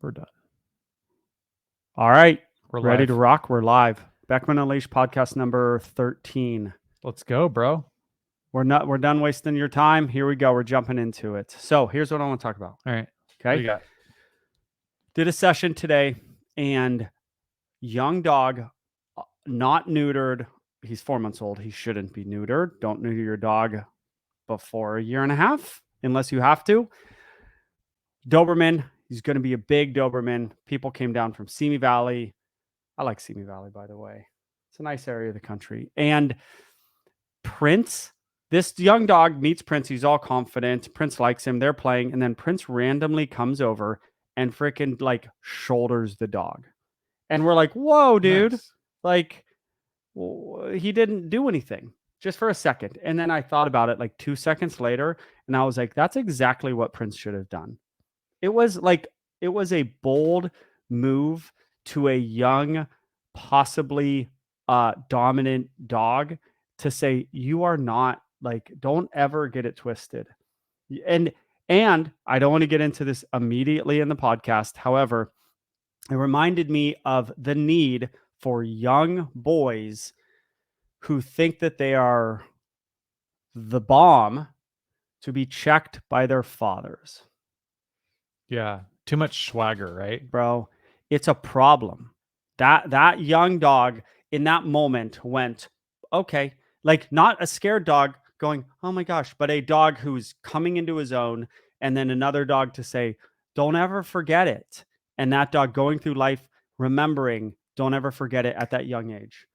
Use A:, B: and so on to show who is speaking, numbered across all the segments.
A: We're done.
B: All right.
A: We're
B: Ready
A: live.
B: to rock? We're live. Beckman Unleashed podcast number 13.
A: Let's go, bro.
B: We're done wasting your time. Here we go. We're jumping into it. So here's what I want to talk about.
A: All right.
B: Okay.
A: What you got?
B: Did a session today and young dog, not neutered. He's 4 months old. He shouldn't be neutered. Don't neuter your dog before a year and a half unless you have to. Doberman. He's going to be a big Doberman. People came down from Simi Valley. I like Simi Valley, by the way. It's a nice area of the country. And Prince, this young dog meets Prince. He's all confident. Prince likes him. They're playing. And then Prince randomly comes over and freaking like shoulders the dog. And we're like, whoa, dude.
A: Nice.
B: Like, he didn't do anything just for a second. And then I thought about it like 2 seconds later. And I was like, that's exactly what Prince should have done. It was a bold move to a young, possibly dominant dog to say, you are not, like, don't ever get it twisted. And I don't want to get into this immediately in the podcast. However, it reminded me of the need for young boys who think that they are the bomb to be checked by their fathers.
A: Yeah. Too much swagger, right?
B: Bro, it's a problem. That young dog in that moment went, okay, like not a scared dog going, oh my gosh, but a dog who's coming into his own, and then another dog to say, don't ever forget it. And that dog going through life remembering, don't ever forget it at that young age.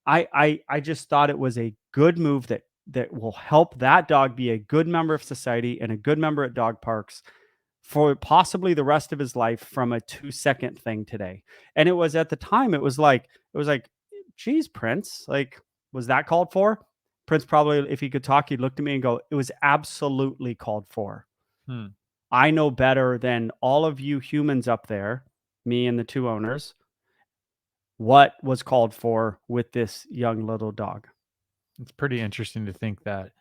B: I just thought it was a good move that will help that dog be a good member of society and a good member at dog parks for possibly the rest of his life from a 2-second thing today. And it was at the time, it was like, geez, Prince, like, was that called for? Prince probably, if he could talk, he'd look at me and go, it was absolutely called for. I know better than all of you humans up there, me and the two owners, what was called for with this young little dog.
A: It's pretty interesting to think that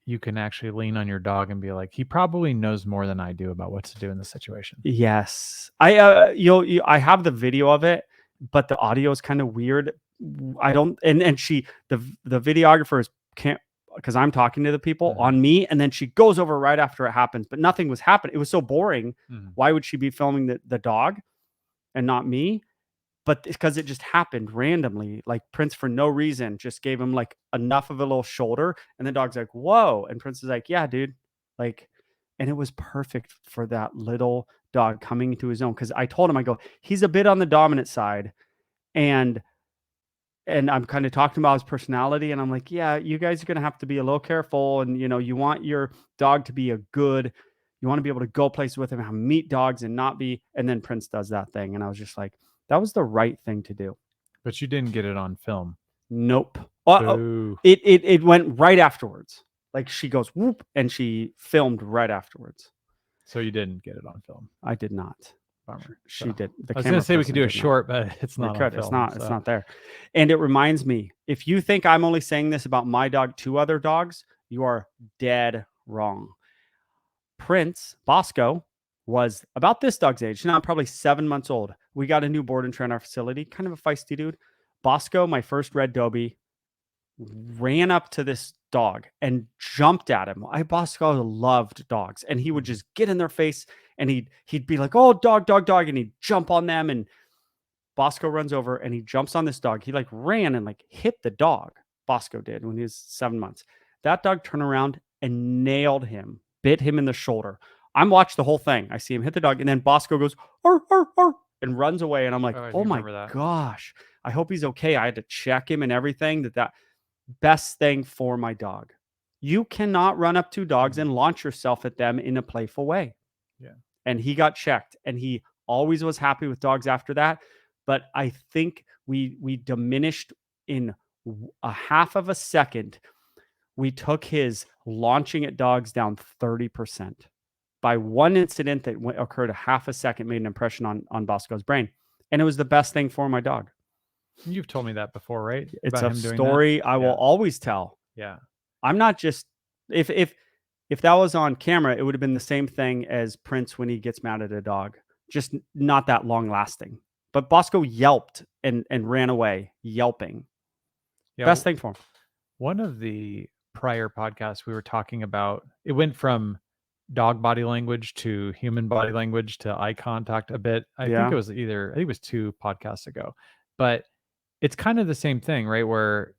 A: you can actually lean on your dog and be like, he probably knows more than I do about what to do in this situation.
B: Yes. I have the video of it, but the audio is kind of weird. I don't, and the videographer can't, because I'm talking to the people on me, and then she goes over right after it happens, but nothing was happening. It was so boring. Why would she be filming the dog and not me? But because it just happened randomly, like Prince for no reason just gave him like enough of a little shoulder, and the dog's like, whoa. And Prince is like, yeah, dude. Like, and it was perfect for that little dog coming into his own. Cause I told him, I go, he's a bit on the dominant side. And I'm kind of talking about his personality. And I'm like, yeah, you guys are going to have to be a little careful. And, you want your dog to be you want to be able to go places with him, have meet dogs and not be. And then Prince does that thing. And I was just like, that was the right thing to do.
A: But you didn't get it on film.
B: Nope. It went right afterwards. Like she goes whoop, and she filmed right afterwards.
A: So you didn't get it on film.
B: I did not.
A: Bummer.
B: She did.
A: I was going to say we could do a short, but it's not.
B: It's not there. And it reminds me, if you think I'm only saying this about my dog to other dogs, you are dead wrong. Prince Bosco was about this dog's age, now probably 7 months old. We got a new board and train in our facility, kind of a feisty dude. Bosco, my first red Dobie, ran up to this dog and jumped at him. Bosco loved dogs, and he would just get in their face, and he'd be like, oh, dog, and he'd jump on them, and Bosco runs over and he jumps on this dog. He like ran and like hit the dog. Bosco did when he was 7 months. That dog turned around and nailed him, bit him in the shoulder. I'm watching the whole thing. I see him hit the dog, and then Bosco goes, arr, arr, arr, and runs away. And I'm like, oh my gosh, I hope he's okay. I had to check him and everything. That best thing for my dog. You cannot run up to dogs and launch yourself at them in a playful way.
A: Yeah.
B: And he got checked, and he always was happy with dogs after that. But I think we diminished in a half of a second. We took his launching at dogs down 30%. By one incident that occurred a half a second made an impression on Bosco's brain. And it was the best thing for my dog.
A: You've told me that before, right?
B: It's a story I will always tell.
A: Yeah.
B: I'm not just, if that was on camera, it would have been the same thing as Prince when he gets mad at a dog. just not that long lasting. But Bosco yelped and ran away, yelping.
A: Yeah,
B: Best thing for him.
A: one of the prior podcasts we were talking about, it went from dog body language to human body language to eye contact a bit. I think
B: Yeah.
A: it was 2 podcasts ago. But it's kind of the same thing, right? Where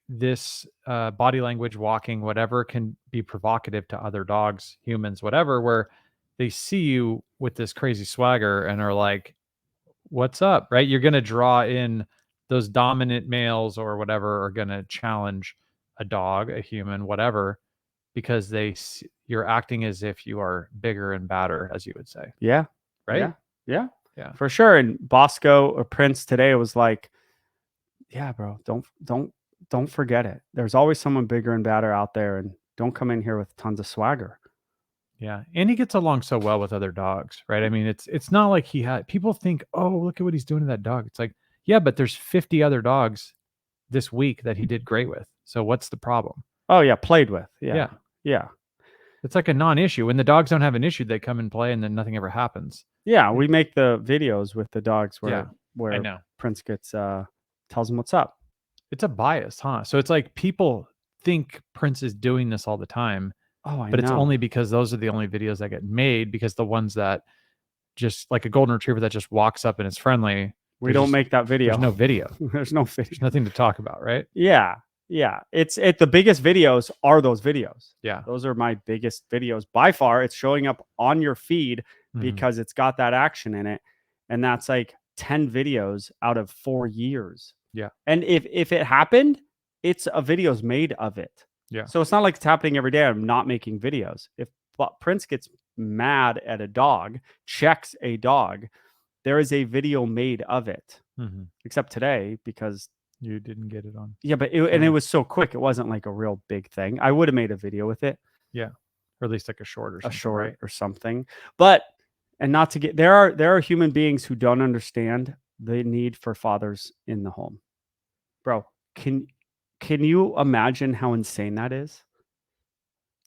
A: this body language, walking, whatever, can be provocative to other dogs, humans, whatever, where they see you with this crazy swagger and are like, what's up, right? You're going to draw in those dominant males or whatever are going to challenge a dog, a human, whatever, because you're acting as if you are bigger and badder, as you would say,
B: Yeah.
A: right?
B: Yeah. Yeah.
A: Yeah.
B: For sure. And Bosco or Prince today was like, yeah, bro, don't forget it. There's always someone bigger and badder out there, and don't come in here with tons of swagger.
A: Yeah, and he gets along so well with other dogs, right? I mean, it's not like people think, "Oh, look at what he's doing to that dog." It's like, yeah, but there's 50 other dogs this week that he did great with. So what's the problem?
B: Oh yeah, played with. Yeah.
A: Yeah.
B: Yeah.
A: It's like a non-issue. When the dogs don't have an issue, they come and play and then nothing ever happens.
B: Yeah. We make the videos with the dogs
A: Yeah, I
B: where
A: know.
B: Prince gets tells him what's up.
A: It's a bias, huh? So it's like people think Prince is doing this all the time,
B: Oh, I
A: but it's
B: know.
A: only because those are the only videos that get made, because the ones that just like a golden retriever that just walks up and is friendly,
B: We don't make that video.
A: there's no video.
B: There's no video.
A: There's nothing to talk about, right?
B: Yeah. Yeah. The biggest videos are those videos.
A: Yeah.
B: Those are my biggest videos by far. It's showing up on your feed
A: Mhm.
B: because it's got that action in it. And that's like 10 videos out of 4 years.
A: Yeah.
B: And if it happened, it's a video's made of it.
A: Yeah.
B: So it's not like it's happening every day. I'm not making videos. If Prince gets mad at a dog, checks a dog, there is a video made of it.
A: Mhm.
B: Except today, because
A: You didn't get it on.
B: yeah, but it was so quick. It wasn't like a real big thing. I would have made a video with it,
A: Yeah. Or at least like a short or
B: a
A: something,
B: short
A: right?
B: or something. But and not to get there are human beings who don't understand the need for fathers in the home. Bro, can you imagine how insane that is?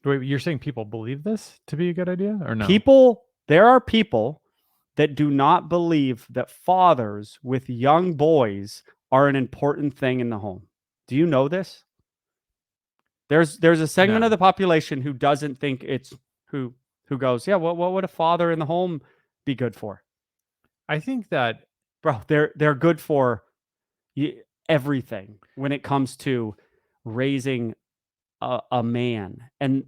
A: Wait, you're saying people believe this to be a good idea or no?
B: There are people that do not believe that fathers with young boys are an important thing in the home. Do you know this? There's a segment
A: No.
B: of the population who doesn't think it's who goes, yeah, what would a father in the home be good for?
A: I think that
B: Bro, they're good for everything when it comes to raising a man, and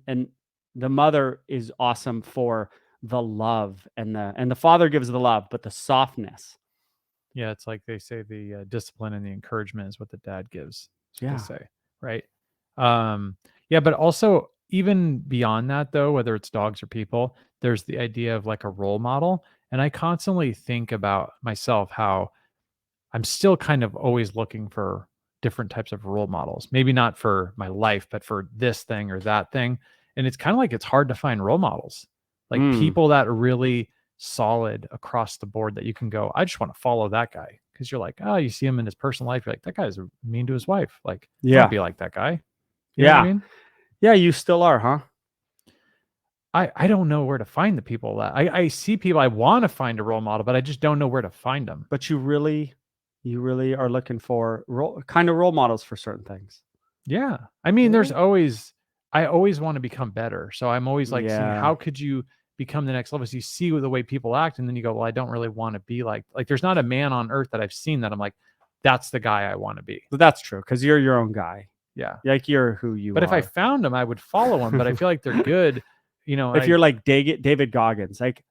B: the mother is awesome for the love, and the father gives the love, but the softness.
A: yeah, it's like they say the discipline and the encouragement is what the dad gives. That's what
B: Yeah.
A: they say, right? Yeah, but also even beyond that though, whether it's dogs or people, there's the idea of like a role model. And I constantly think about myself how I'm still kind of always looking for different types of role models. Maybe not for my life, but for this thing or that thing. And it's kind of like it's hard to find role models, like people that are really solid across the board that you can go, I just want to follow that guy. Because you're like, oh, you see him in his personal life, you're like, that guy's mean to his wife. Like,
B: Yeah.
A: don't be like that guy. You know what I mean?
B: Yeah, you still are, huh?
A: I don't know where to find the people that I see people. I want to find a role model, but I just don't know where to find them.
B: But you really are looking for role models for certain things.
A: Yeah. I mean, I always want to become better. So I'm always like seeing
B: Yeah.
A: how could you become the next level? So you see the way people act, and then you go, well, I don't really want to be like there's not a man on earth that I've seen that I'm like, that's the guy I want to be.
B: But that's true, because you're your own guy.
A: Yeah.
B: Like you're who you
A: But
B: are.
A: if I found them, I would follow them. But I feel like they're good. You know,
B: if you're like David Goggins, like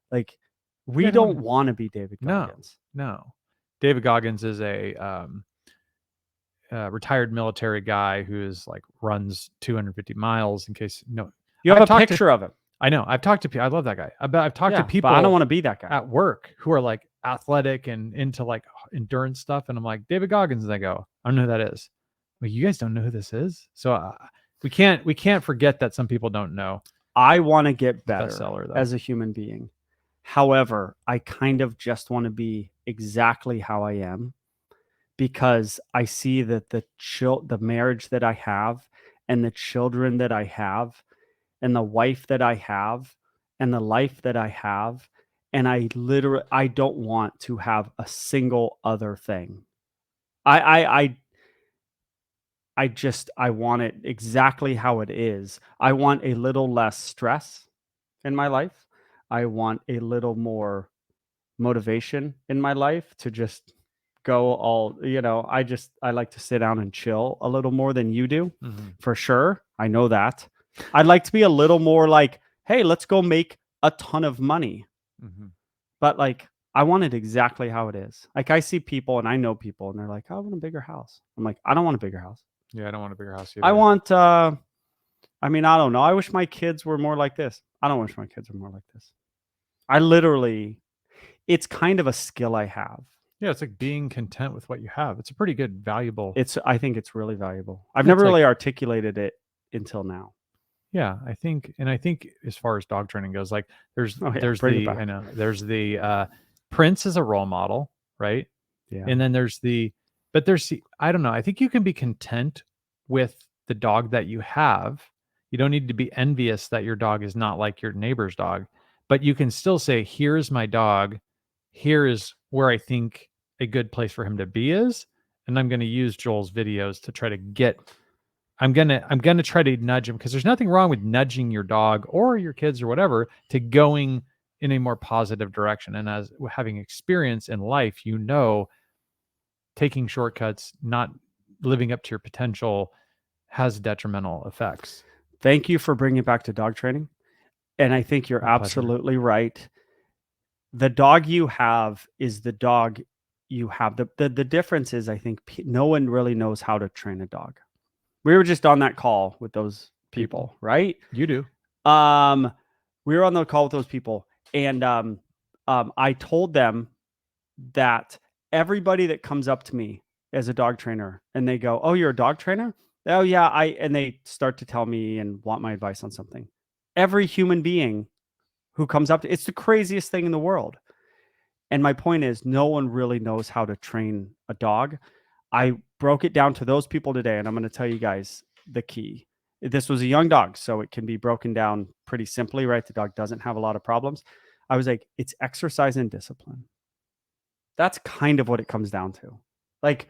B: we
A: Yeah,
B: don't
A: no.
B: want to be David
A: No.
B: Goggins.
A: No. David Goggins is a retired military guy who's like runs 250 miles in case
B: You have
A: I've
B: a
A: talked to-
B: picture of him.
A: I know. I've talked to people. I love that guy. I've talked to people
B: But I don't want to be that guy.
A: at work who are like athletic and into like endurance stuff. And I'm like, David Goggins. And they go, I don't know who that is. Well, you guys don't know who this is. So we can't forget that some people don't know.
B: I want to get better
A: Bestseller, though.
B: as a human being. However, I kind of just want to be exactly how I am, because I see that the marriage that I have, and the children that I have, and the wife that I have, and the life that I have, And I don't want to have a single other thing. I I want it exactly how it is. I want a little less stress in my life. I want a little more motivation in my life to just go all, I like to sit down and chill a little more than you do,
A: Mm-hmm.
B: for sure. I know that. I'd like to be a little more like, hey, let's go make a ton of money.
A: Mm-hmm.
B: But like, I want it exactly how it is. Like, I see people and I know people and they're like, "Oh, I want a bigger house." I'm like, I don't want a bigger house.
A: Yeah, I don't want a bigger house
B: I
A: either.
B: want, I mean, I don't know. I wish my kids were more like this. I don't wish my kids were more like this. I literally, it's kind of a skill I have.
A: Yeah, it's like being content with what you have. It's a pretty good, valuable.
B: I think it's really valuable. I've
A: Yeah,
B: never
A: it's like,
B: really articulated it until now.
A: yeah, I think as far as dog training goes, like
B: Oh yeah, bring it back.
A: there's the Prince is a role model, right?
B: Yeah.
A: And then there's I don't know. I think you can be content with the dog that you have. You don't need to be envious that your dog is not like your neighbor's dog, but you can still say, here's my dog. Here is where I think a good place for him to be is. And I'm going to use Joel's videos to try to I'm gonna try to nudge him, because there's nothing wrong with nudging your dog or your kids or whatever to going in a more positive direction. And as having experience in life, taking shortcuts, not living up to your potential, has detrimental effects.
B: Thank you for bringing it back to dog training. And I think you're
A: My pleasure.
B: absolutely right. The dog you have is the dog you have. The difference is, I think no one really knows how to train a dog. We were just on that call with those people, right?
A: You do.
B: We were on the call with those people, and I told them that everybody that comes up to me as a dog trainer and they go, "Oh, you're a dog trainer?" "Oh yeah, and they start to tell me and want my advice on something. Every human being who comes up to, it's the craziest thing in the world. And my point is, no one really knows how to train a dog. I broke it down to those people today, and I'm going to tell you guys the key. This was a young dog, so it can be broken down pretty simply, right? The dog doesn't have a lot of problems. I was like, it's exercise and discipline. That's kind of what it comes down to. Like,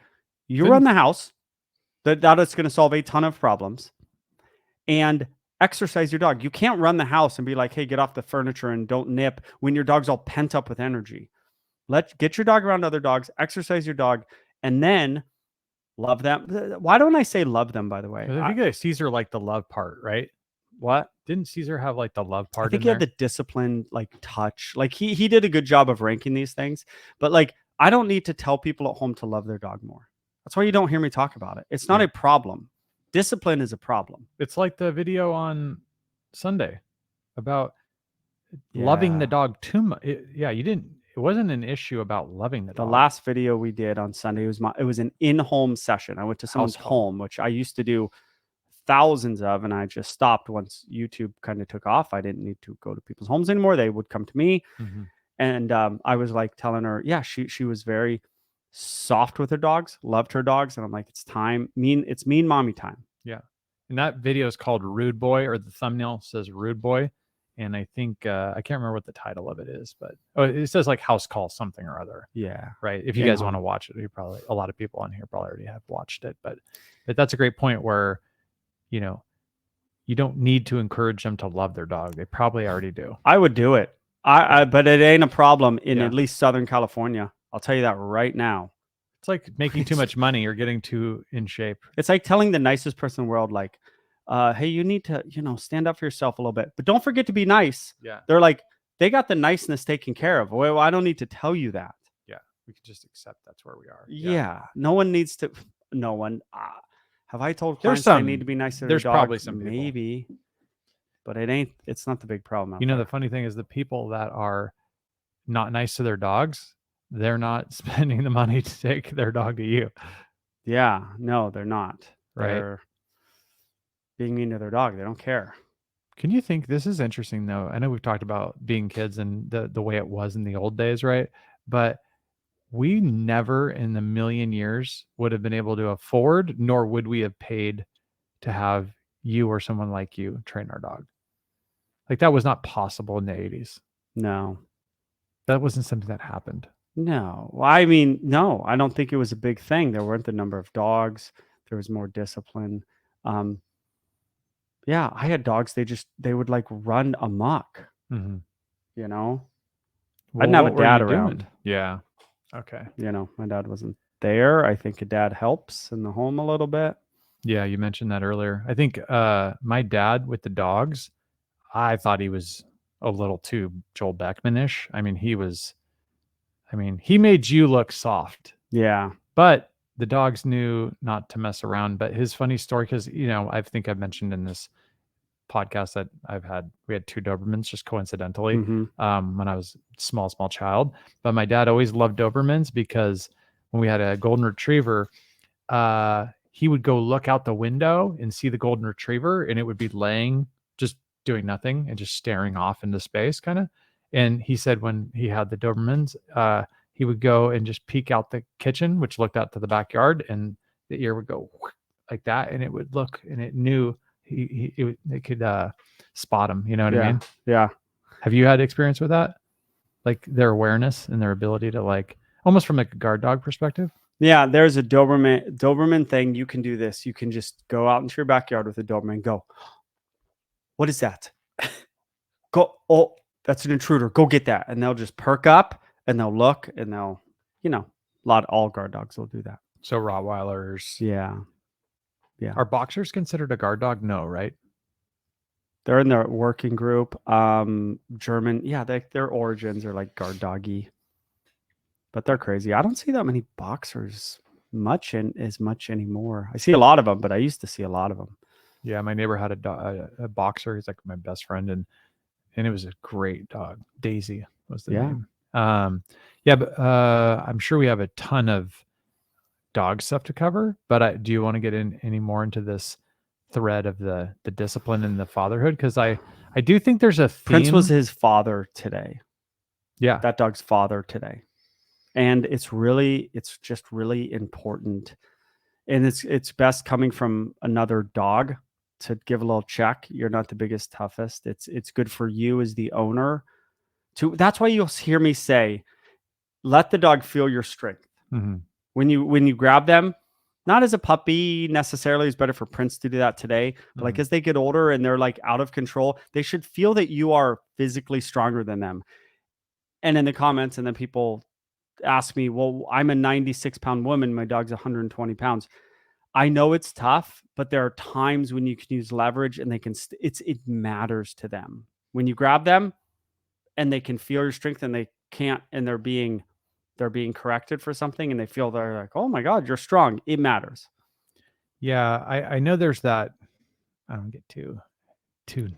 B: you run the house, that is going to solve a ton of problems, and exercise your dog. You can't run the house and be like, hey, get off the furniture and don't nip when your dog's all pent up with energy. Get your dog around other dogs, exercise your dog, and then love them. Why don't I say love them, by the way?
A: I think Caesar liked the love part, right?
B: What?
A: Didn't Caesar have like the love part?
B: I think he had the discipline, like touch. Like he did a good job of ranking these things. But like, I don't need to tell people at home to love their dog more. That's why you don't hear me talk about it. It's not a problem. Discipline is a problem.
A: It's like the video on Sunday about loving the dog too much. You didn't. It wasn't an issue about loving the dog.
B: The last video we did on Sunday it was an in-home session. I went to someone's home, which I used to do thousands of, and I just stopped once YouTube kind of took off. I didn't need to go to people's homes anymore. They would come to me.
A: Mm-hmm.
B: And I was like telling her, yeah, she was very soft with her dogs, loved her dogs. And I'm like, it's time. It's mean mommy time.
A: Yeah. And that video is called Rude Boy, or the thumbnail says Rude Boy. And I think, I can't remember what the title of it is, but it says like house call something or other.
B: Yeah.
A: Right. If you guys want to watch it, a lot of people on here probably already have watched it, but that's a great point where, you don't need to encourage them to love their dog. They probably already do.
B: I would do it. But it ain't a problem in at least Southern California. I'll tell you that right now.
A: It's like making too much money or getting too in shape.
B: It's like telling the nicest person in the world, like, hey, you need to, stand up for yourself a little bit, but don't forget to be nice.
A: Yeah.
B: They're like, they got the niceness taken care of. Well, I don't need to tell you that.
A: Yeah. We can just accept that's where we are.
B: Yeah. No one needs to, no one. Have I told clients they need to be nice to their dogs?
A: There's probably some people.
B: Maybe. But it's not the big problem.
A: The funny thing is the people that are not nice to their dogs, they're not spending the money to take their dog to you.
B: Yeah, no, they're not.
A: Right.
B: They're being mean to their dog. They don't care.
A: Can you think, this is interesting though? I know we've talked about being kids and the way it was in the old days, right? But we never in a million years would have been able to afford, nor would we have paid to have you or someone like you train our dog. Like that was not possible in the 80s.
B: No.
A: That wasn't something that happened.
B: No. Well, I mean, no, I don't think it was a big thing. There weren't the number of dogs. There was more discipline. Um, yeah, I had dogs. They would like run amok,
A: Mhm.
B: you know? I
A: Well,
B: didn't have a
A: what were
B: dad
A: you
B: around.
A: doing? Yeah. Okay.
B: You know, my dad wasn't there. I think a dad helps in the home a little bit.
A: Yeah, you mentioned that earlier. I think, my dad with the dogs, I thought he was a little too Joel Beckman-ish. I mean, he made you look soft,
B: Yeah.
A: but the dogs knew not to mess around. But his funny story, because, I think I've mentioned in this podcast that we had 2 Dobermans just coincidentally,
B: Hmm.
A: when I was small child. But my dad always loved Dobermans because when we had a golden retriever, he would go look out the window and see the golden retriever, and it would be laying just doing nothing and just staring off into space, kind of. And he said when he had the Dobermans, he would go and just peek out the kitchen, which looked out to the backyard, and the ear would go like that, and it would look, and it knew it could spot him. You know what I
B: Yeah.
A: mean?
B: Yeah.
A: Have you had experience with that? Like their awareness and their ability to like almost from like a guard dog perspective?
B: Yeah. There's a Doberman thing. You can do this. You can just go out into your backyard with a Doberman and go, what is that? Go. Oh, that's an intruder. Go get that. And they'll just perk up and they'll look and they'll, all guard dogs will do that.
A: So Rottweilers.
B: Yeah. Yeah.
A: Are boxers considered a guard dog? No, right?
B: They're in their working group. German. Yeah. Their origins are like guard doggy, but they're crazy. I don't see that many boxers as much anymore. I see a lot of them, but I used to see a lot of them.
A: Yeah, my neighbor had a boxer. He's like my best friend, and it was a great dog. Daisy was the
B: Yeah.
A: name. Yeah, but I'm sure we have a ton of dog stuff to cover. But do you want to get in any more into this thread of the discipline and the fatherhood? Because I do think there's a theme.
B: Prince was his father today.
A: Yeah,
B: That dog's father today. And it's just really important. And it's best coming from another dog to give a little check. You're not the biggest, toughest. It's good for you as the owner that's why you'll hear me say, let the dog feel your strength.
A: mm-hmm.
B: When you grab them, not as a puppy necessarily, it's better for Prince to do that today, but like as they get older and they're like out of control, they should feel that you are physically stronger than them. And in the comments, and then people ask me, well, I'm a 96-pound woman, my dog's 120 pounds. I know it's tough, but there are times when you can use leverage and they can, it matters to them. When you grab them and they can feel your strength and they can't, and they're being corrected for something and they feel they're like, oh my God, you're strong. It matters.
A: Yeah, I know there's that. I don't get too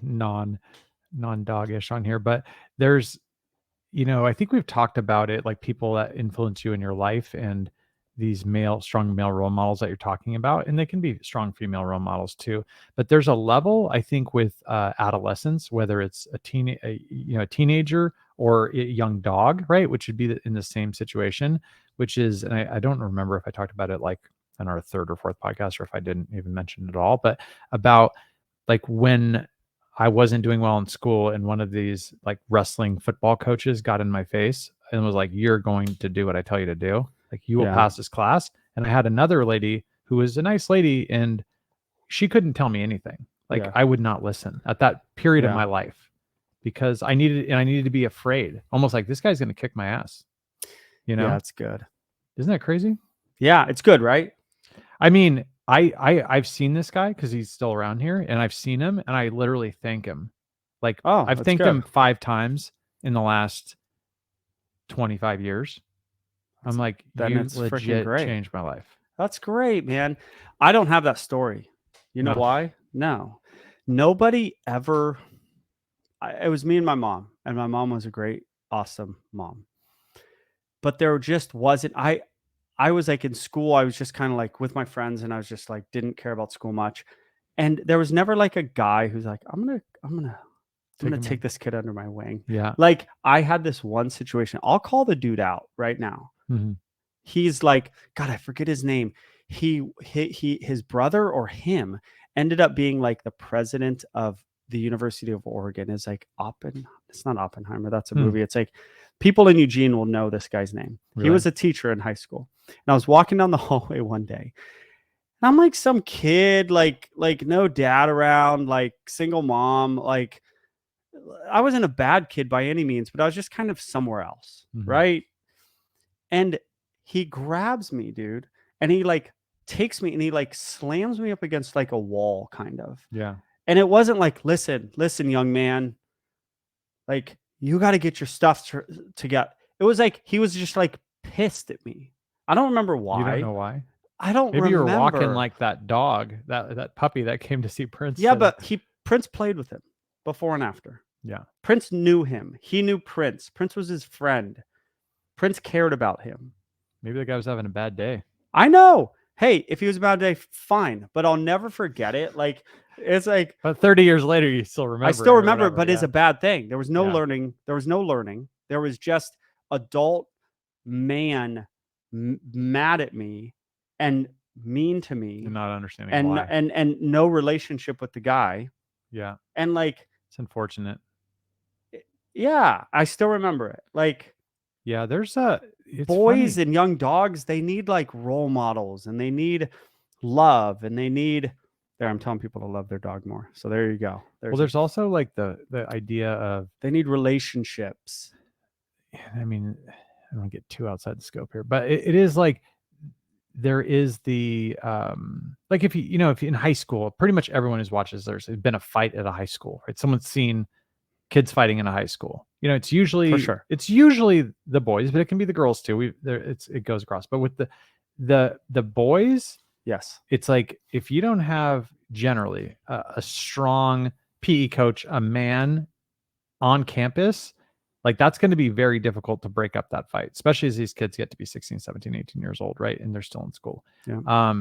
A: non-doggish on here, but there's, I think we've talked about it, like people that influence you in your life and these strong male role models that you're talking about, and they can be strong female role models too. But there's a level, I think, with adolescence, whether it's a teenager or a young dog, right, which would be in the same situation, which is, and I don't remember if I talked about it like on our 3rd or 4th podcast, or if I didn't even mention it at all, but about like when I wasn't doing well in school and one of these like wrestling football coaches got in my face and was like, you're going to do what I tell you to do. Like you will pass this class. And I had another lady who was a nice lady and she couldn't tell me anything. Like I would not listen at that period of my life because I needed to be afraid. Almost like this guy's going to kick my ass.
B: Yeah, that's good.
A: Isn't that crazy?
B: Yeah, it's good, right?
A: I mean, I've seen this guy because he's still around here, and I've seen him, and I literally thank him. Like, I've thanked him 5 times in the last 25 years. I'm like, you legit changed my life.
B: That's great, man. I don't have that story. You know why? No. Nobody ever. It was me and my mom, and my mom was a great, awesome mom. But there just wasn't. I was like in school, I was just kind of like with my friends and I was just like, didn't care about school much. And there was never like a guy who's like, I'm going to take this kid under my wing.
A: Yeah.
B: Like I had this one situation. I'll call the dude out right now.
A: Mm-hmm.
B: He's like, God, I forget his name. His brother or him ended up being like the president of the University of Oregon. It's like it's not Oppenheimer. That's a movie. It's like People in Eugene will know this guy's name. He
A: Really?
B: was a teacher in high school. And I was walking down the hallway one day. And I'm like some kid, like no dad around, like single mom, like I wasn't a bad kid by any means, but I was just kind of somewhere else,
A: Mhm.
B: right? And he grabs me, dude, and he like takes me and he like slams me up against like a wall, kind of.
A: Yeah.
B: And it wasn't like, listen, young man, like you got to get your stuff to get. It was like he was just like pissed at me. I don't remember
A: You don't
B: why.
A: know why?
B: I don't
A: Maybe you were walking
B: remember.
A: like that dog, that puppy that came to see Prince
B: Yeah,
A: today.
B: but Prince played with him before and after.
A: Yeah.
B: Prince knew him. He knew Prince. Prince was his friend. Prince cared about him.
A: Maybe the guy was having a bad day.
B: I know. Hey, if he was a bad day, fine. But I'll never forget it. Like it's like
A: But 30 years later, you still remember
B: I still
A: it or
B: remember it,
A: whatever,
B: but it's
A: yeah.
B: a bad thing. There was no
A: Yeah.
B: learning. There was no learning. There was just adult man mad at me and mean to me
A: And not understanding
B: and
A: why.
B: no relationship with the guy.
A: Yeah.
B: And like,
A: It's unfortunate.
B: yeah, I still remember it. Like
A: Yeah, it's
B: boys
A: funny.
B: and young dogs, they need like role models and they need love and they need there. I'm telling people to love their dog more. So there you go.
A: Well, there's also like the idea of,
B: They need relationships.
A: I mean, I don't get too outside the scope here, but it is like there is the like if if in high school, pretty much everyone who's watches there's been a fight at a high school, right? Someone's seen kids fighting in a high school. It's
B: For
A: usually
B: sure.
A: the boys, but it can be the girls too. It goes across. But with the boys,
B: Yes.
A: it's like if you don't have generally a strong PE coach, a man on campus, like that's going to be very difficult to break up that fight, especially as these kids get to be 16, 17, 18 years old, right? And they're still in school.
B: Yeah.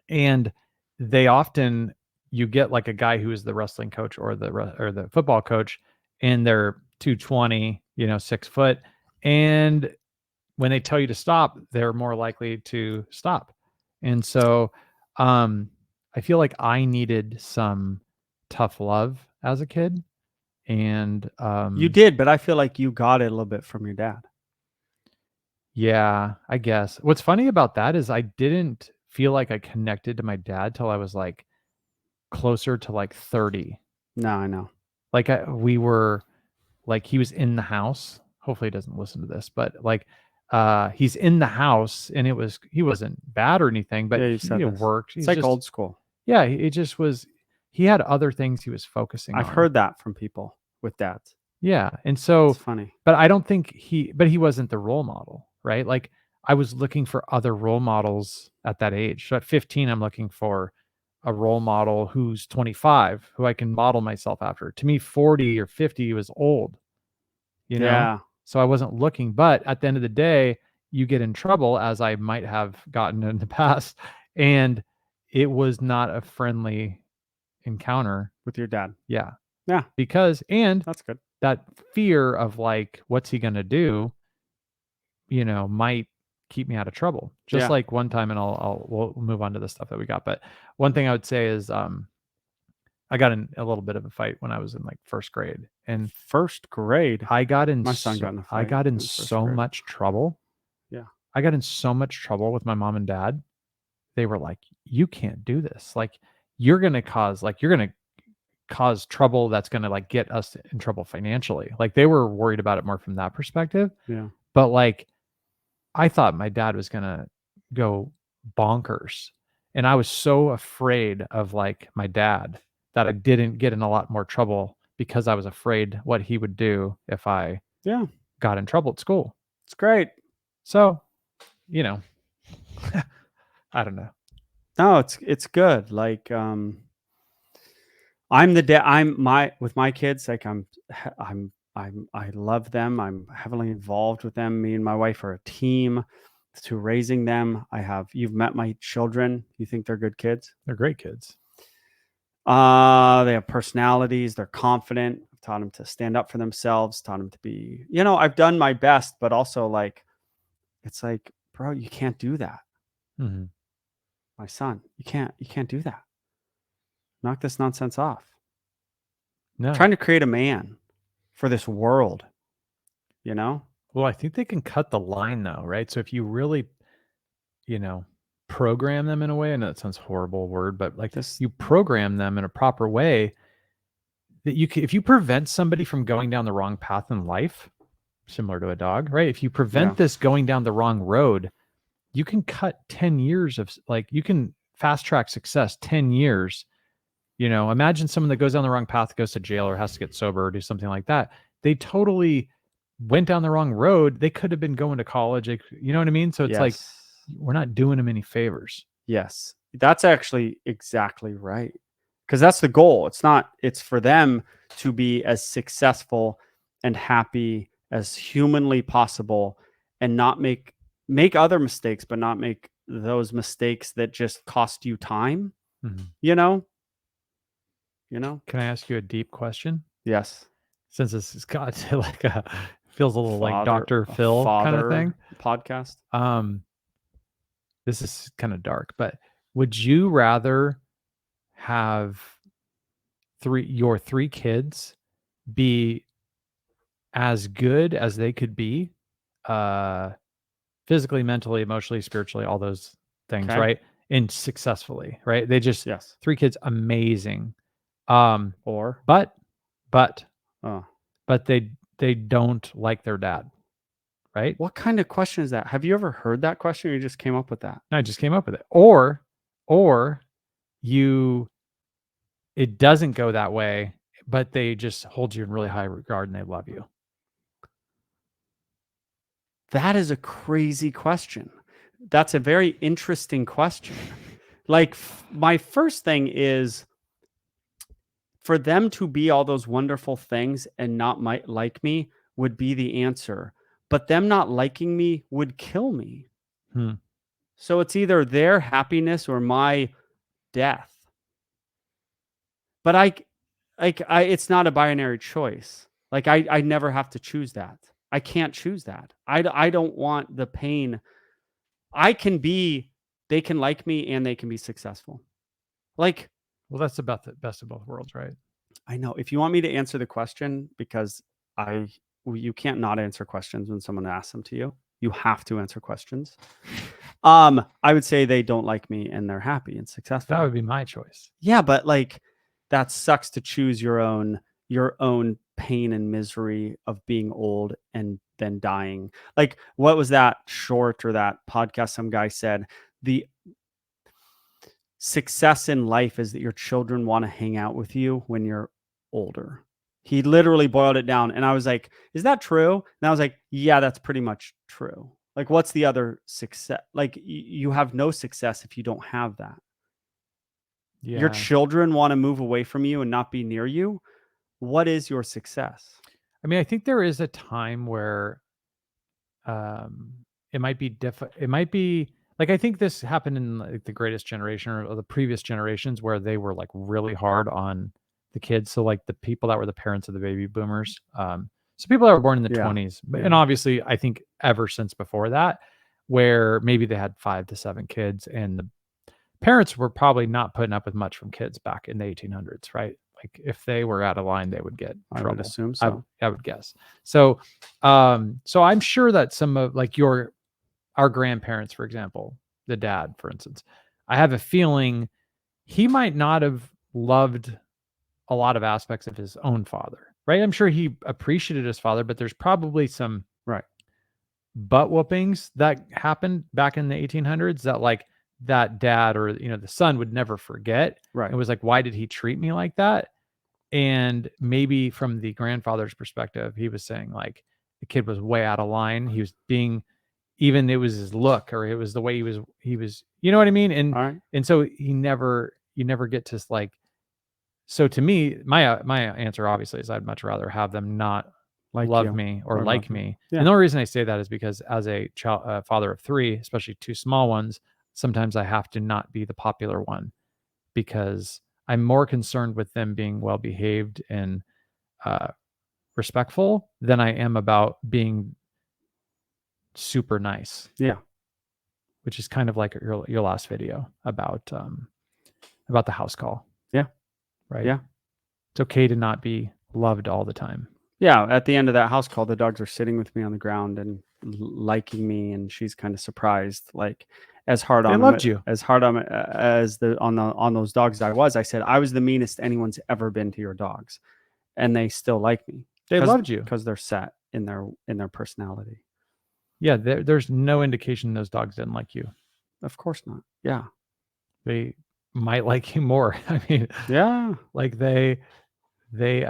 A: And they often, you get like a guy who is the wrestling coach or the football coach, and they're 220, 6 foot. And when they tell you to stop, they're more likely to stop. And so I feel like I needed some tough love as a kid. And
B: You did, but I feel like you got it a little bit from your dad.
A: yeah, I guess. What's funny about that is I didn't feel like I connected to my dad till I was like closer to like 30.
B: No, I know.
A: Like we were like he was in the house. Hopefully he doesn't listen to this, but like he's in the house and he wasn't bad or anything, but
B: Yeah, you
A: he
B: said this.
A: worked.
B: It's
A: He's
B: like
A: just
B: old school.
A: yeah, it just was he had other things he was focusing
B: I've
A: on.
B: heard that from people with dads.
A: Yeah. And so
B: It's funny.
A: but I don't think he wasn't the role model, right? Like I was looking for other role models at that age. So at 15, I'm looking for a role model who's 25, who I can model myself after. To me, 40 or 50 was old, you know?
B: Yeah.
A: So I wasn't looking. But at the end of the day, you get in trouble, as I might have gotten in the past. And it was not a friendly encounter.
B: With your dad.
A: Yeah.
B: Yeah.
A: Because, and
B: That's good.
A: that fear of like, what's he going to do, might keep me out of trouble. Just
B: Yeah.
A: like one time, and we'll move on to the stuff that we got. But one thing I would say is, I got in a little bit of a fight when I was in like first grade, and
B: First grade.
A: I got in,
B: My son got in a
A: I
B: fight
A: got in
B: in first
A: so
B: grade.
A: much trouble.
B: Yeah.
A: I got in so much trouble with my mom and dad. They were like, "You can't do this. Like, you're gonna cause trouble that's gonna like get us in trouble financially." Like they were worried about it more from that perspective.
B: Yeah.
A: But like I thought my dad was gonna go bonkers. And I was so afraid of like my dad that I didn't get in a lot more trouble because I was afraid what he would do if I
B: Yeah.
A: got in trouble at school.
B: It's great.
A: So, I don't know.
B: No, it's good. Like I'm the dad. With my kids. Like I love them. I'm heavily involved with them. Me and my wife are a team to raising them. You've met my children. You think they're good kids?
A: They're great kids.
B: They have personalities. They're confident. I've taught them to stand up for themselves. Taught them to be. I've done my best, but also like, it's like, bro, you can't do that.
A: Mm-hmm.
B: My son, you can't do that. Knock this nonsense off.
A: No.
B: Trying to create a man for this world,
A: Well, I think they can cut the line though, right? So if you really, you know, program them in a way, I know that sounds horrible word, but like
B: This
A: you program them in a proper way that you can, if you prevent somebody from going down the wrong path in life, similar to a dog, right? If you
B: Yeah.
A: prevent this going down the wrong road, you can cut 10 years of like, you can fast track success 10 years. You know, imagine someone that goes down the wrong path, goes to jail or has to get sober or do something like that. They totally went down the wrong road. They could have been going to college. You know what I mean? So it's like,
B: Yes.
A: we're not doing them any favors.
B: Yes. That's actually exactly right. Because that's the goal. It's for them to be as successful and happy as humanly possible and not make other mistakes, but not make those mistakes that just cost you time,
A: Mhm.
B: you know? You know?
A: Can I ask you a deep question?
B: Yes.
A: Since this has got to like a feels a little like
B: Father
A: Dr.
B: a
A: Phil kind of thing.
B: father podcast.
A: Um, this is kind of dark, but would you rather have your three kids be as good as they could be, uh, physically, mentally, emotionally, spiritually, all those things,
B: Okay.
A: right? And successfully, right? They just
B: Yes.
A: three kids, amazing. Um,
B: Or
A: but but
B: oh.
A: but they don't like their dad, right?
B: What kind of question is that? Have you ever heard that question or you just came up with that?
A: I just came up with it. Or you it doesn't go that way, but they just hold you in really high regard and they love you.
B: That is a crazy question. That's a very interesting question. Like, my first thing is for them to be all those wonderful things and not might like me would be the answer. But them not liking me would kill me.
A: Hmm.
B: So it's either their happiness or my death. But I it's not a binary choice. Like I never have to choose that. I can't choose that. I don't want the pain. I can be they can like me and they can be successful. Like,
A: Well, that's about the best of both worlds, right?
B: I know if you want me to answer the question because I you can't not answer questions when someone asks them to you. You have to answer questions. I would say they don't like me and they're happy and
A: That
B: successful.
A: would be my choice.
B: Yeah, but like that sucks to choose your own pain and misery of being old and then dying. Like what was that short or that podcast some guy said, the success in life is that your children want to hang out with you when you're older. He literally boiled it down and I was like, "Is that true?" And I was like, "Yeah, that's pretty much true." Like what's the other success? Like you have no success if you don't have that. Your
A: Yeah.
B: children want to move away from you and not be near you. What is your success?
A: I mean, I think there is a time where um it might be it might be like I think this happened in like the greatest generation or the previous generations where they were like really hard on the kids. So like the people that were the parents of the baby boomers. So people that were born in the
B: Yeah.
A: 20s, and
B: Yeah.
A: obviously I think ever since before that, where maybe they had 5 to 7 kids and the parents were probably not putting up with much from kids back in the 1800s, right? Like if they were out of line, they would get in
B: I would
A: trouble.
B: assume so.
A: I would guess. So, so I'm sure that some of like our grandparents, for example, the dad, for instance, I have a feeling he might not have loved a lot of aspects of his own father, right? I'm sure he appreciated his father, but there's probably some
B: Right.
A: butt whoopings that happened back in the 1800s that like that dad or the son would never forget.
B: Right.
A: It was like, why did he treat me like that? And maybe from the grandfather's perspective, he was saying like the kid was way out of line. He was being even it was his look or it was the way he was, you know what I mean? And
B: All right.
A: and so you never get to like so to me, my answer obviously is I'd much rather have them not
B: Like
A: love
B: you
A: me or
B: or love
A: like
B: you.
A: me.
B: Yeah.
A: And the only reason I say that is because as a child, father of three, especially two small ones, sometimes I have to not be the popular one because I'm more concerned with them being well behaved and uh, respectful than I am about being super nice,
B: Yeah.
A: which is kind of like your last video about the house call,
B: Yeah.
A: right?
B: Yeah.
A: It's okay to not be loved all the time.
B: Yeah, at the end of that house call, the dogs are sitting with me on the ground and liking me, and she's kind of surprised. Like as hard
A: They
B: on
A: loved
B: them
A: you.
B: as hard on as the on those dogs I said I was the meanest anyone's ever been to your dogs, and they still like me
A: They loved you.
B: because they're set in their personality.
A: Yeah, there's no indication those dogs didn't like you.
B: Of course not. Yeah.
A: They might like you more. I mean,
B: Yeah.
A: like I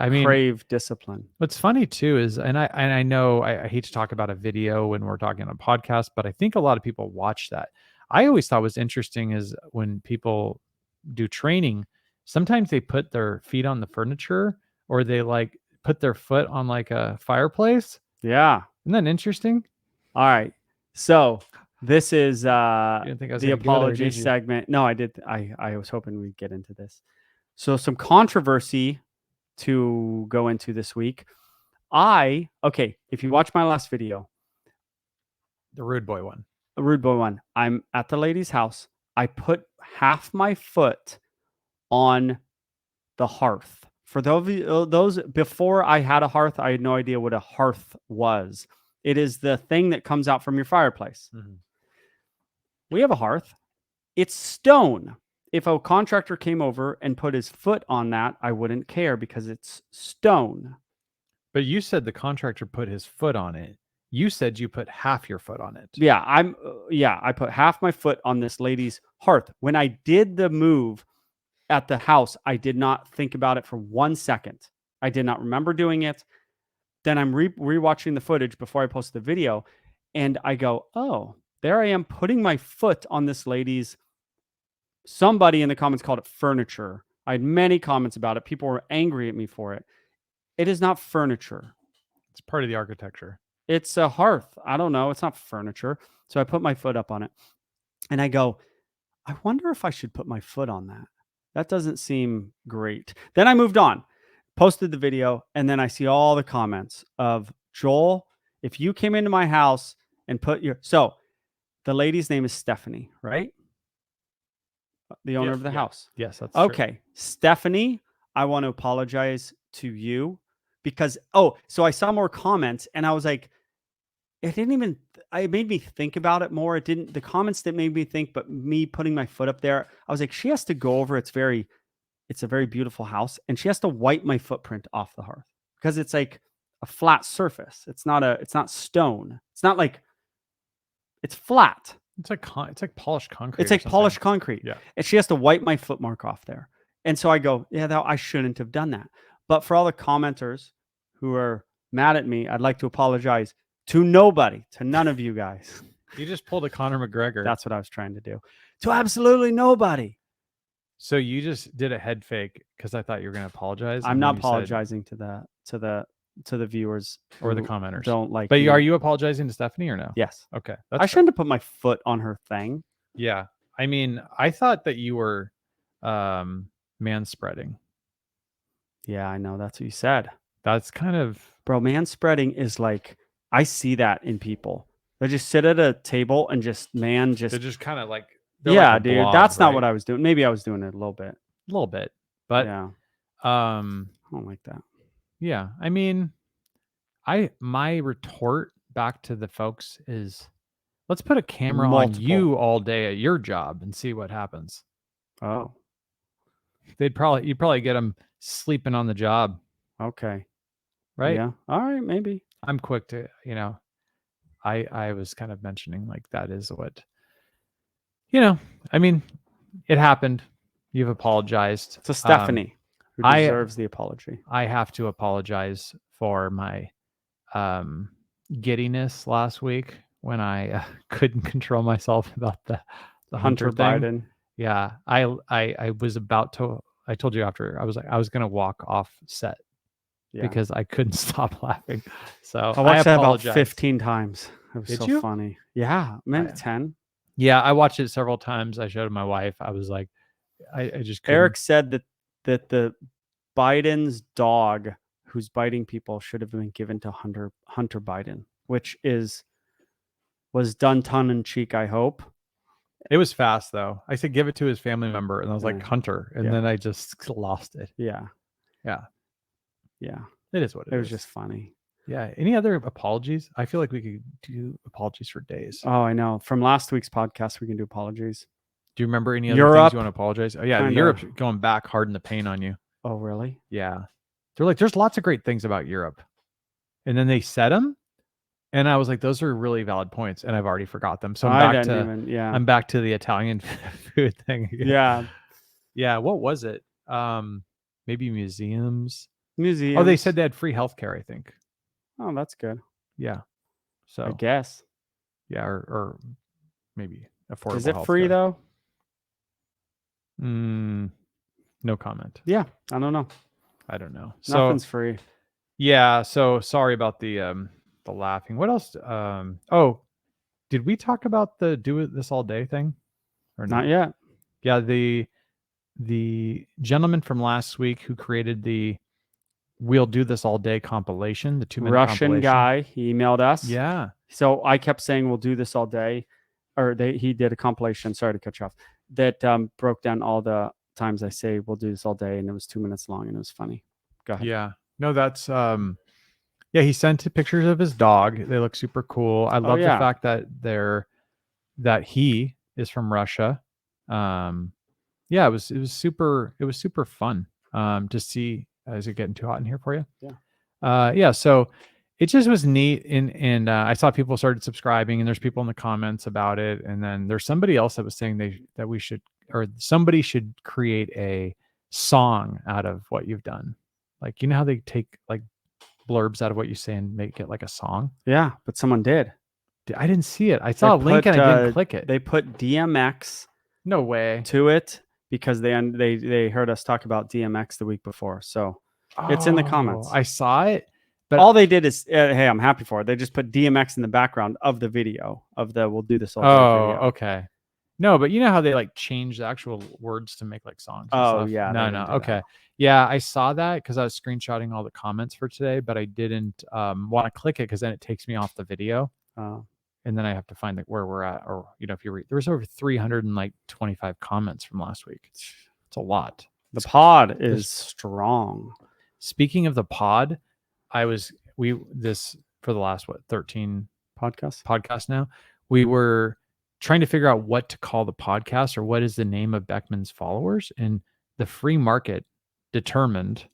A: mean,
B: Crave discipline.
A: what's funny too is, and I know I hate to talk about a video when we're talking on a podcast, but I think a lot of people watch that. I always thought was interesting is when people do training, sometimes they put their feet on the furniture or they like put their foot on like a fireplace.
B: Yeah.
A: Isn't that interesting?
B: All right. So this is
A: You didn't think I was
B: the
A: gonna go there,
B: apology
A: did you?
B: segment. No, I did. I was hoping we'd get into this. So some controversy to go into this week. Okay, if you watch my last video,
A: The rude boy one.
B: a rude boy one, I'm at the lady's house. I put half my foot on the hearth. For those before I had a hearth, I had no idea what a hearth was. It is the thing that comes out from your fireplace.
A: Mhm.
B: We have a hearth. It's stone. If a contractor came over and put his foot on that, I wouldn't care because it's stone.
A: But you said the contractor put his foot on it. You said you put half your foot on it.
B: Yeah, I put half my foot on this lady's hearth. When I did the move at the house, I did not think about it for 1 second. I did not remember doing it. Then I'm rewatching the footage before I post the video, and I go, "Oh, there I am putting my foot on this lady's." Somebody in the comments called it furniture. I had many comments about it. People were angry at me for it. It is not furniture.
A: It's part of the architecture.
B: It's a hearth. I don't know. It's not furniture. So I put my foot up on it, and I go, I wonder if I should put my foot on that. That doesn't seem great. Then I moved on, posted the video, and then I see all the comments of Joel, if you came into my house and put your the lady's name is Stephanie, right? The owner of the house.
A: Yes, that's true.
B: Okay. Stephanie, I want to apologize to you because so I saw more comments and I was like, it made me think about it more. The comments that made me think, but me putting my foot up there, I was like, she has to go over. It's a very beautiful house. And she has to wipe my footprint off the hearth because it's like a flat surface. It's not stone. It's not like it's flat.
A: It's like polished concrete.
B: It's like polished concrete.
A: Yeah.
B: And she has to wipe my foot mark off there. And so I go, yeah, I shouldn't have done that. But for all the commenters who are mad at me, I'd like to apologize to nobody, to none of you guys.
A: You just pulled a Conor McGregor.
B: That's what I was trying to do. To absolutely nobody.
A: So you just did a head fake because I thought you were going to apologize.
B: I'm not apologizing to the viewers
A: or the
B: who
A: commenters.
B: don't like
A: But
B: me.
A: are you apologizing to Stephanie or no?
B: Yes.
A: Okay.
B: I shouldn't have put my foot on her thing.
A: Yeah. I mean, I thought that you were manspreading.
B: Yeah, I know. That's what you said.
A: That's kind of
B: Bro, manspreading is like, I see that in people. They just sit at a table and
A: they're just kind of like
B: yeah,
A: like a
B: dude.
A: blob,
B: That's not
A: right?
B: what I was doing. Maybe I was doing it a little bit.
A: A little bit. But
B: Yeah,
A: I
B: don't like that.
A: yeah, I mean, my retort back to the folks is let's put a camera on you all day at your job and see what happens.
B: Oh,
A: You'd probably get them sleeping on the job,
B: okay.
A: right?
B: Yeah. All right, maybe.
A: I'm quick to, I was kind of mentioning like that is what, I mean, it happened. You've apologized.
B: So Stephanie, who deserves the apology.
A: I have to apologize for my giddiness last week when I couldn't control myself about the Hunter thing.
B: Biden.
A: Yeah, I was about to. I told you after I was going to walk off set because I couldn't stop laughing. So
B: I watched that about 15 times. It was
A: Did
B: so
A: you?
B: funny. Yeah, maybe 10.
A: Yeah, I watched it several times. I showed my wife. I was like, I just couldn't.
B: Eric said that the Biden's dog who's biting people should have been given to Hunter Biden, which was done tongue in cheek, I hope.
A: It was fast though. I said give it to his family member, and I was like Hunter, and then I just lost it.
B: Yeah.
A: Yeah.
B: Yeah.
A: It is what
B: It was just funny.
A: yeah. Any other apologies? I feel like we could do apologies for days.
B: Oh, I know. From last week's podcast, we can do apologies.
A: Do you remember any other things
B: Europe,
A: you want to apologize? Oh yeah,
B: kinda-
A: Europe's going back hard in the paint on you.
B: Oh, really?
A: Yeah, they're like, there's lots of great things about Europe, and then they said them, and I was like, those are really valid points, and I've already forgot them. So I'm
B: I
A: back
B: didn't
A: to
B: even. Yeah.
A: I'm back to the Italian food thing again.
B: Yeah.
A: Yeah, what was it? Maybe museums.
B: Museums.
A: Oh, they said they had free healthcare, I think.
B: Oh, that's good.
A: Yeah.
B: I
A: So
B: guess.
A: yeah, or maybe affordable.
B: Is it free
A: healthcare.
B: though?
A: No comment.
B: Yeah. I don't know.
A: I don't know. So
B: Nothing's free.
A: yeah, so sorry about the laughing. What else? Oh, did we talk about the do it this all day thing? Or
B: Not yet.
A: Yeah, the gentleman from last week who created the "We'll Do This All Day" compilation, the 2-minute
B: Russian
A: compilation.
B: guy. He emailed us.
A: Yeah.
B: So I kept saying we'll do this all day, or he did a compilation. Sorry to cut you off. That broke down all the times I say we'll do this all day, and it was 2 minutes long, and it was funny. Go ahead.
A: Yeah. No, that's yeah, he sent pictures of his dog. They look super cool. I love
B: yeah.
A: the fact that he is from Russia. Yeah, it was super fun to see. Is it getting too hot in here for you?
B: Yeah.
A: Yeah, so it just was neat, and I saw people started subscribing, and there's people in the comments about it, and then there's somebody else that was saying that we should, or somebody should create a song out of what you've done. Like, you know how they take like blurbs out of what you say and make it like a song?
B: Yeah, but someone did.
A: I didn't see it. I saw a link and I didn't click it.
B: They put DMX
A: No way.
B: to it because they heard us talk about DMX the week before. So it's in the comments.
A: I saw it, but
B: all they did is, hey, I'm happy for it. They just put DMX in the background of the video of the "We'll Do This All Day" video.
A: Okay. No, but you know how they like change the actual words to make like songs. And
B: Oh
A: stuff?
B: yeah.
A: No. Okay. Yeah, I saw that because I was screenshotting all the comments for today, but I didn't want to click it because then it takes me off the video. And then I have to find where we're at, or if you read, there was over 325 comments from last week. It's a lot.
B: The pod is strong.
A: Speaking of the pod, this for the last 13 podcasts now, we were trying to figure out what to call the podcast, or what is the name of Beckman's followers, and the free market determined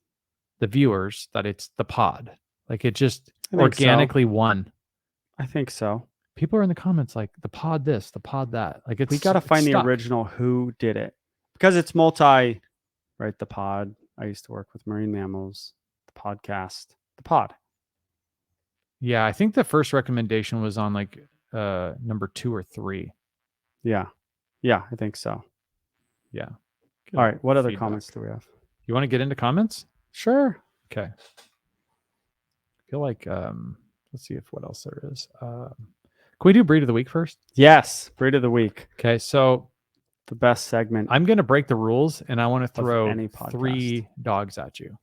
A: the viewers that it's the pod. Like, it just organically won.
B: I think so.
A: People are in the comments like the pod this, the pod that. Like, we
B: got to find the original who did it, because it's multi, right? The pod. I used to work with marine mammals. The podcast. The pod.
A: Yeah, I think the first recommendation was on like number 2 or 3.
B: Yeah, I think so.
A: Yeah.
B: All right. What other comments do we have?
A: You want to get into comments?
B: Sure.
A: Okay. I feel like let's see what else there is. Can we do breed of the week first?
B: Yes, breed of the week.
A: Okay, so
B: the best segment.
A: I'm going to break the rules, and I want to throw 3 dogs at you.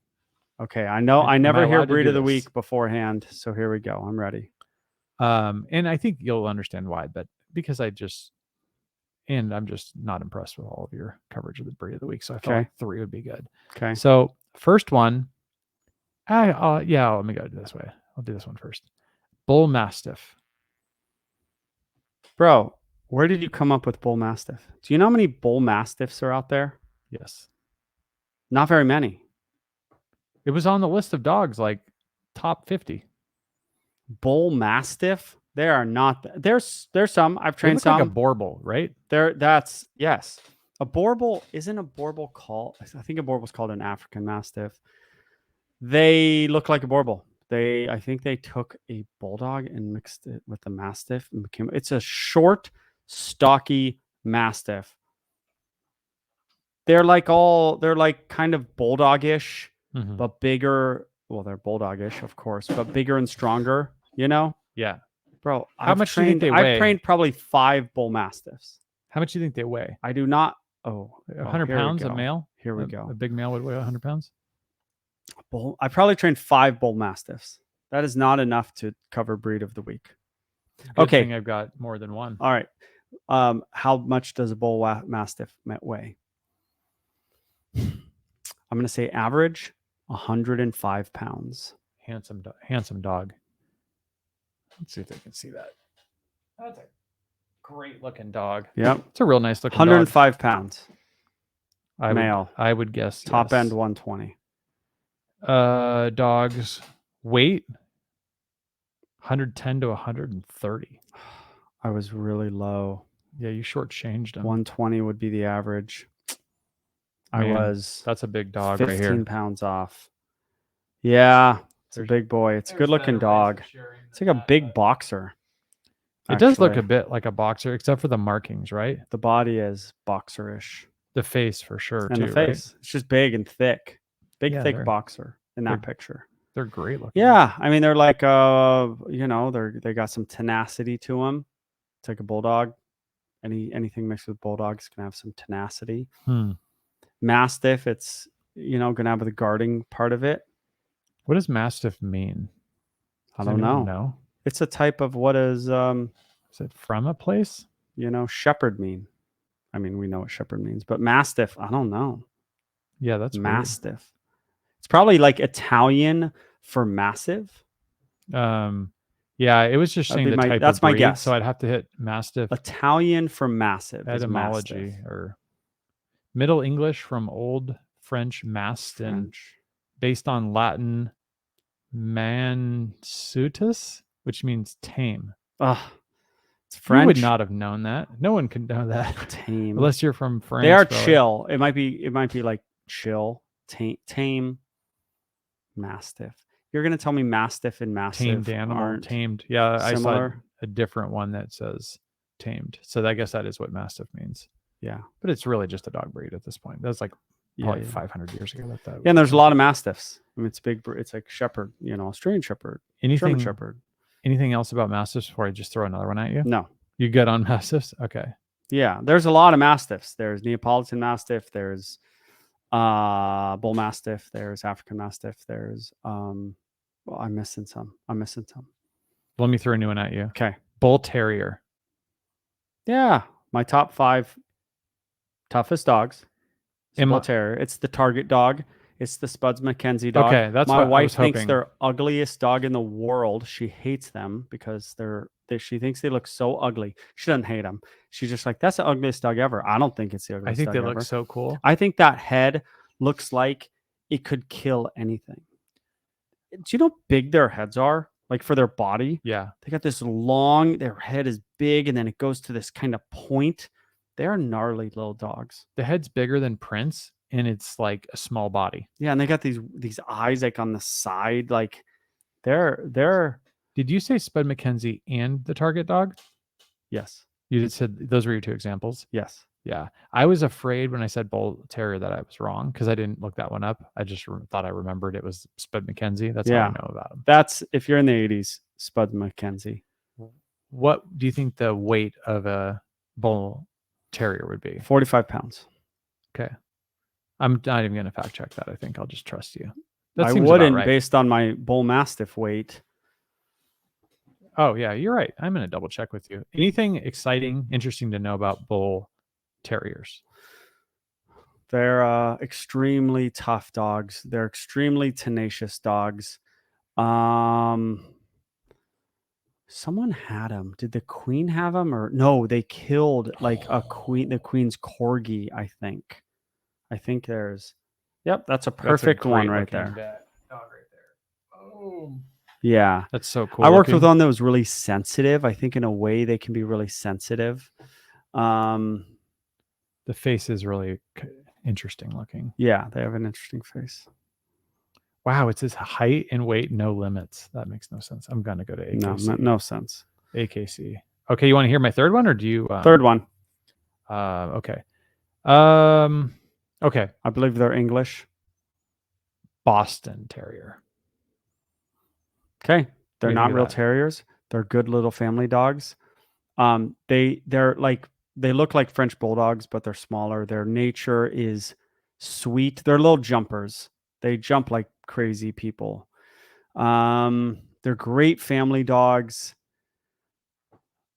B: Okay, I know I never hear breed of the week beforehand, so here we go. I'm ready.
A: And I think you'll understand why, but because I'm just not impressed with all of your coverage of the breed of the week, so I felt like 3 would be good.
B: Okay.
A: So first one, let me go this way. I'll do this one first. Bull Mastiff.
B: Bro, where did you come up with Bull Mastiff? Do you know how many Bull Mastiffs are out there?
A: Yes.
B: Not very many.
A: It was on the list of dogs, like top 50.
B: Bull Mastiff? There are not. There's some. I've trained some.
A: Like a Borbal, right?
B: Yes. A Borbal isn't a Borbal called. I think a Borbal's called an African Mastiff. They look like a Borbal. I think they took a Bulldog and mixed it with the Mastiff and became. It's a short, stocky Mastiff. They're like kind of Bulldog-ish, but bigger. Well, they're Bulldog-ish, of course, but bigger and stronger.
A: Yeah.
B: Bro,
A: how much do you think they weigh?
B: I've trained probably 5 Bull Mastiffs.
A: How much do you think they weigh?
B: I do not.
A: 100 pounds a male?
B: Here we go.
A: A big male would weigh 100 pounds?
B: I probably trained 5 Bull Mastiffs. That is not enough to cover breed of the week.
A: Good thing I've got more than one.
B: All right. How much does a Bull Mastiff weigh? I'm going to say average 105 pounds.
A: handsome dog. Let's see if they can see that. That's a great looking dog.
B: Yep.
A: It's a real nice looking dog.
B: 105 pounds.
A: I
B: Male.
A: I would guess
B: Top
A: yes.
B: end 120.
A: Dogs weight 110 to 130.
B: I was really low.
A: Yeah, you shortchanged him.
B: 120 would be the average. I
A: Man,
B: was
A: that's a big dog
B: 15
A: right here.
B: pounds off. Yeah, it's a
A: There's-
B: big boy. It's a
A: There's
B: good looking
A: better ways of
B: dog.
A: sharing
B: It's
A: than
B: like a
A: that,
B: big
A: but
B: boxer.
A: It does look a
B: actually.
A: bit like a boxer, except for the markings, right?
B: The body is boxerish.
A: The face for sure,
B: And
A: too,
B: the face. It's just big and thick. Big,
A: Yeah,
B: thick
A: they're-
B: boxer in that
A: they're-
B: picture.
A: right? They're great looking.
B: Yeah, I mean they're like they got some tenacity to them. It's like a bulldog. Anything mixed with bulldogs can have some tenacity. Mastiff, it's gonna have the guarding part of it.
A: What does Mastiff mean?
B: I
A: Does
B: don't
A: anyone
B: know. It's a type of what is
A: Is it from a place?
B: shepherd mean? I mean, we know what shepherd means, but mastiff, I don't know.
A: Yeah, that's weird.
B: Mastiff. It's probably like Italian for massive.
A: Yeah, it was just saying the type
B: that's
A: of
B: my
A: breed,
B: guess.
A: so I'd have to hit Mastiff
B: Italian for massive is
A: etymology
B: mastiff.
A: or Middle English from Old French mastin,
B: French.
A: based on Latin mansutus, which means tame.
B: Ugh. It's French.
A: You would not have known that. No one could know that
B: Tame.
A: unless you're from France.
B: They are
A: probably.
B: chill. It might be like chill. Tame. Mastiff. You're gonna tell me mastiff and mastiff
A: Tamed animal,
B: aren't
A: tamed. Yeah, I saw
B: similar?
A: a different one that says tamed. So I guess that is what Mastiff means.
B: Yeah.
A: But it's really just a dog breed at this point. That's like
B: Yeah,
A: probably
B: yeah.
A: 500 years ago. That
B: Yeah, and there's a lot of mastiffs. I mean, it's big. It's like shepherd. Australian shepherd, German
A: anything
B: shepherd.
A: anything else about Mastiffs before I just throw another one at you?
B: No.
A: You good on Mastiffs? Okay.
B: Yeah, there's a lot of mastiffs. There's Neapolitan Mastiff. There's Bull Mastiff. There's African Mastiff. There's well, I'm missing some.
A: Let me throw a new one at you.
B: Okay.
A: Bull Terrier.
B: Yeah, my top 5 toughest dogs.
A: Am
B: Bull
A: I-
B: Terrier. It's the target dog. It's the Spuds MacKenzie dog.
A: Okay, that's
B: my
A: what I
B: wife
A: was
B: thinks
A: hoping.
B: they're ugliest dog in the world. She hates them because she thinks they look so ugly. She doesn't hate them. She's just like, that's the ugliest dog ever. I don't think it's the
A: I
B: ugliest
A: think
B: dog
A: they
B: ever.
A: look so cool.
B: I think that head looks like it could kill anything. Do you know how big their heads are? Like for their body?
A: Yeah.
B: They got this long, their head is big, and then it goes to this kind of point. They're gnarly little dogs.
A: The head's bigger than Prince, and it's like a small body.
B: Yeah, and they got these eyes like on the side. Like they're
A: Did you say Spud MacKenzie and the target dog?
B: yes.
A: You just said those were your 2 examples.
B: Yes.
A: Yeah. I was afraid when I said Bull Terrier that I was wrong because I didn't look that one up. I just thought I remembered it was Spud MacKenzie. That's
B: Yeah.
A: all I know about him.
B: That's if you're in the 80s, Spud MacKenzie.
A: What do you think the weight of a Bull Terrier would be?
B: 45 pounds.
A: Okay. I'm not even going to fact check that. I think I'll just trust you. That
B: I
A: seems about
B: wouldn't
A: right.
B: based on my Bull Mastiff weight.
A: Oh, yeah, you're right. I'm going to double check with you. Anything exciting, interesting to know about Bull Terriers?
B: They're extremely tough dogs. They're extremely tenacious dogs. Someone had them. Did the queen have them or no? They killed like the queen's corgi. I think there's. Yep, that's a perfect one right there.
A: Dog right there. Oh,
B: Yeah,
A: that's so cool.
B: I worked with
A: looking.
B: one that was really sensitive. I think in a way they can be really sensitive.
A: The face is really interesting looking.
B: Yeah, they have an interesting face.
A: Wow, it says height and weight, no limits. That makes no sense. I'm gonna go to AKC.
B: No sense.
A: AKC. Okay, you want to hear my third one, or do you?
B: Third one.
A: Okay. Okay.
B: I believe they're English.
A: Boston Terrier.
B: Okay, they're
A: do you
B: not
A: think of
B: real
A: that?
B: terriers. They're good little family dogs. They're like they look like French bulldogs, but they're smaller. Their nature is sweet. They're little jumpers. They jump like crazy people. They're great family dogs.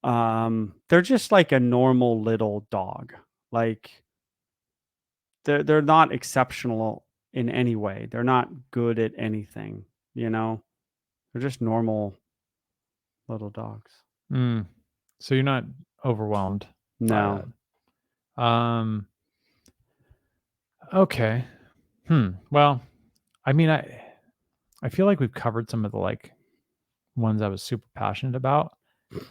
B: They're just like a normal little dog. Like they're not exceptional in any way. They're not good at anything, you know. They're just normal little dogs.
A: So you're not overwhelmed by
B: No.
A: that. Okay. Well, I mean, I feel like we've covered some of the like ones I was super passionate about.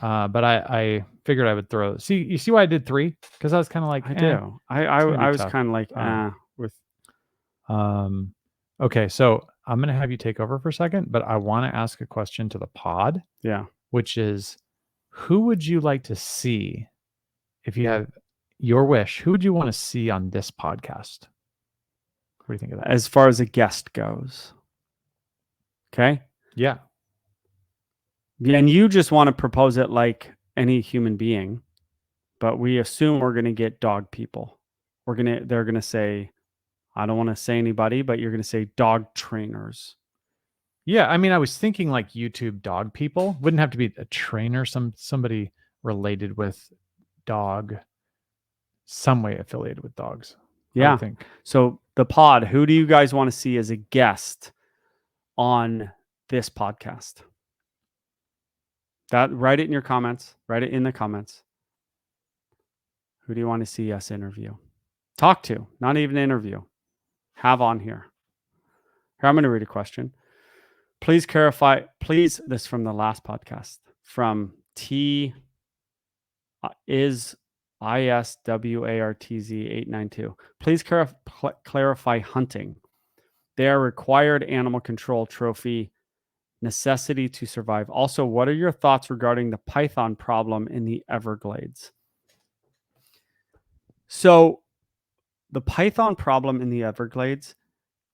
A: But I figured I would throw. You see why I did 3? Because I was kind of like,
B: I
A: eh,
B: do.
A: it's gonna be
B: I was
A: tough.
B: kind of like, with
A: Okay, so I'm gonna have you take over for a second, but I want to ask a question to the pod,
B: yeah.
A: which is, who would you like to see if you have your wish? Who would you want to see on this podcast? What do you think of that?
B: As far as a guest goes. Okay.
A: Yeah.
B: Yeah, and you just want to propose it like any human being, but we assume we're going to get dog people. They're going to say, I don't want to say anybody, but you're going to say dog trainers.
A: Yeah, I mean, I was thinking like YouTube dog people. Wouldn't have to be a trainer, somebody related with dog, some way affiliated with dogs. I
B: Yeah.
A: would think.
B: So the pod, who do you guys want to see as a guest on this podcast? Write it in your comments. Write it in the comments. Who do you want to see us interview? Talk to, not even interview. Have on here. Here, I'm going to read a question. Please clarify, this is from the last podcast from T is ISWARTZ 892. Please clarify hunting. They are required animal control trophy, necessity to survive. Also, what are your thoughts regarding the python problem in the Everglades? So, the python problem in the Everglades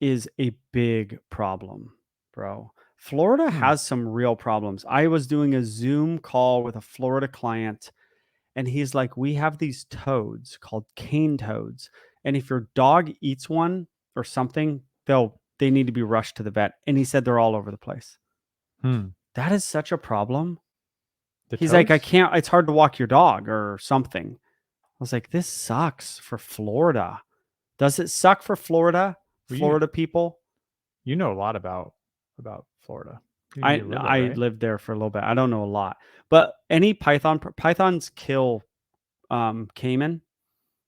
B: is a big problem, bro. Florida has some real problems. I was doing a Zoom call with a Florida client, and he's like, we have these toads called cane toads. And if your dog eats one or something, they need to be rushed to the vet. And he said they're all over the place. That is such a problem. He's like, it's hard to walk your dog or something. I was like, this sucks for Florida. Does it suck for Florida? Florida people?
A: You know a lot about Florida.
B: I lived there for a little bit. I don't know a lot, but any pythons kill caiman.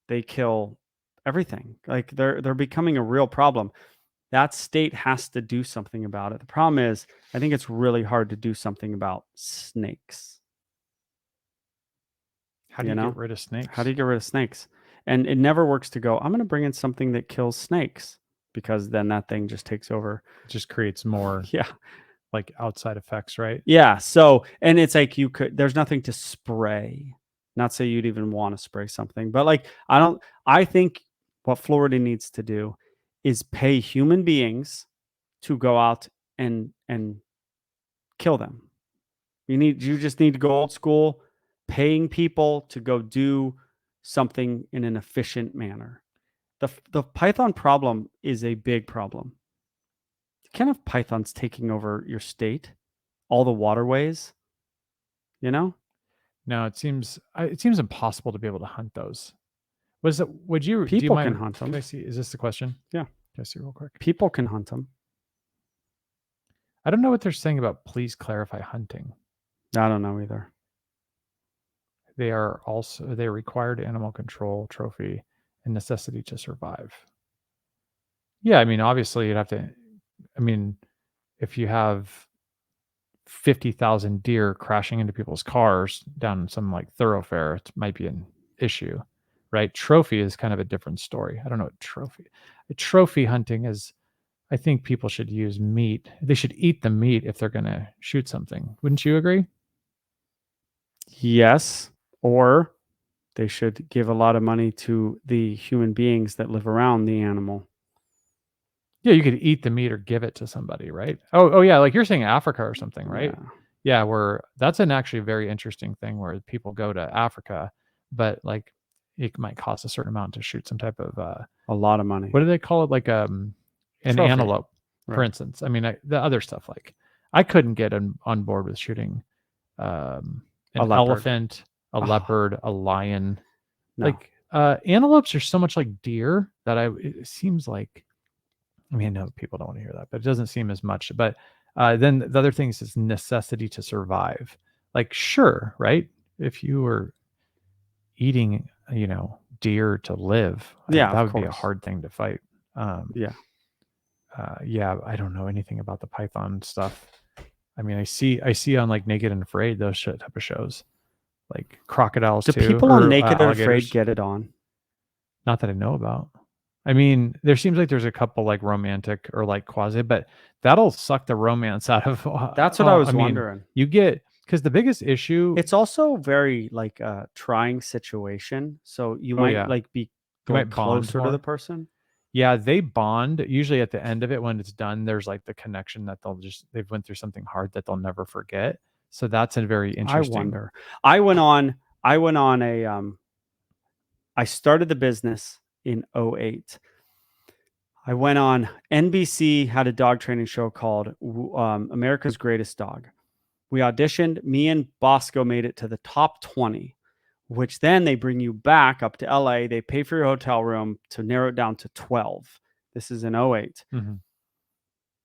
B: They kill everything. Like they're becoming a real problem. That state has to do something about it. The problem is, I think it's really hard to do something about snakes.
A: How do you get rid of snakes?
B: How do you get rid of snakes? And it never works to go, I'm going to bring in something that kills snakes, because then that thing just takes over.
A: It just creates more like outside effects, right?
B: Yeah. So, and it's like there's nothing to spray. Not say you'd even want to spray something, but like, I think what Florida needs to do is pay human beings to go out and kill them. You just need to go old school, paying people to go do something in an efficient manner. The python problem is a big problem. You can't have pythons taking over your state, all the waterways,
A: No, it seems impossible to be able to hunt those.
B: People can hunt them.
A: Can I see? Is this the question?
B: Yeah.
A: Can I see real quick?
B: People can hunt them.
A: I don't know what they're saying about please clarify hunting.
B: I don't know either.
A: They required animal control trophy and necessity to survive. Yeah, I mean, obviously you'd have to, if you have 50,000 deer crashing into people's cars down some like thoroughfare, it might be an issue, right? Trophy is kind of a different story. I don't know what trophy hunting is. I think people should use meat. They should eat the meat if they're going to shoot something. Wouldn't you agree?
B: Yes. Or they should give a lot of money to the human beings that live around the animal.
A: Yeah, you could eat the meat or give it to somebody, right? Oh yeah, like you're saying Africa or something, right? Yeah, where that's an actually very interesting thing where people go to Africa, but like it might cost a certain amount to shoot some type of
B: a lot of money.
A: What do they call it? Like an trophy. Antelope, for instance. I mean, the other stuff, like I couldn't get on board with shooting an elephant, a leopard, a lion. No. Like antelopes are so much like deer that it seems like, I mean, I know people don't want to hear that, but it doesn't seem as much. But Then the other things is necessity to survive. Like, sure, right? If you were eating, deer to live,
B: Yeah,
A: that
B: of
A: would be a
B: course.
A: hard thing to fight.
B: Yeah.
A: Yeah, I don't know anything about the python stuff. I mean, I see on like Naked and Afraid, those type of shows, like crocodiles
B: Do
A: too,
B: people on
A: or
B: Naked and Afraid
A: alligators.
B: get it on?
A: Not that I know about. I mean, there seems like there's a couple like romantic or like quasi, but that'll suck the romance out of.
B: That's what I
A: I
B: was
A: mean,
B: wondering.
A: you get, because the biggest issue.
B: It's also very like a trying situation, so you
A: Oh
B: might
A: yeah,
B: like be
A: you
B: going
A: might bond
B: closer to the
A: more.
B: person.
A: Yeah, they bond usually at the end of it when it's done. There's like the connection that they've went through something hard that they'll never forget. So that's a very
B: I
A: interesting.
B: wonder. I went on I started the business in 08. I went on NBC, had a dog training show called America's Greatest Dog. We auditioned. Me and Bosco made it to the top 20, which then they bring you back up to LA. They pay for your hotel room to narrow it down to 12. This is in 08.
A: Mhm.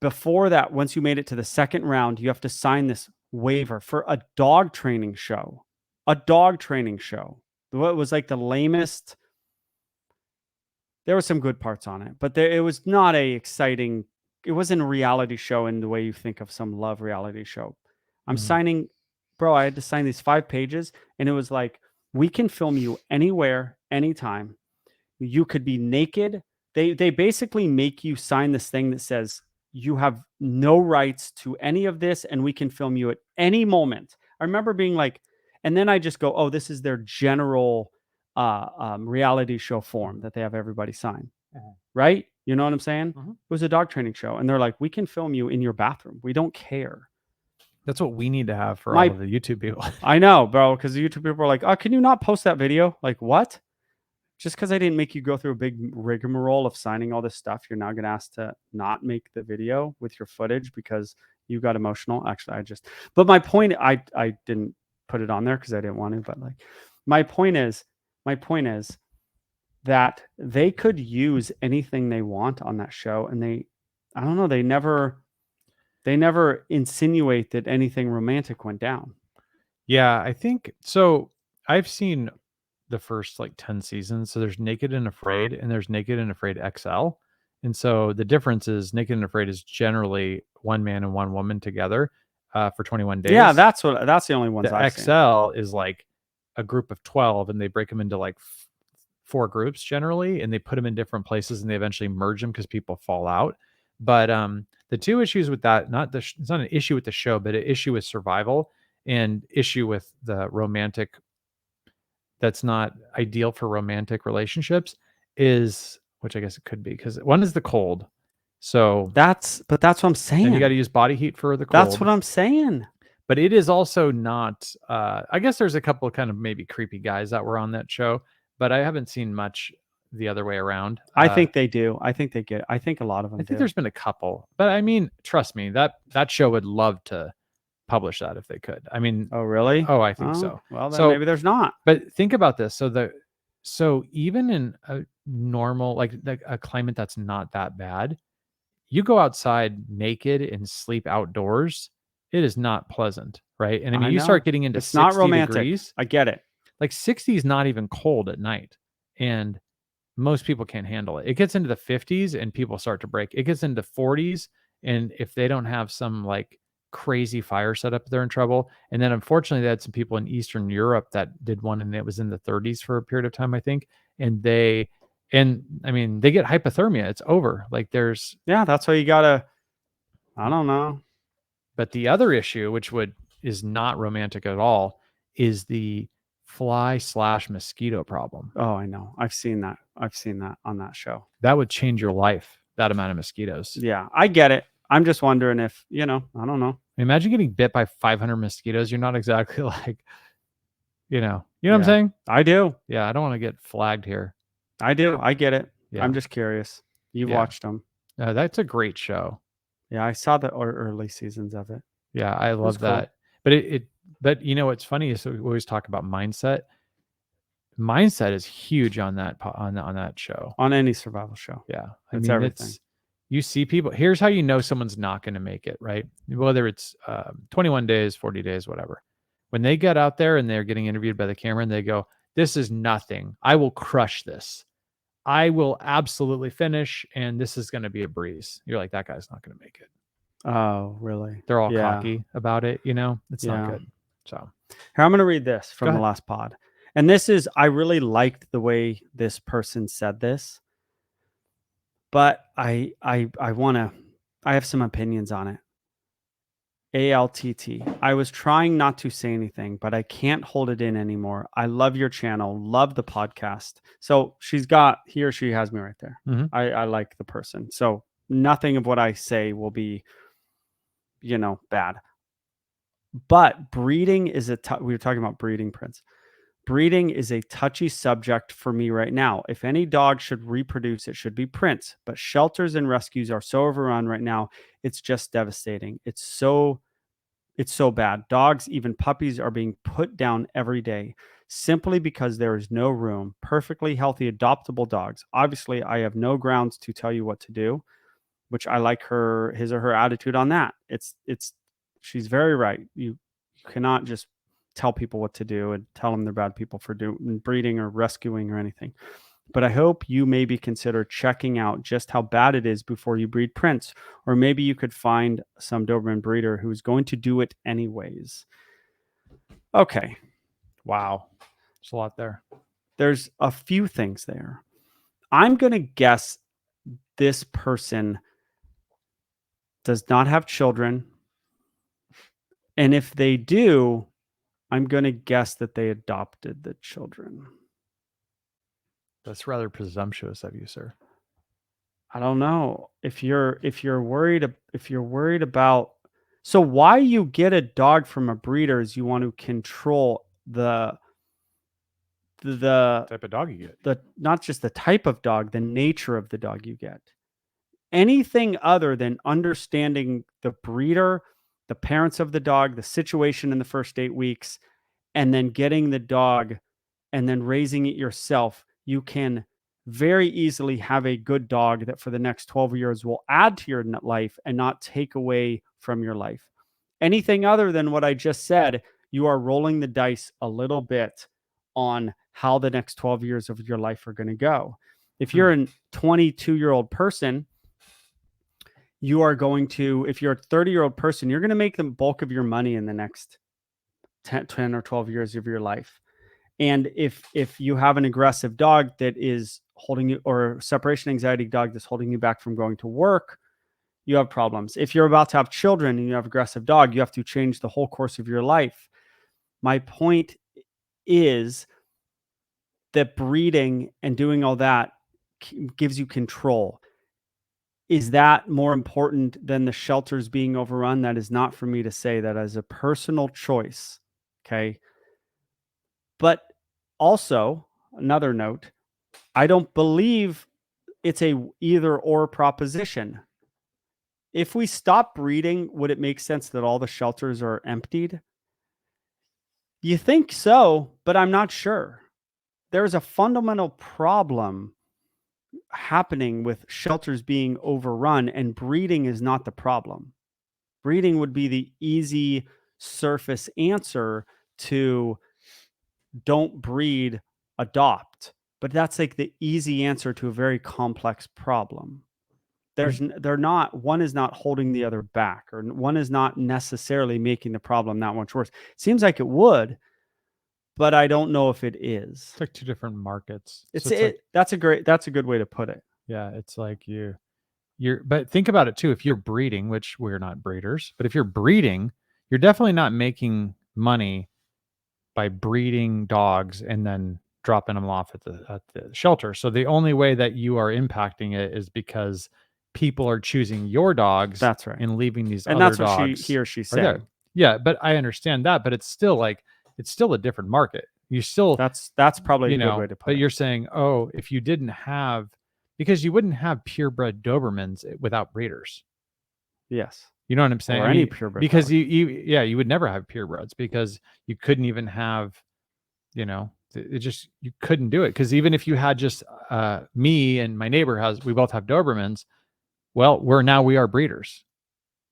B: Before that, once you made it to the second round, you have to sign this waiver for a dog training show. A dog training show. What was like the lamest. There were some good parts on it, but it was not a exciting. It wasn't a reality show in the way you think of some love reality show. I'm
A: Mhm.
B: signing, bro. I had to sign these 5 pages, and it was like, we can film you anywhere, anytime. You could be naked. They basically make you sign this thing that says you have no rights to any of this, and we can film you at any moment. I remember being like, and then I just go, oh, this is their general reality show form that they have everybody sign, right? You know what I'm saying?
A: Mhm.
B: It was a dog training show, and they're like, we can film you in your bathroom. We don't care.
A: That's what we need to have for all
B: My
A: of the YouTube people.
B: I know, bro, because the YouTube people are like, oh, can you not post that video? Like, what? Just because I didn't make you go through a big rigmarole of signing all this stuff, you're now going to ask to not make the video with your footage because you got emotional. Actually, but my point, I didn't put it on there because I didn't want to. But like, my point is that they could use anything they want on that show, and I don't know, they never insinuate that anything romantic went down.
A: Yeah, I think so. I've seen the first like 10 seasons. So there's Naked and Afraid and there's Naked and Afraid XL. And so the difference is Naked and Afraid is generally one man and one woman together for 21 days.
B: Yeah, that's the only ones
A: The
B: I've seen.
A: XL is like a group of 12 and they break them into like 4 groups generally, and they put them in different places and they eventually merge them because people fall out. But the two issues with that, it's not an issue with the show, but an issue with survival and issue with the romantic that's not ideal for romantic relationships is, which I guess it could be, because one is the cold. So
B: But that's what I'm saying.
A: and you got to use body heat for the cold.
B: That's what I'm saying.
A: But it is also not. I guess there's a couple of kind of maybe creepy guys that were on that show, but I haven't seen much the other way around.
B: I think they do. I think they get. I think a lot of them
A: I think
B: do.
A: there's been a couple, but I mean, trust me, that show would love to publish that if they could. I mean,
B: Oh, really?
A: oh, I think so.
B: Well, then
A: So
B: maybe there's not.
A: But think about this. So even in a normal like a climate that's not that bad, you go outside naked and sleep outdoors, it is not pleasant, right? And I mean,
B: I
A: you
B: know.
A: start getting into
B: It's not
A: 60
B: romantic.
A: degrees.
B: I get it.
A: Like 60 is not even cold at night. And most people can't handle it. It gets into the 50s and people start to break. It gets into 40s. And if they don't have some like crazy fire setup, they're in trouble. And then unfortunately, they had some people in Eastern Europe that did one and it was in the 30s for a period of time, I think. And I mean, they get hypothermia. It's over. Like
B: Yeah, that's why you gotta. I don't know.
A: but the other issue, which is not romantic at all, is the fly/mosquito problem.
B: Oh, I know. I've seen that. On that show.
A: That would change your life, that amount of mosquitoes.
B: Yeah, I get it. I'm just wondering if, I don't know.
A: Imagine getting bit by 500 mosquitoes. You're not exactly like, what I'm
B: Yeah.
A: saying?
B: I do.
A: Yeah, I don't want to get flagged here.
B: I do. I get it.
A: Yeah.
B: I'm just curious. You've
A: Yeah.
B: watched them.
A: That's a great show.
B: Yeah, I saw the early seasons of it.
A: Yeah, I
B: was
A: love
B: cool.
A: that. But what's funny is we always talk about mindset. Mindset is huge on that show.
B: On any survival show.
A: Yeah,
B: It's everything.
A: you see people. Here's how you know someone's not going to make it, right? Whether it's 21 days, 40 days, whatever. When they get out there and they're getting interviewed by the camera and they go, "This is nothing. I will crush this. I will absolutely finish, and this is going to be a breeze." You're like, that guy's not going to make it.
B: Oh, really?
A: They're all
B: Yeah.
A: cocky about it, you know? It's not
B: Yeah.
A: good. So
B: Here, I'm going to read this
A: Go
B: from the
A: ahead.
B: last pod. And this is, I really liked the way this person said this, but I have some opinions on it. ALTT. I was trying not to say anything, but I can't hold it in anymore. I love your channel, love the podcast. So he or she has me right there.
A: Mhm.
B: I like the person. So nothing of what I say will be, bad. But breeding is we were talking about breeding, Prince. Breeding is a touchy subject for me right now. If any dog should reproduce, it should be Prince. But shelters and rescues are so overrun right now. It's just devastating. It's so bad. Dogs, even puppies, are being put down every day simply because there is no room. Perfectly healthy, adoptable dogs. Obviously, I have no grounds to tell you what to do, which I like his or her attitude on that. She's very right. You cannot just tell people what to do and tell them they're bad people for breeding or rescuing or anything. But I hope you maybe consider checking out just how bad it is before you breed Prince. Or maybe you could find some Doberman breeder who's going to do it anyways. Okay.
A: Wow. There's a lot there.
B: There's a few things there. I'm going to guess this person does not have children. And if they do, I'm going to guess that they adopted the children.
A: That's rather presumptuous of you, sir.
B: I don't know if you're worried about. So why you get a dog from a breeder is you want to control the
A: Type of dog you get.
B: not just the type of dog, the nature of the dog you get. Anything other than understanding the breeder, the parents of the dog, the situation in the first 8 weeks, and then getting the dog and then raising it yourself, you can very easily have a good dog that for the next 12 years will add to your life and not take away from your life. Anything other than what I just said, you are rolling the dice a little bit on how the next 12 years of your life are going to go. If you're a 22-year-old person, if you're a 30-year-old person, you're going to make the bulk of your money in the next 10 or 12 years of your life. And if you have an aggressive dog that is holding you, or a separation anxiety dog that's holding you back from going to work, you have problems. If you're about to have children and you have aggressive dog, you have to change the whole course of your life. My point is that breeding and doing all that gives you control. Is that more important than the shelters being overrun? That is not for me to say. That as a personal choice. Okay. But also, another note, I don't believe it's a either or proposition. If we stop breeding, would it make sense that all the shelters are emptied? You think so, but I'm not sure. There's a fundamental problem happening with shelters being overrun, and breeding is not the problem. Breeding would be the easy surface answer to don't breed, adopt. But that's like the easy answer to a very complex problem. One is not holding the other back, or one is not necessarily making the problem that much worse. It seems like it would, but I don't know if it is.
A: It's like two different markets.
B: That's a good way to put it.
A: Yeah, it's like but think about it too. If you're breeding, which we're not breeders, but if you're breeding, you're definitely not making money by breeding dogs and then dropping them off at the shelter. So the only way that you are impacting it is because people are choosing your dogs.
B: That's right.
A: And leaving these
B: And
A: other
B: that's what
A: dogs.
B: he or she
A: are
B: said.
A: there. Yeah, but I understand that, but it's still a different market. You still
B: That's probably a good way to put it.
A: But you're saying, oh, if you didn't have, because you wouldn't have purebred Dobermans without breeders.
B: Yes.
A: You know what I'm saying?
B: Or any purebred
A: because
B: dog.
A: you would never have purebreds because you couldn't even have, you couldn't do it. Because even if you had just me and my neighbor we both have Dobermans, Well, we are breeders,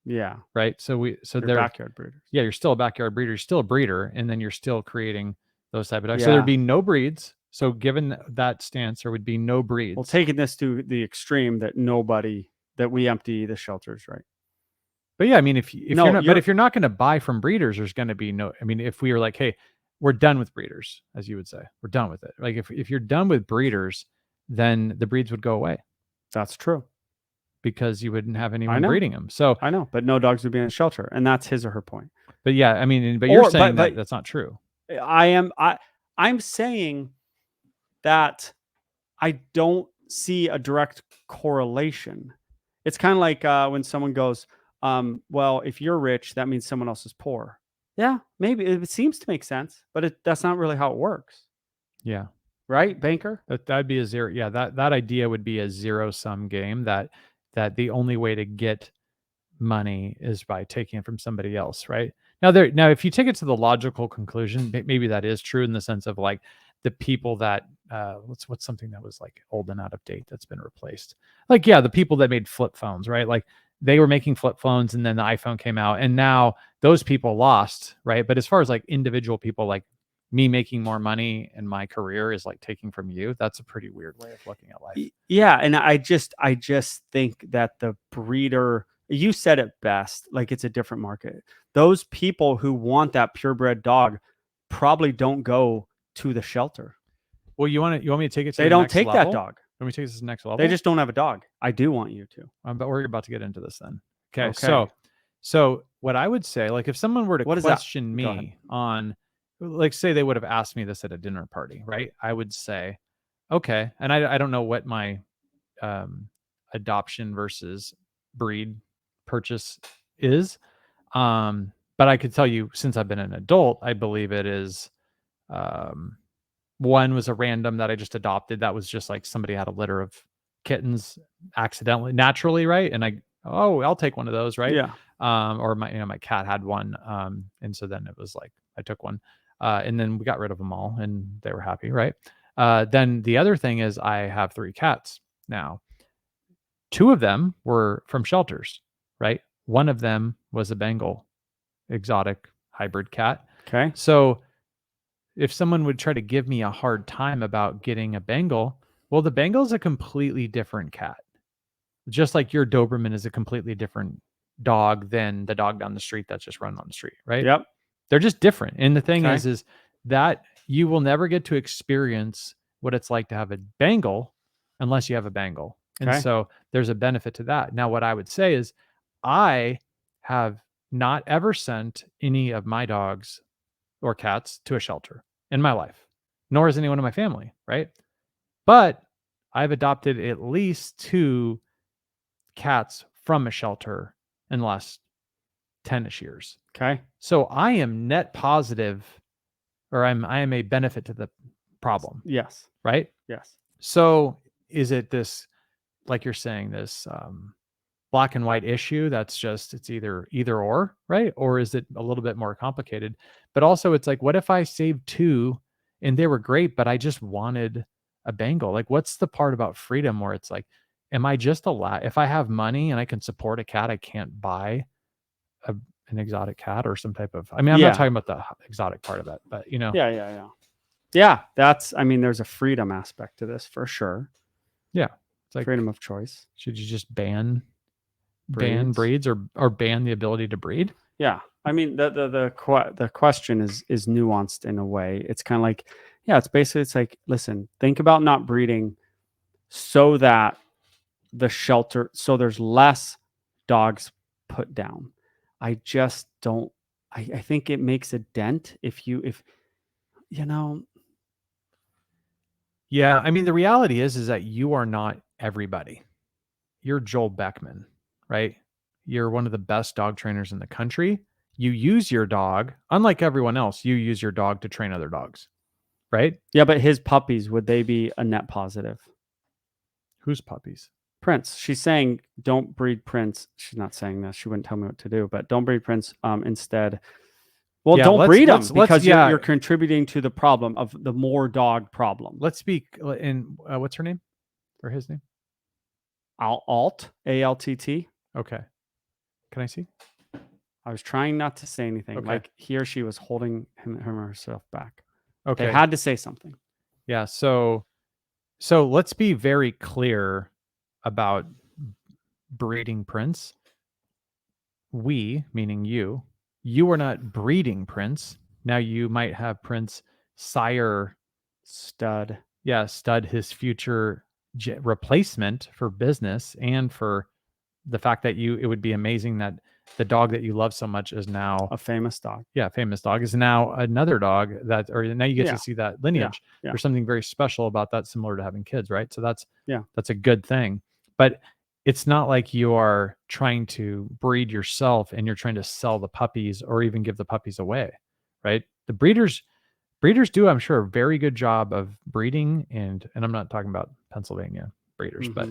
B: Yeah.
A: right? So
B: Your
A: they're
B: backyard breeders.
A: yeah, you're still a backyard breeder, you're still a breeder, and then you're still creating those type of dogs. So
B: Yeah.
A: there'd be no breeds. So given that stance, there would be no breeds.
B: Well, taking this to the extreme that we empty the shelters, right?
A: But yeah, I mean, if
B: No,
A: you're not, but if you're not going to buy from breeders, there's going to be no. I mean, if we were like, hey, we're done with breeders, as you would say, we're done with it. Like if you're done with breeders, then the breeds would go away
B: That's true.
A: because you wouldn't have anyone
B: know.
A: breeding them. So
B: I know, but no dogs would be in a shelter, and that's his or her point.
A: but yeah, I mean, but you're
B: Or-
A: saying
B: but-
A: that's not true.
B: I'm saying that I don't see a direct correlation. It's kind of like when someone goes, well, if you're rich, that means someone else is poor. Yeah, maybe it seems to make sense, but that's not really how it works.
A: Yeah.
B: Right, banker?
A: That'd be a zero. Yeah, that idea would be a zero sum game. That the only way to get money is by taking it from somebody else, right? Now if you take it to the logical conclusion, maybe that is true in the sense of like the people that what's something that was like old and out of date that's been replaced. Like yeah, the people that made flip phones, right? Like they were making flip phones and then the iPhone came out and now those people lost, right? But as far as like individual people like me making more money in my career is like taking from you, that's a pretty weird way of looking at life.
B: Yeah, and I just think that the breeder, you said it best, like it's a different market. Those people who want that purebred dog probably don't go to the shelter.
A: Well, you want me to take it to
B: They
A: the
B: don't
A: next
B: take
A: level?
B: that dog.
A: Let me take this to the next level.
B: They just don't have a dog. I do want you to.
A: But we're about to get into this then. Okay.
B: Okay.
A: So what I would say, like if someone were to
B: What is that?
A: question
B: Go ahead.
A: me on, like say they would have asked me this at a dinner party, right? I would say, okay. And I don't know what my adoption versus breed purchase is. But I could tell you since I've been an adult, I believe it is one was a random that I just adopted. That was just like somebody had a litter of kittens accidentally, naturally, right? And I'll take one of those, right?
B: Yeah.
A: Or my cat had one, and so then it was like I took one, and then we got rid of them all, and they were happy, right? Then the other thing is I have 3 cats now. 2 of them were from shelters, right? One of them was a Bengal exotic hybrid cat.
B: Okay.
A: So if someone would try to give me a hard time about getting a Bengal, well, the Bengal is a completely different cat. Just like your Doberman is a completely different dog than the dog down the street that's just running on the street, right?
B: Yep.
A: They're just different. And the thing
B: Okay.
A: is that you will never get to experience what it's like to have a Bengal unless you have a Bengal.
B: Okay.
A: And so there's a benefit to that. Now, what I would say is I have not ever sent any of my dogs or cats to a shelter in my life, nor has anyone in my family, right? But I've adopted at least 2 cats from a shelter in the last 10-ish years.
B: Okay.
A: So I am net positive, or I am a benefit to the problem,
B: Yes.
A: right?
B: Yes.
A: So is it this, like you're saying, this black and white issue that's just it's either or, right? Or is it a little bit more complicated? But also it's like, what if I saved 2 and they were great, but I just wanted a Bengal? Like what's the part about freedom where it's like, am I just allowed, if I have money and I can support a cat, I can't buy an exotic cat or some type of, I mean, I'm
B: Yeah.
A: not talking about the exotic part of that, but you know.
B: Yeah. That's, I mean, there's a freedom aspect to this for sure.
A: Yeah. It's like
B: Freedom of choice.
A: Should you just ban
B: Breeds.
A: breeds or ban the ability to breed?
B: Yeah. I mean, the question is nuanced in a way. It's kind of like, yeah, it's like, listen, think about not breeding so that so there's less dogs put down. I just don't, I think it makes a dent if you know.
A: Yeah. I mean, the reality is that you are not everybody. You're Joel Beckman, right? You're one of the best dog trainers in the country. You use your dog, unlike everyone else, you use your dog to train other dogs, right?
B: Yeah, but his puppies, would they be a net positive?
A: Whose puppies?
B: Prince. She's saying don't breed Prince. She's not saying that. She wouldn't tell me what to do, but don't breed Prince instead. Well,
A: Yeah,
B: don't breed them because
A: yeah.
B: you're contributing to the problem of the more dog problem.
A: Let's speak in what's her name or his name?
B: Alt, ALTT.
A: Okay. Can I see?
B: I was trying not to say anything.
A: Okay.
B: Like he or she was holding him or herself back.
A: Okay.
B: They had to say something.
A: Yeah. So let's be very clear about breeding Prince. We, meaning you are not breeding Prince. Now you might have Prince sire
B: Stud.
A: stud his future replacement for business, and for the fact that it would be amazing that the dog that you love so much is now
B: A famous dog.
A: famous dog is now another dog or now you get
B: Yeah.
A: to see that lineage.
B: Yeah.
A: There's something very special about that, similar to having kids, right? So that's
B: Yeah.
A: a good thing. But it's not like you are trying to breed yourself and you're trying to sell the puppies or even give the puppies away, right? The breeders do, I'm sure, a very good job of breeding, and I'm not talking about Pennsylvania breeders, but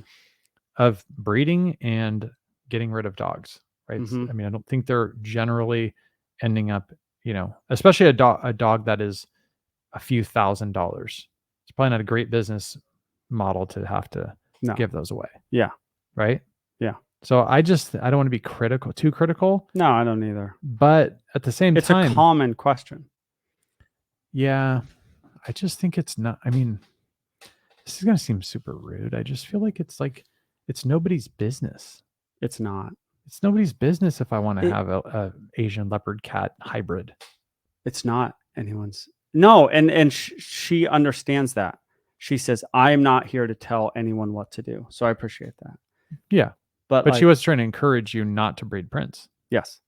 A: of breeding and getting rid of dogs, right?
B: Mhm.
A: I mean, I don't think they're generally ending up, especially a dog that is a few $1,000s. It's probably not a great business model to have to
B: No.
A: give those away.
B: Yeah.
A: Right.
B: Yeah.
A: So I don't want to be too critical,
B: No, I don't either.
A: but at the same
B: It's
A: time,
B: a common question.
A: yeah, I just think it's not. I mean, this is going to seem super rude. I just feel like it's nobody's business.
B: It's not.
A: It's nobody's business if I want to have a Asian leopard cat hybrid.
B: It's not anyone's. No, and she understands that. She says, "I am not here to tell anyone what to do." So I appreciate that.
A: Yeah,
B: but
A: she was trying to encourage you not to breed Prince.
B: Yes.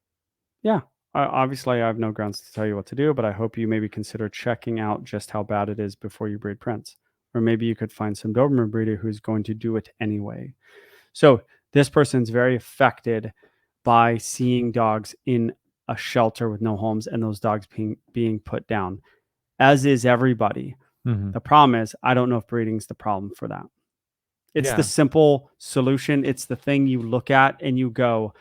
B: Yeah. Obviously, I have no grounds to tell you what to do, but I hope you maybe consider checking out just how bad it is before you breed Prince. Or maybe you could find some Doberman breeder who's going to do it anyway. So this person's very affected by seeing dogs in a shelter with no homes and those dogs being put down, as is everybody.
A: Mm-hmm.
B: The problem is, I don't know if breeding's the problem for that. It's the simple solution. It's the thing you look at and you go,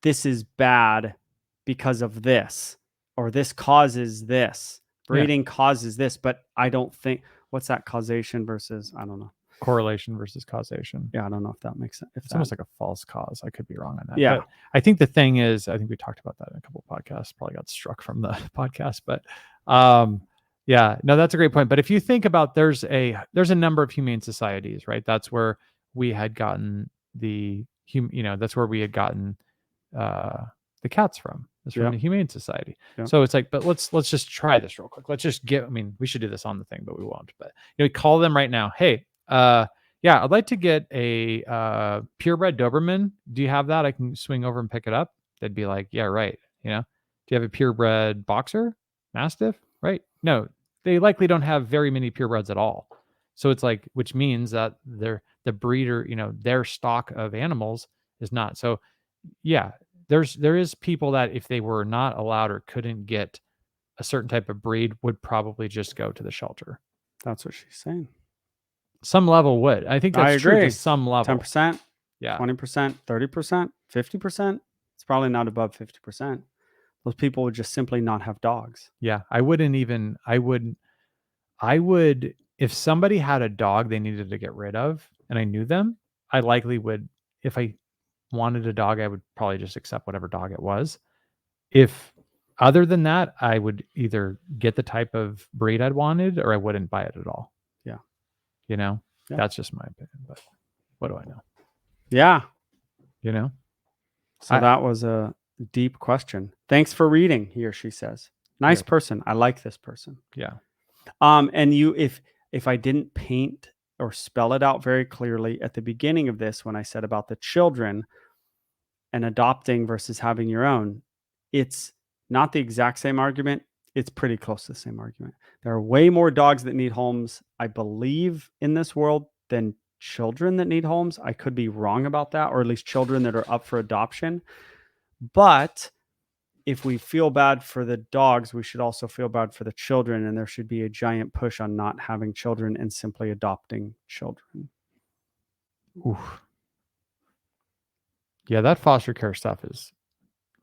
B: this is bad because of this, or this causes this. Breeding causes this, but I don't think, what's that causation versus, I don't know.
A: Correlation versus causation.
B: Yeah, I don't know if that makes sense.
A: It's almost like a false cause. I could be wrong on that.
B: Yeah.
A: But I think the thing is, I think we talked about that in a couple of podcasts, probably got struck from the podcast, but yeah, no, that's a great point. But if you think about, there's a number of humane societies, right? That's where we had gotten that's where we had gotten the cats from. It's from the Humane Society. Yeah. So it's like, but let's just try this real quick. Let's just we should do this on the thing, but we won't. But call them right now. Hey, yeah, I'd like to get a purebred Doberman. Do you have that? I can swing over and pick it up. They'd be like, yeah, right. Do you have a purebred boxer, mastiff? Right? No, they likely don't have very many purebreds at all. So it's like, which means that the breeder, their stock of animals is not. So yeah, there is people that if they were not allowed or couldn't get a certain type of breed would probably just go to the shelter.
B: That's what she's saying.
A: Some level would. I think that's true to some level.
B: 10%,
A: yeah,
B: 20%, 30%, 50%. It's probably not above 50%. Those people would just simply not have dogs.
A: Yeah, I would, if somebody had a dog they needed to get rid of and I knew them, I likely would, if I wanted a dog, I would probably just accept whatever dog it was. If other than that, I would either get the type of breed I'd wanted or I wouldn't buy it at all.
B: Yeah.
A: That's just my opinion, but what do I know?
B: Yeah.
A: So
B: that was a deep question. Thanks for reading, he or she says. Nice person. I like this person.
A: Yeah.
B: And if I didn't paint or spell it out very clearly at the beginning of this, when I said about the children and adopting versus having your own, it's not the exact same argument. It's pretty close to the same argument. There are way more dogs that need homes, I believe, in this world than children that need homes. I could be wrong about that, or at least children that are up for adoption. But if we feel bad for the dogs, we should also feel bad for the children. And there should be a giant push on not having children and simply adopting children.
A: Oof. Yeah, that foster care stuff is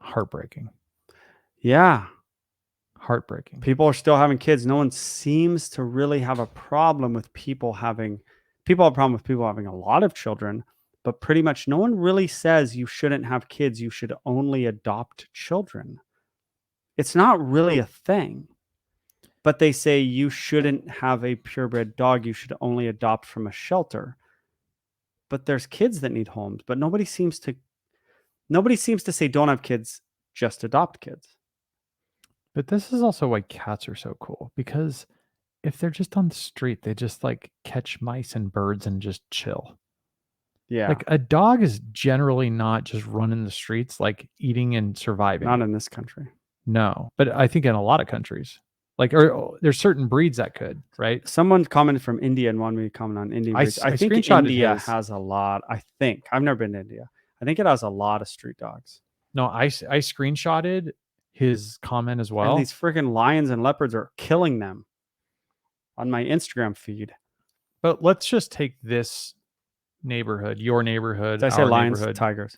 A: heartbreaking.
B: Yeah.
A: Heartbreaking.
B: People are still having kids. No one seems to really have a problem with people having a problem with people having a lot of children. but pretty much no one really says you shouldn't have kids. You should only adopt children. It's not really a thing. But they say you shouldn't have a purebred dog. You should only adopt from a shelter. But there's kids that need homes. But nobody seems to say don't have kids, just adopt kids.
A: But this is also why cats are so cool, because if they're just on the street, they just like catch mice and birds and just chill.
B: Yeah.
A: Like a dog is generally not just running the streets, like eating and surviving.
B: Not in this country.
A: No, but I think in a lot of countries, like, or there's certain breeds that could, right?
B: Someone commented from India and wanted me to comment on Indian breeds. I think
A: screenshotted
B: India
A: his.
B: has a lot. I think I've never been to India. I think it has a lot of street dogs.
A: No, I screenshotted his comment as well.
B: And these freaking lions and leopards are killing them on my Instagram feed.
A: But let's just take this neighborhood, your neighborhood.
B: Did I say
A: our
B: lions,
A: neighborhood.
B: tigers?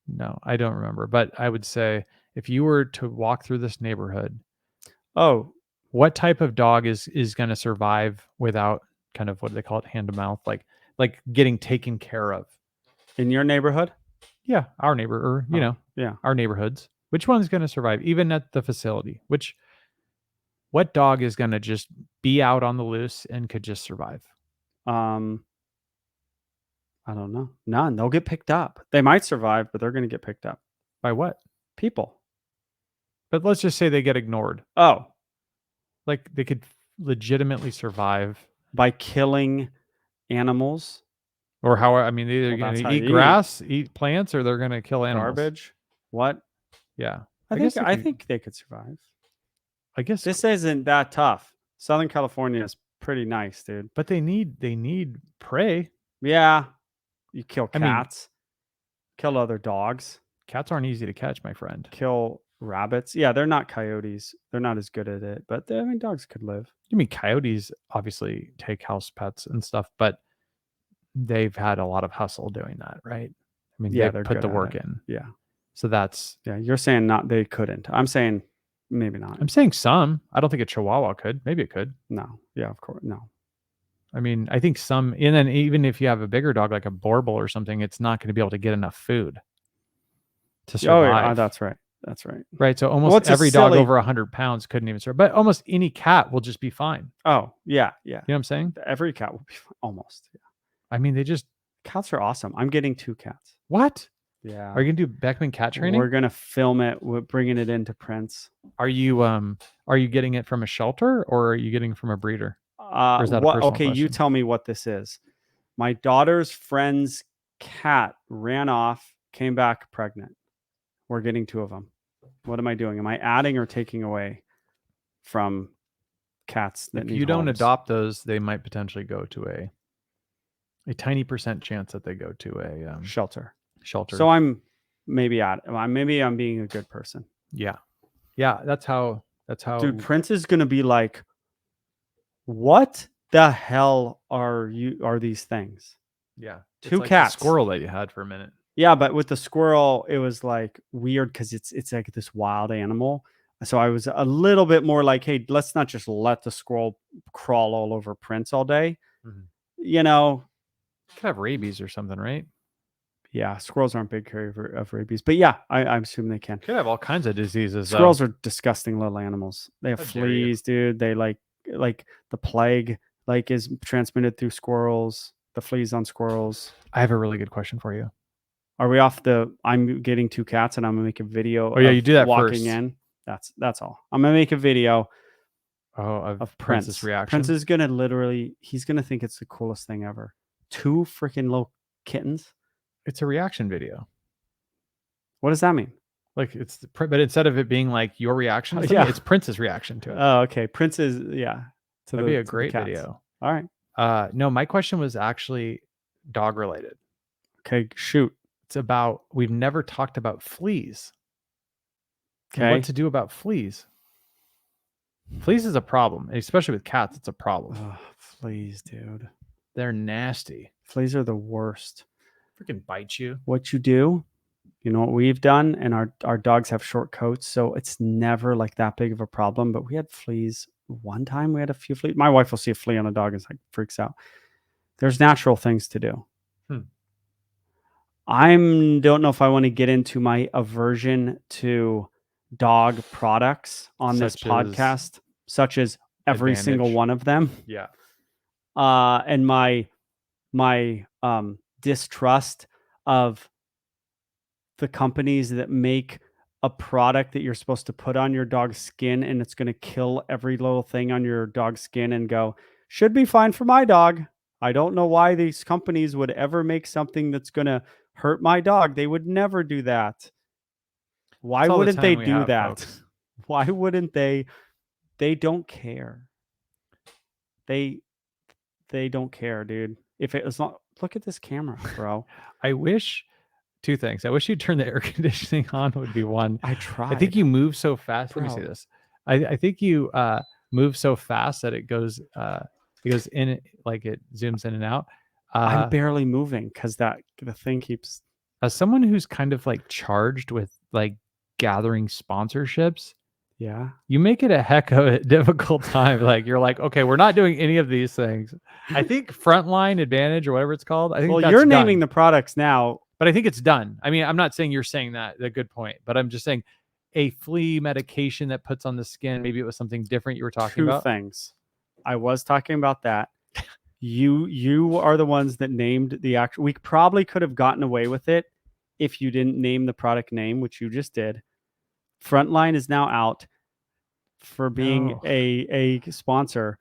A: No, I don't remember. But I would say if you were to walk through this neighborhood,
B: Oh,
A: what type of dog is going to survive without kind of what they call it, hand to mouth, like getting taken care of?
B: in your neighborhood?
A: Yeah, our neighbor, or you know,
B: Yeah.
A: our neighborhoods. Which one's going to survive, even at the facility? What dog is going to just be out on the loose and could just survive?
B: I don't know. None. They'll get picked up. They might survive, but they're going to get picked up.
A: By what?
B: People.
A: But let's just say they get ignored.
B: Oh,
A: Like they could legitimately survive.
B: by killing animals,
A: Or how, I mean, they're
B: Well,
A: going
B: that's
A: to
B: how
A: eat
B: you
A: grass, eat plants, or they're going to kill animals.
B: garbage. What?
A: Yeah.
B: I
A: guess
B: think they could survive.
A: I guess
B: This isn't that tough. Southern California is pretty nice, dude.
A: but they need prey.
B: Yeah. You kill
A: I mean-
B: cats, kill other dogs,
A: Cats aren't easy to catch, my friend.
B: kill rabbits. Yeah, they're not coyotes. They're not as good at it, but I mean, dogs could live.
A: I mean, coyotes obviously take house pets and stuff, but they've had a lot of hustle doing that, right? I mean,
B: Yeah,
A: they've
B: they're
A: put
B: good
A: the
B: at
A: work
B: it.
A: in.
B: Yeah.
A: So that's,
B: Yeah. You're saying not, they couldn't. I'm saying maybe not.
A: I'm saying some. I don't think a Chihuahua could. Maybe it could.
B: No. Yeah, of course. No.
A: I mean, I think some, and then even if you have a bigger dog like a Borbal or something, it's not going to be able to get enough food to
B: Oh,
A: survive.
B: yeah. That's right. That's right.
A: Right. So almost
B: What's a
A: every dog
B: silly-
A: over 100 pounds couldn't even survive, but almost any cat will just be fine.
B: Oh, yeah. Yeah.
A: You know what I'm saying?
B: Every cat will be fine. Almost. Yeah.
A: I mean, they just,
B: Cats are awesome. I'm getting 2 cats.
A: what?
B: Yeah.
A: Are you going to do Beckman cat training?
B: We're going to film it. We're bringing it into Prince.
A: Are you getting it from a shelter or are you getting it from a breeder? Or is that a personal
B: Okay, you
A: question?
B: tell me what this is. My daughter's friend's cat ran off, came back pregnant. We're getting 2 of them. What am I doing? Am I adding or taking away from cats that
A: If
B: need
A: you don't
B: homes?
A: adopt those, they might potentially go to a tiny percent chance that they go to a
B: shelter?
A: shelter.
B: So I'm maybe I'm being a good person.
A: yeah, that's how
B: Dude, Prince is gonna be like, what the hell are these things?
A: yeah, it's
B: 2
A: like the
B: cats.
A: squirrel that you had for a minute.
B: Yeah, but with the squirrel, it was like weird because it's like this wild animal. So I was a little bit more like, hey, let's not just let the squirrel crawl all over Prince all day.
A: Mhm.
B: You know,
A: You could have rabies or something, right?
B: yeah, squirrels aren't big carrier of rabies, but yeah, I assume they can.
A: Could have all kinds of diseases.
B: Squirrels are disgusting little animals. They have
A: How dare you.
B: fleas, dude. They like the plague is transmitted through squirrels. The fleas on squirrels.
A: I have a really good question for you.
B: Are we off the? I'm getting 2 cats, and I'm gonna make a video.
A: Oh, yeah,
B: of
A: you do that
B: walking
A: first.
B: in. That's all. I'm gonna make a video
A: Of
B: Prince's
A: Prince's reaction.
B: Prince is gonna he's gonna think it's the coolest thing ever. 2 freaking little kittens.
A: It's a reaction video.
B: What does that mean?
A: Like but instead of it being like your reaction, to
B: Yeah.
A: something, it's Prince's reaction to it.
B: Oh, okay. Prince is
A: That'd be a
B: to the
A: great
B: cats.
A: video.
B: All right.
A: No, my question was actually dog related.
B: Okay. Shoot.
A: It's about, we've never talked about fleas. And
B: Okay.
A: what to do about fleas. Fleas is a problem, especially with cats. It's a problem.
B: Oh, fleas, dude.
A: They're nasty.
B: Fleas are the worst.
A: Freaking bite you.
B: What you do, you know what we've done, and our dogs have short coats, so it's never like that big of a problem. But we had fleas one time. We had a few fleas. My wife will see a flea on a dog and like freaks out. There's natural things to do. Don't know if I want to get into my aversion to dog products on this
A: Such as
B: podcast, such as every single
A: Advantage.
B: one of them.
A: Yeah.
B: And my distrust of the companies that make a product that you're supposed to put on your dog's skin and it's going to kill every little thing on your dog's skin and go, should be fine for my dog. I don't know why these companies would ever make something that's going to hurt my dog. They would never do that. Why
A: That's all the
B: wouldn't they
A: time we
B: do
A: have,
B: that?
A: folks.
B: Why wouldn't they? They don't care. They they don't care, dude. If it was not, look at this camera, bro.
A: I wish two things. I wish you'd turn the air conditioning on would be one.
B: I
A: I
B: tried.
A: think you move so fast. Let me see
B: Bro.
A: this. I think you move so fast that it goes in it, like it zooms in and out.
B: I'm barely moving because the thing keeps.
A: As someone who's kind of like charged with like gathering sponsorships,
B: Yeah.
A: you make it a heck of a difficult time. Like you're like, okay, we're not doing any of these things. I think Frontline Advantage or whatever it's called. I think
B: Well,
A: that's
B: you're naming
A: done.
B: the products now.
A: But I think it's done. I mean, I'm not saying you're saying that. A good point. But I'm just saying a flea medication that puts on the skin. Maybe it was something different you were talking
B: Two
A: about.
B: things. I was talking about that. You are the ones that named the actual. We probably could have gotten away with it if you didn't name the product name, which you just did. Frontline is now out for being
A: No.
B: a sponsor.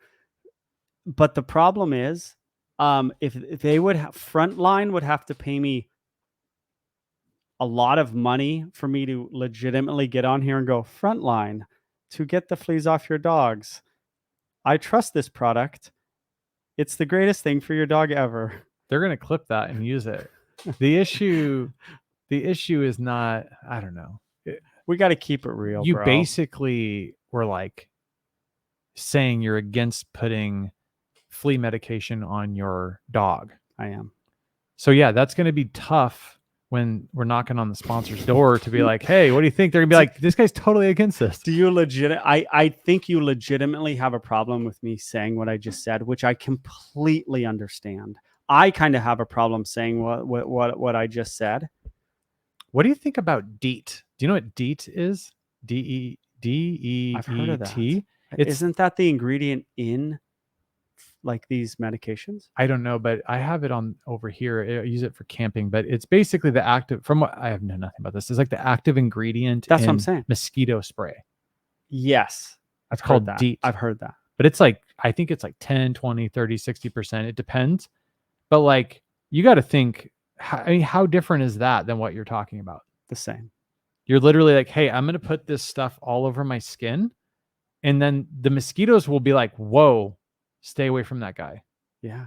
B: But the problem is, if they would have, Frontline would have to pay me a lot of money for me to legitimately get on here and go, Frontline, to get the fleas off your dogs. I trust this product. It's the greatest thing for your dog ever.
A: They're gonna clip that and use it. The issue is not, I don't know.
B: We got to keep it real,
A: You
B: bro.
A: basically were like saying you're against putting flea medication on your dog.
B: I am.
A: So yeah, that's going to be tough when we're knocking on the sponsor's door to be like, hey, what do you think? They're gonna be like, this guy's totally against this.
B: Do you I think you legitimately have a problem with me saying what I just said, which I completely understand. I kind of have a problem saying what I just said.
A: What do you think about DEET? Do you know what DEET is? D-E-D-E-E-T?
B: I've heard of that.
A: It's,
B: Isn't that the ingredient in like these medications?
A: I don't know, but I have it on over here. I use it for camping, but it's basically the active, from what I have know nothing about this. It's like the active ingredient
B: That's what I'm
A: in
B: saying.
A: mosquito spray.
B: Yes.
A: It's
B: I've heard
A: called
B: that.
A: DEET.
B: I've heard that.
A: But it's like, I think it's like 10, 20, 30, 60%. It depends. But like, you got to think, how different is that than what you're talking about?
B: The same.
A: You're literally like, hey, I'm going to put this stuff all over my skin. And then the mosquitoes will be like, whoa, stay away from that guy.
B: Yeah.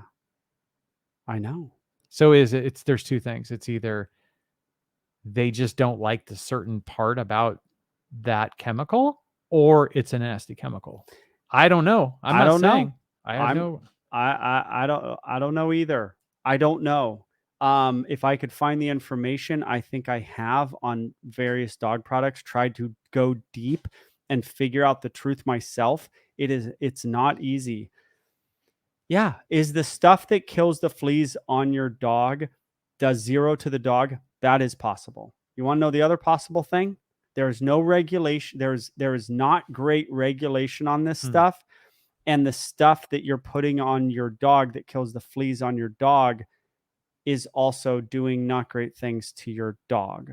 B: I know.
A: So there's two things. It's either they just don't like the certain part about that chemical, or it's a nasty chemical. I don't know. I'm not saying. I have no.
B: I don't know either. I don't know. If I could find the information, I think I have on various dog products tried to go deep and figure out the truth myself. It's not easy. Yeah, is the stuff that kills the fleas on your dog does zero to the dog? That is possible. You want to know the other possible thing? There is no regulation. There is not great regulation on this stuff. And the stuff that you're putting on your dog that kills the fleas on your dog is also doing not great things to your dog.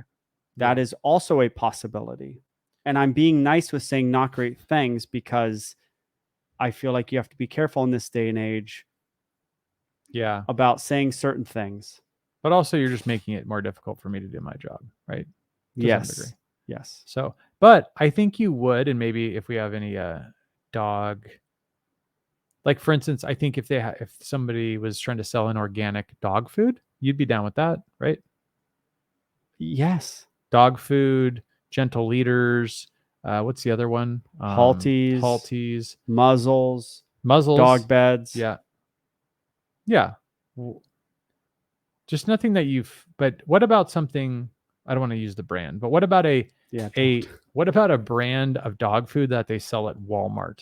B: That is also a possibility. And I'm being nice with saying not great things because I feel like you have to be careful in this day and age.
A: Yeah.
B: About saying certain things.
A: But also you're just making it more difficult for me to do my job, right?
B: Yes. Yes.
A: So, but I think you would, and maybe if we have any dog, like for instance, I think if if somebody was trying to sell an organic dog food, you'd be down with that, right?
B: Yes.
A: Dog food, gentle leaders. What's the other one?
B: Halties, muzzles, dog beds.
A: Yeah. Yeah. Just nothing that but what about something, I don't want to use the brand, but what about what about a brand of dog food that they sell at Walmart?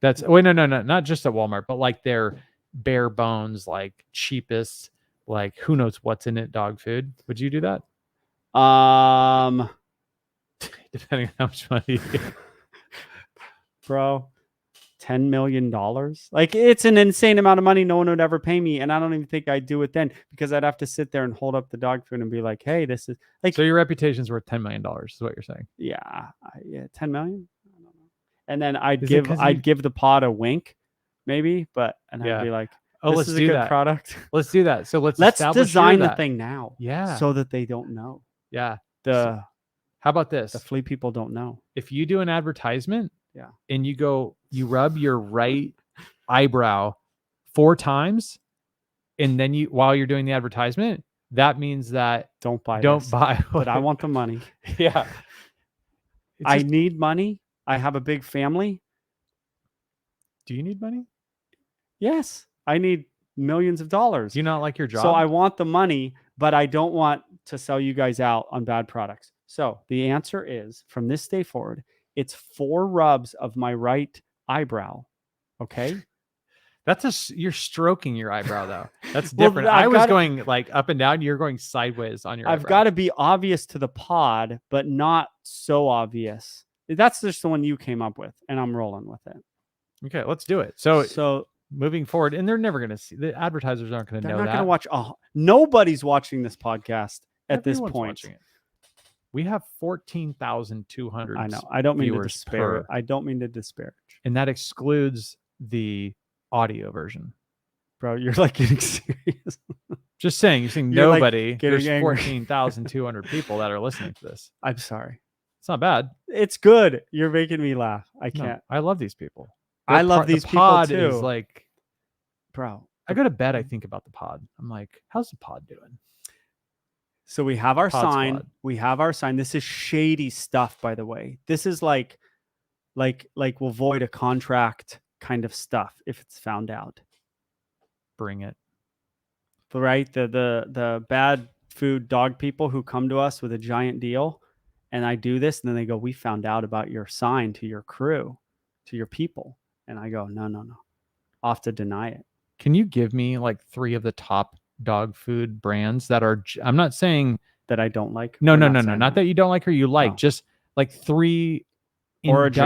A: That's, no, not just at Walmart, but like their bare bones, like cheapest, like who knows what's in it dog food, would you do that? Depending on how much money you get.
B: Bro, $10 million. Like, it's an insane amount of money. No one would ever pay me. And I don't even think I'd do it then, because I'd have to sit there and hold up the dog food and be like, hey, this is like,
A: So your reputation's worth $10 million is what you're saying.
B: yeah, 10 million. I don't know. And then I'd
A: Is it 'cause you-
B: give the pod a wink, maybe, and
A: Yeah.
B: I'd be like,
A: Oh,
B: this
A: let's
B: is a
A: do
B: good
A: that.
B: product.
A: Let's do that. So let's
B: Let's
A: establish
B: design the
A: that.
B: thing now.
A: Yeah.
B: So that they don't know.
A: Yeah.
B: The
A: How about this?
B: the flea people don't know.
A: If you do an advertisement,
B: Yeah.
A: and you rub your right eyebrow 4 times, and then while you're doing the advertisement, that means that
B: Don't buy
A: don't
B: this.
A: buy.
B: But I want the money.
A: Yeah. It's
B: I
A: just-
B: need money. I have a big family.
A: do you need money?
B: Yes, I need millions of dollars.
A: Do you not like your job?
B: So I want the money, but I don't want to sell you guys out on bad products. So the answer is, from this day forward, it's 4 rubs of my right eyebrow. Okay.
A: you're stroking your eyebrow though. That's
B: Well,
A: different.
B: I've
A: I was
B: gotta-
A: going like up and down. You're going sideways on your
B: I've
A: eyebrow.
B: got to be obvious to the pod, but not so obvious. That's just the one you came up with, and I'm rolling with it.
A: Okay, let's do it. So
B: So
A: moving forward, and they're never going to see, the advertisers aren't going to
B: they're
A: know
B: not going
A: that.
B: to watch. Nobody's watching this podcast at this
A: Everyone's
B: point.
A: watching it. We have 14,200.
B: I know. I don't mean to
A: viewers
B: disparage.
A: per-
B: I don't mean to disparage.
A: And that excludes the audio version.
B: Bro, you're like getting serious.
A: Just saying, you're saying
B: You're, like,
A: nobody.
B: getting
A: There's
B: angry.
A: 14,200 people that are listening to this.
B: I'm sorry.
A: It's not bad.
B: It's good. You're making me laugh. I
A: No,
B: can't.
A: I love these people.
B: I love these
A: the
B: people
A: pod
B: too.
A: Is like,
B: Bro.
A: I go to bed, I think about the pod. I'm like, how's the pod doing?
B: So we have our
A: Pod
B: sign.
A: Squad.
B: We have our sign. This is shady stuff, by the way. This is like we'll void a contract kind of stuff if it's found out.
A: Bring it.
B: But right, the bad food dog people who come to us with a giant deal, and I do this, and then they go, "We found out about your sign to your crew, to your people," and I go, "No, I'll have to deny it."
A: Can you give me like 3 of the top dog food brands that are? I'm not saying
B: That I don't like.
A: no.
B: We're saying
A: Not that you don't like or you like.
B: No.
A: Just like 3
B: Origin.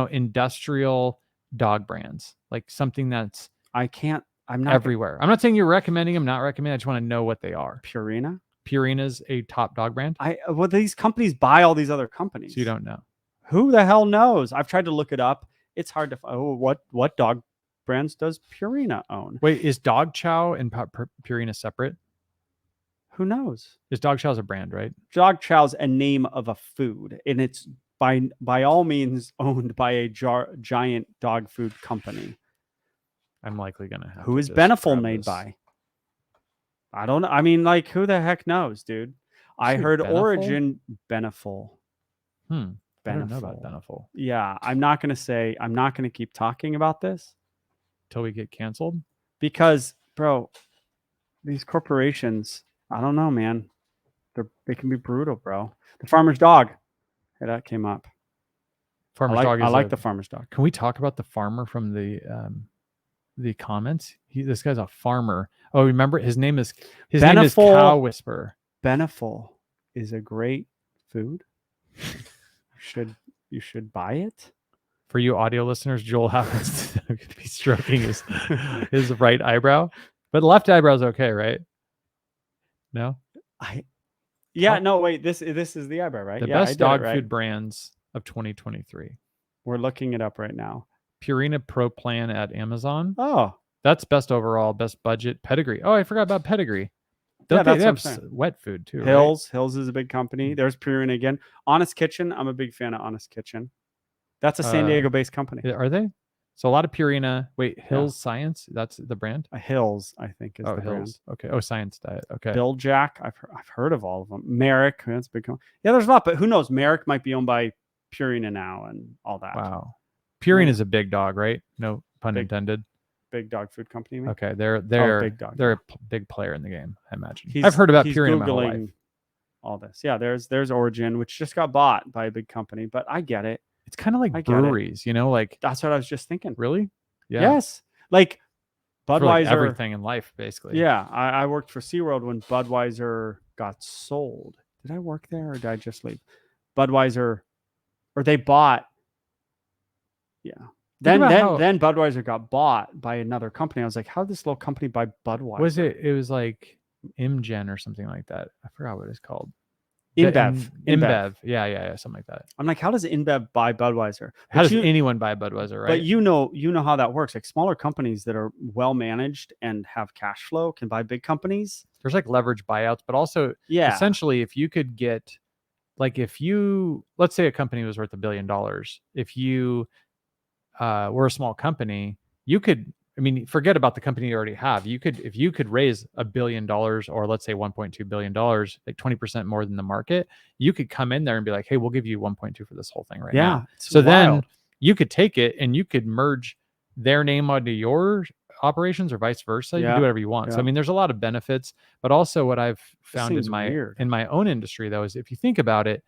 A: industrial dog brands. Like something that's
B: I can't. I'm not
A: everywhere. I'm not saying you're recommending them, not recommending. I just want to know what they are.
B: Purina.
A: Purina's a top dog brand,
B: Well, these companies buy all these other companies.
A: so you don't know.
B: Who the hell knows? I've tried to look it up. It's hard to find. Oh, what dog brands does Purina own?
A: Wait, is Dog Chow and Purina separate?
B: Who knows?
A: Is Dog Chow's a brand, right?
B: Dog Chow's a name of a food, and it's by all means owned by a giant dog food company.
A: I'm likely gonna have.
B: Who
A: to
B: is
A: just
B: Beneful
A: grab
B: made
A: this.
B: by? I don't know. I mean, like, who the heck knows, dude? I
A: Say
B: heard
A: Beneful?
B: Origin Beneful.
A: I don't know about
B: Beneful.
A: Beneful
B: Yeah, I'm not gonna keep talking about this
A: until we get canceled.
B: because, bro, these corporations, I don't know, man. They can be brutal, bro. The farmer's dog. Hey, that came up.
A: Farmer's dog.
B: I
A: Is
B: like the farmer's dog.
A: Can we talk about the farmer from the comments? This guy's a farmer. Oh, remember his name is
B: Beneful.
A: Cow Whisperer.
B: Beneful is a great food. You should buy it.
A: For you audio listeners, Joel happens to be stroking his right eyebrow, but left eyebrow's okay, right? No,
B: Yeah,
A: Cow-
B: no, wait. This is the eyebrow, right?
A: the
B: Yeah, I
A: best
B: did it
A: dog
B: right.
A: food brands of 2023.
B: We're looking it up right now.
A: Purina Pro Plan at Amazon.
B: Oh,
A: That's best overall, best budget. Pedigree. Oh, I forgot about Pedigree.
B: Yeah,
A: Don't they
B: that's
A: have
B: what I'm saying.
A: wet food too? Right?
B: Hills is a big company. There's Purina again. Honest Kitchen. I'm a big fan of Honest Kitchen. That's a San Diego-based company.
A: Are they? So a lot of Purina. Wait, Hills Science. That's the brand.
B: Hills, I think, is
A: Oh,
B: the brand.
A: Hills. Okay. Oh, Science Diet. Okay.
B: Bill Jack. I've heard of all of them. Merrick. That's a big company. Yeah, there's a lot, but who knows? Merrick might be owned by Purina now and all that.
A: Wow. Purina
B: Yeah.
A: is a big dog, right? No pun
B: Big
A: intended.
B: Big dog food company. You mean?
A: Okay, they're
B: big dog.
A: they're a big player in the game. I imagine.
B: He's-
A: I've heard about
B: he's
A: Purina my whole life.
B: Googling all this. Yeah, there's Origin, which just got bought by a big company, but I get it.
A: It's kind of like
B: I get it.
A: breweries, like
B: That's what I was just thinking.
A: really. Yeah.
B: Yes. Like
A: for like
B: Budweiser.
A: everything in life, basically.
B: Yeah, I worked for SeaWorld when Budweiser got sold. Did I work there or did I just leave? Budweiser, or they bought. Yeah.
A: Think
B: Then
A: about
B: then
A: how
B: then Budweiser got bought by another company. I was like, how did this little company buy Budweiser?
A: was it? It was like ImGen or something like that. I forgot what it's called. The
B: InBev.
A: InBev. Yeah, something like that.
B: I'm like, how does InBev buy Budweiser?
A: How
B: But
A: does anyone buy Budweiser, right?
B: But you know how that works. Like smaller companies that are well managed and have cash flow can buy big companies.
A: There's like leverage buyouts, but also
B: Yeah.
A: essentially if you could get, like, if you, let's say a company was worth $1 billion, if you were a small company, you could, I mean, forget about the company you already have. You could, if you could raise $1 billion, or let's say $1.2 billion, like 20% more than the market, you could come in there and be like, hey, we'll give you 1.2 for this whole thing right now. So then you could take it and you could merge their name onto your operations or vice versa. You can do whatever you want. So I mean, there's a lot of benefits, but also what I've found in my own industry though is if you think about it,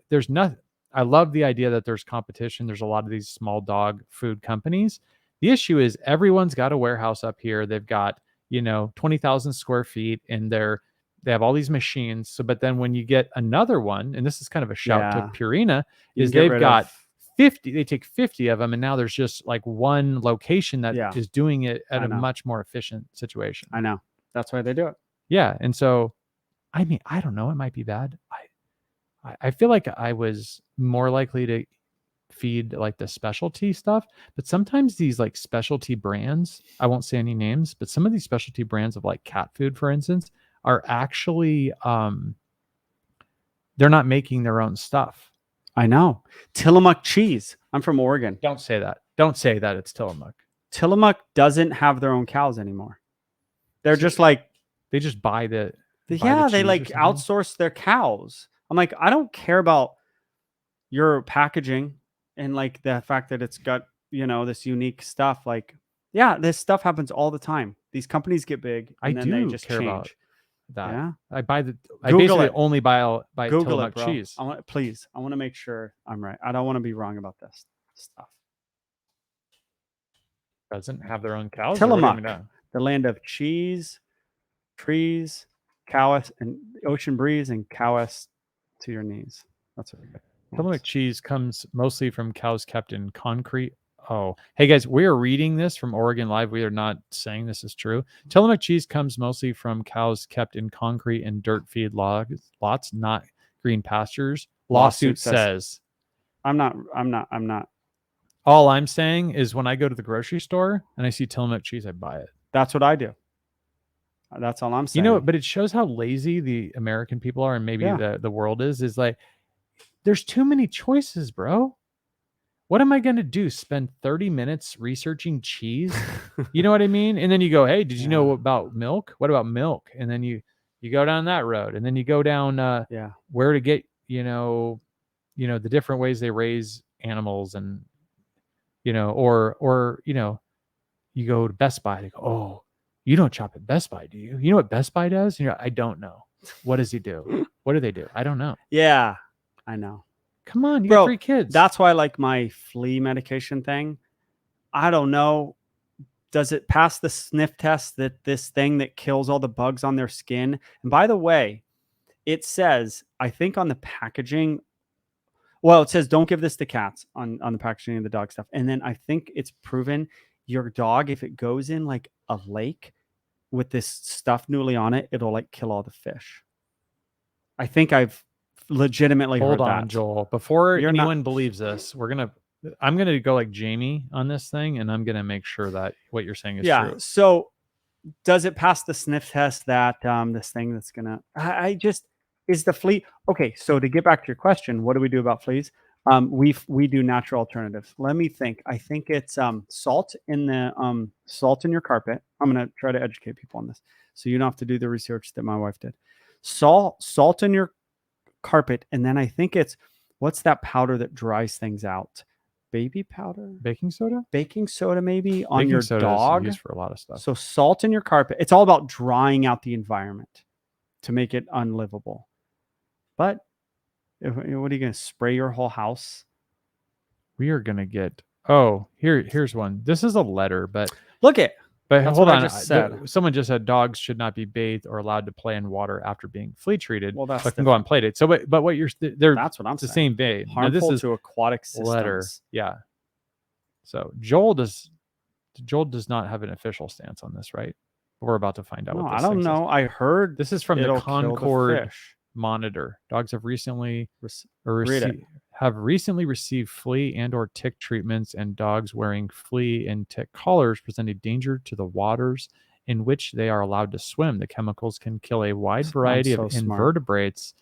A: there's nothing. I love the idea that there's competition. There's a lot of these small dog food companies. The issue is everyone's got a warehouse up here. They've got, 20,000 square feet and they have all these machines. So, but then when you get another one, and this is kind of a shout to Purina, is they've got 50, they take 50 of them. And now there's just like one location that is doing it at a much more efficient situation.
B: I know. That's why they do it.
A: Yeah. And so, I mean, I don't know. It might be bad. I feel like I was more likely to feed like the specialty stuff, but sometimes these like specialty brands, I won't say any names, but some of these specialty brands of like cat food, for instance, are actually they're not making their own stuff.
B: I know. Tillamook cheese. I'm from Oregon.
A: Don't say that. Don't say that it's Tillamook.
B: Tillamook doesn't have their own cows anymore. They're just like,
A: they just buy the
B: they like outsource their cows. I'm like, I don't care about your packaging and like the fact that it's got, this unique stuff. Like, yeah, this stuff happens all the time. These companies get big and then they just
A: care
B: change.
A: About that. Yeah. I
B: Google
A: basically
B: it.
A: only buy
B: Google
A: Tillamook cheese.
B: I want to make sure I'm right. I don't want to be wrong about this stuff.
A: Doesn't have their own cows.
B: Tillamook, the land of cheese, trees, cows, and ocean breeze, and cows to your knees. That's what we got.
A: Tillamook cheese comes mostly from cows kept in concrete. Oh, hey guys, we are reading this from Oregon Live. We are not saying this is true. Tillamook cheese comes mostly from cows kept in concrete and dirt feed lots, not green pastures. Lawsuit says.
B: I'm not.
A: All I'm saying is when I go to the grocery store and I see Tillamook cheese, I buy it.
B: That's what I do. That's all I'm saying.
A: But it shows how lazy the American people are, and maybe the world is like, there's too many choices, bro. What am I going to do? Spend 30 minutes researching cheese? You know what I mean? And then you go, hey, did you know about milk? What about milk? And then you go down that road, and then you go down where to get, the different ways they raise animals, and, or you go to Best Buy, they go, oh, you don't shop at Best Buy, do you? You know what Best Buy does? I don't know. What does he do? What do they do? I don't know.
B: Yeah, I know.
A: Come on, you got 3 kids.
B: That's why I like my flea medication thing. I don't know. Does it pass the sniff test, that this thing that kills all the bugs on their skin? And by the way, it says, I think on the packaging, well, it says don't give this to cats on the packaging of the dog stuff. And then I think it's proven your dog, if it goes in like a lake with this stuff newly on it, it'll like kill all the fish. I think I've legitimately heard that.
A: Hold on, Joel. Before anyone believes this, I'm gonna go like Jamie on this thing, and I'm gonna make sure that what you're saying is true.
B: So does it pass the sniff test that this thing that's gonna is the flea okay? So to get back to your question, what do we do about fleas? We do natural alternatives. Let me think. I think it's salt in your carpet. I'm gonna try to educate people on this, so you don't have to do the research that my wife did. Salt in your carpet, and then I think it's, what's that powder that dries things out? Baby powder?
A: Baking soda
B: maybe on your dog.
A: Is used for a lot of stuff.
B: So salt in your carpet. It's all about drying out the environment to make it unlivable. But what are you going to spray your whole house?
A: We are going to get here's one. This is a letter, but
B: look it.
A: But
B: That's
A: hold
B: what I
A: on,
B: just said.
A: someone just said dogs should not be bathed or allowed to play in water after being flea treated,
B: Well, that's
A: but can go on play dates. So, but what they're
B: That's what I'm
A: it's the
B: saying.
A: same vein. No, this
B: Harmful
A: is
B: to aquatic
A: letter.
B: systems.
A: Yeah. So Joel does not have an official stance on this, right? We're about to find out
B: No,
A: what
B: I
A: this
B: don't
A: thing says.
B: know. I heard
A: This is from the
B: it'll kill the
A: Concord
B: fish.
A: Monitor. Dogs have recently
B: Read it.
A: received flea and or tick treatments, and dogs wearing flea and tick collars present a danger to the waters in which they are allowed to swim. The chemicals can kill a wide variety
B: so
A: of
B: smart.
A: invertebrates.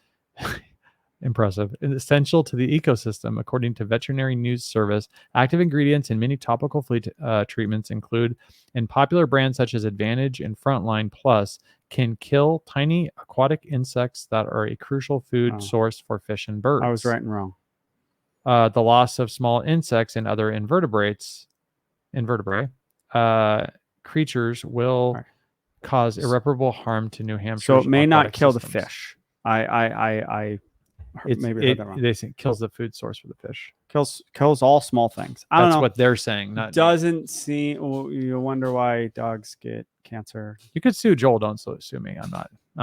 A: Impressive. And essential to the ecosystem, according to Veterinary News Service. Active ingredients in many topical flea treatments include, in popular brands such as Advantage and Frontline Plus, can kill tiny aquatic insects that are a crucial food source for fish and birds.
B: I was right and wrong.
A: The loss of small insects and other invertebrate creatures will cause irreparable harm to New Hampshire.
B: So it may not kill the fish. Maybe heard that wrong.
A: They say it kills the food source for the fish.
B: Kills all small things. I don't know.
A: That's what they're saying. Not
B: doesn't seem. Well, you wonder why dogs get cancer.
A: You could sue Joel. Don't sue me. I'm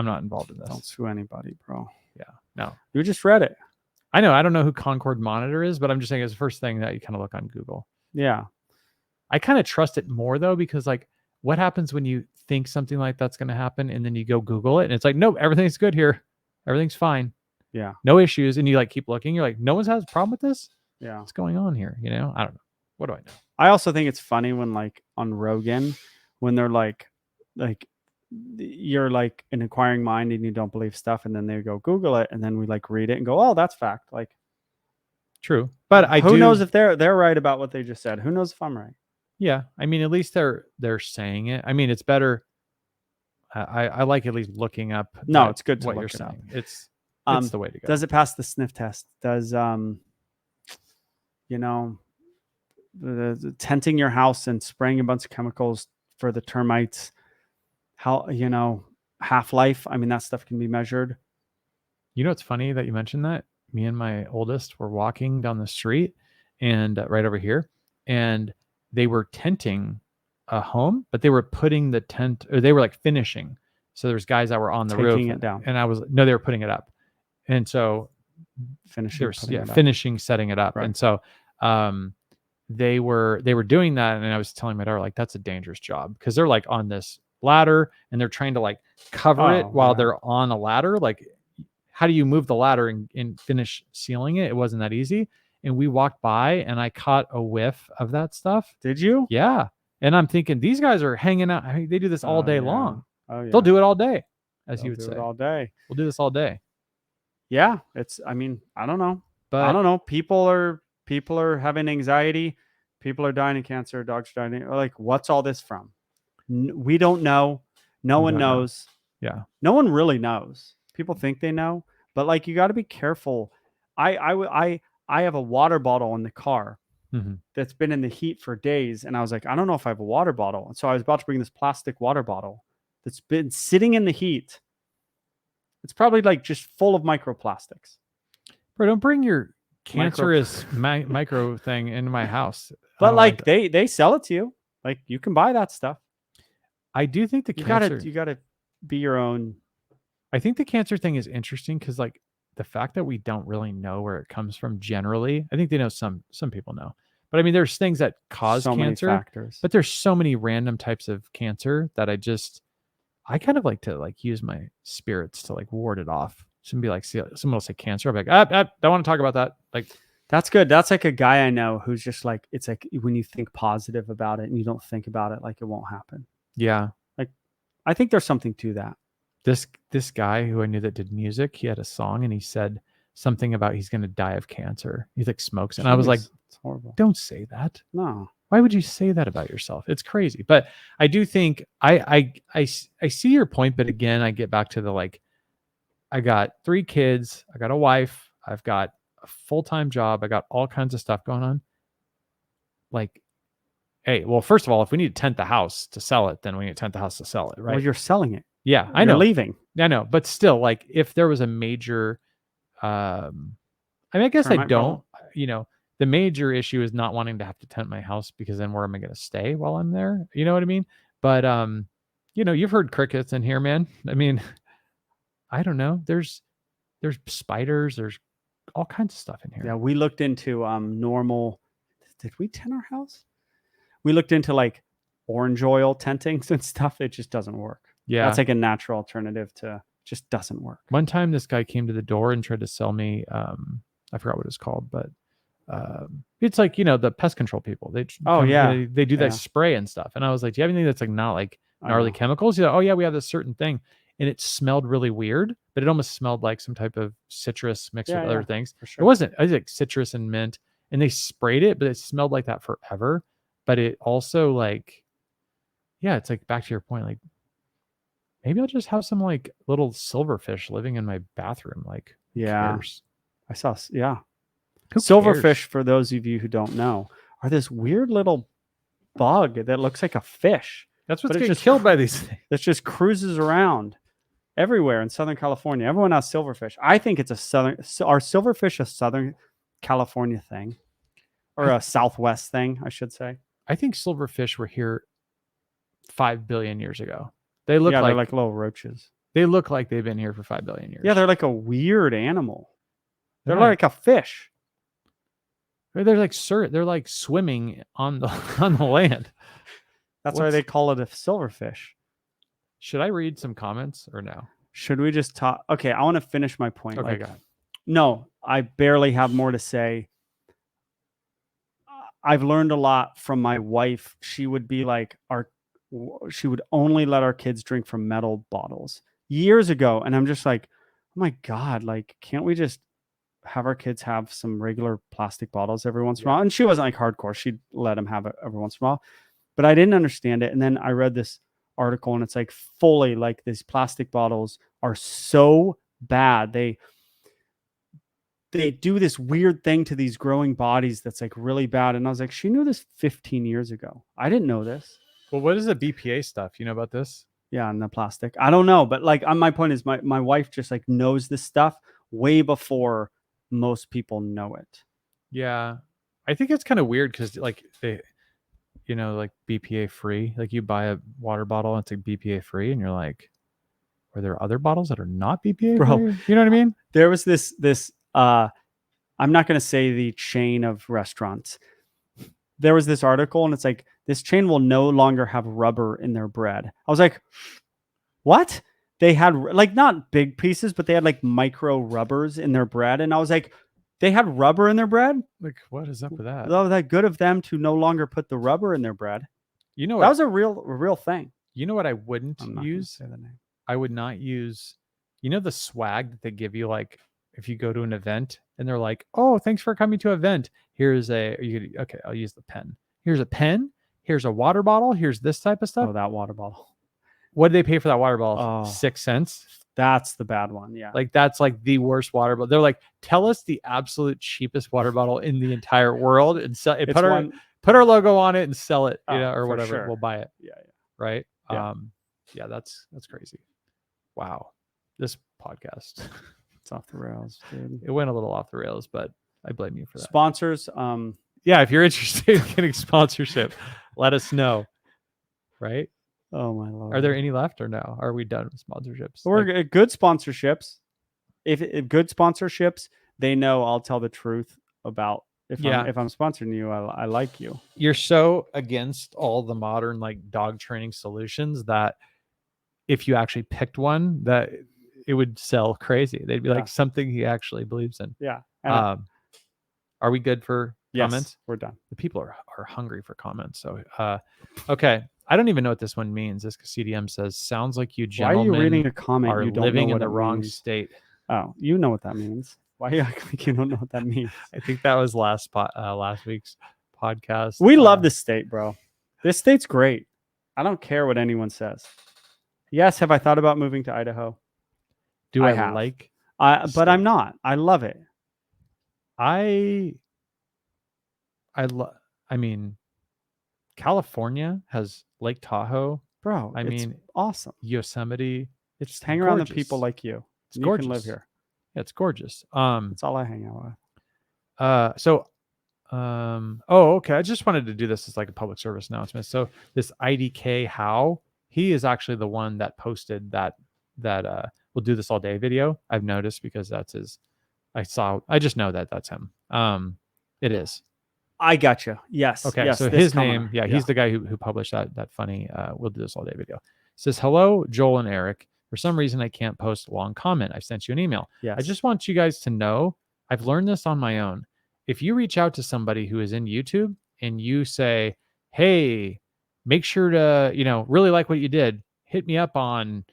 A: not involved in this.
B: Don't sue anybody, bro.
A: Yeah. No.
B: You just read it.
A: I know. I don't know who Concord Monitor is, but I'm just saying it's the first thing that you kind of look on Google.
B: Yeah.
A: I kind of trust it more though, because like, what happens when you think something like that's going to happen and then you go Google it and it's like, nope, everything's good here. Everything's fine.
B: Yeah.
A: No issues. And you like keep looking. You're like, no one's has a problem with this.
B: Yeah.
A: What's going on here? You know, I don't know. What do I know?
B: I also think it's funny when like on Rogan, when they're like you're like an inquiring mind and you don't believe stuff, and then they go Google it, and then we like read it and go, oh, that's fact. Like,
A: true. But
B: who knows if they're right about what they just said? Who knows if I'm right?
A: Yeah. I mean, at least they're saying it. I mean, it's better. I like at least looking up.
B: No, it's good to
A: what
B: look
A: you're
B: it
A: saying.
B: up.
A: It's the way to go.
B: Does it pass the sniff test? Does the tenting your house and spraying a bunch of chemicals for the termites, how half-life? I mean, that stuff can be measured.
A: You know, it's funny that you mentioned that. Me and my oldest were walking down the street and right over here, and they were tenting a home, but they were putting the tent, or they were like finishing. So there's guys that were on the roof,
B: taking it down,
A: and they were putting it up, and so finishing setting it up, right. And so they were doing that, and I was telling my daughter, like, that's a dangerous job, because they're like on this ladder and they're trying to like cover it while they're on a ladder. Like, how do you move the ladder and finish sealing it? It wasn't that easy. And we walked by and I caught a whiff of that stuff.
B: Did you?
A: Yeah. And I'm thinking, these guys are hanging out. I mean, they do this all day long.
B: Oh, yeah.
A: They'll do it all day, as you would say.
B: All day.
A: We'll do this all day.
B: Yeah. I mean, I don't know. But I don't know. People are having anxiety. People are dying of cancer. Dogs are dying. Like, what's all this from? We don't know. No one knows.
A: Yeah.
B: No one really knows. People think they know, but like, you got to be careful. I have a water bottle in the car that's been in the heat for days. And I was like, I don't know if I have a water bottle. And so I was about to bring this plastic water bottle that's been sitting in the heat. It's probably like just full of microplastics.
A: Bro, don't bring your cancerous micro thing into my house.
B: But like they sell it to you. Like, you can buy that stuff.
A: I do think you
B: gotta be your own.
A: I think the cancer thing is interesting because like the fact that we don't really know where it comes from generally. I think they know some people know. But I mean, there's things that cause cancer,
B: many factors.
A: But there's so many random types of cancer that I kind of like to like use my spirits to like ward it off. Someone be like, someone will say cancer. I'm like, don't want to talk about that. Like,
B: that's good. That's like a guy I know who's just like, it's like when you think positive about it and you don't think about it, like it won't happen.
A: Yeah.
B: Like, I think there's something to that.
A: This guy who I knew that did music, he had a song and he said something about he's going to die of cancer. He like smokes. And I was like,
B: it's horrible.
A: Don't say that.
B: No.
A: Why would you say that about yourself? It's crazy. But I do think I see your point. But again, I get back to the, like, I got 3 kids. I got a wife. I've got a full-time job. I got all kinds of stuff going on. Like, hey, well, first of all, if we need to tent the house to sell it, then we need to tent the house to sell it, right?
B: Well, you're selling it.
A: Yeah, I know.
B: You're leaving.
A: I know. But still, like, if there was a major, I mean, I guess I don't, the major issue is not wanting to have to tent my house, because then where am I going to stay while I'm there? You know what I mean? But you've heard crickets in here, man. I mean, I don't know. There's spiders, there's all kinds of stuff in here.
B: Yeah, we looked into normal. Did we tent our house? We looked into like orange oil tentings and stuff. It just doesn't work.
A: Yeah.
B: That's like a natural alternative to just doesn't work.
A: One time this guy came to the door and tried to sell me I forgot what it's called, but it's like, the pest control people. They they do that spray and stuff. And I was like, do you have anything that's like not like gnarly chemicals? He's like, oh yeah, we have this certain thing. And it smelled really weird, but it almost smelled like some type of citrus mixed with other things.
B: For sure.
A: It wasn't. It was like citrus and mint, and they sprayed it, but it smelled like that forever. But it also like, yeah, it's like back to your point. Like, maybe I'll just have some like little silverfish living in my bathroom. Like, who cares?
B: I saw. Yeah,
A: Who
B: silverfish.
A: cares?
B: For those of you who don't know, are this weird little bug that looks like a fish.
A: That's what's getting killed by these things.
B: That just cruises around everywhere in Southern California. Everyone has silverfish. I think it's are silverfish a Southern California thing or a Southwest thing, I should say?
A: I think silverfish were here 5 billion years ago. They look
B: they're like little roaches.
A: They look like they've been here for 5 billion years.
B: Yeah, they're like a weird animal. They're like a fish.
A: They're like swimming on the land.
B: That's why they call it a silverfish.
A: Should I read some comments or no?
B: Should we just talk? Okay, I want to finish my point.
A: Okay, go ahead.
B: No, I barely have more to say. I've learned a lot from my wife. She would be like, she would only let our kids drink from metal bottles years ago. And I'm just like, oh my God, like, can't we just have our kids have some regular plastic bottles every once in a while? And she wasn't like hardcore. She'd let them have it every once in a while. But I didn't understand it. And then I read this article and it's like fully like these plastic bottles are so bad. They do this weird thing to these growing bodies that's like really bad. And I was like, she knew this 15 years ago. I didn't know this.
A: Well, what is the BPA stuff? You know about this?
B: Yeah, and the plastic. I don't know. But like my point is my wife just like knows this stuff way before most people know it.
A: Yeah. I think it's kind of weird because like they like BPA free. Like you buy a water bottle and it's like BPA free, and you're like, are there other bottles that are not BPA
B: Bro,
A: free? You know what I mean?
B: There was this I'm not going to say the chain of restaurants. There was this article and it's like, this chain will no longer have rubber in their bread. I was like, what? They had like not big pieces, but they had like micro rubbers in their bread. And I was like, they had rubber in their bread?
A: Like, what is up with that?
B: Oh, that good of them to no longer put the rubber in their bread.
A: You know,
B: that was a real thing.
A: You know what I wouldn't use?
B: Say the name.
A: I would not use, the swag that they give you, like if you go to an event and they're like, oh, thanks for coming to an event. Here's okay, I'll use the pen. Here's a pen. Here's a water bottle. Here's this type of stuff.
B: Oh, that water bottle.
A: What did they pay for that water bottle? 6 cents.
B: That's the bad one. Yeah.
A: Like that's like the worst water bottle. They're like, tell us the absolute cheapest water bottle in the entire world and sell it. Put our logo on it and sell it, or whatever. Sure. We'll buy it.
B: Yeah.
A: Right.
B: Yeah.
A: Yeah, that's crazy. Wow. This podcast.
B: It's off the rails, dude.
A: It went a little off the rails, but I blame you for that.
B: Sponsors.
A: Yeah, if you're interested in getting sponsorship, let us know. Right?
B: Oh my Lord.
A: Are there any left or no? Are we done with sponsorships?
B: We're good sponsorships. If good sponsorships, they know I'll tell the truth about if I'm sponsoring you, I like you.
A: You're so against all the modern like dog training solutions that if you actually picked one, that it would sell crazy. They'd be like something he actually believes in.
B: Yeah.
A: Are we good for comments?
B: Yes, we're done.
A: The people are hungry for comments. So, okay. I don't even know what this one means. This CDM says, sounds like you gentlemen
B: Why are you reading a comment
A: are
B: you don't
A: living
B: know
A: in the wrong
B: means?
A: state.
B: Oh, you know what that means. Why are you acting like you don't know what that means?
A: I think that was last week's podcast.
B: We love this state, bro. This state's great. I don't care what anyone says. Yes, have I thought about moving to Idaho?
A: I
B: have.
A: like?
B: But I'm not. I love it.
A: I mean, California has Lake Tahoe,
B: bro.
A: I mean,
B: awesome.
A: Yosemite. It's
B: just hang around the people like you.
A: It's gorgeous.
B: You can live here.
A: Yeah, it's gorgeous.
B: That's all I hang out with.
A: So Oh, okay. I just wanted to do this as like a public service announcement. So this IDK How, he is actually the one that posted that we'll do this all day video. I've noticed because that's his. I just know that that's him. It is.
B: I gotcha. Yes.
A: Okay,
B: Yes.
A: so
B: This
A: his name,
B: commenter.
A: yeah, he's the guy who published that funny we'll do this all day video. It says, "Hello, Joel and Eric. For some reason I can't post a long comment. I sent you an email.
B: Yes.
A: I just want you guys to know I've learned this on my own. If you reach out to somebody who is in YouTube and you say, "Hey, make sure to, really like what you did, hit me up on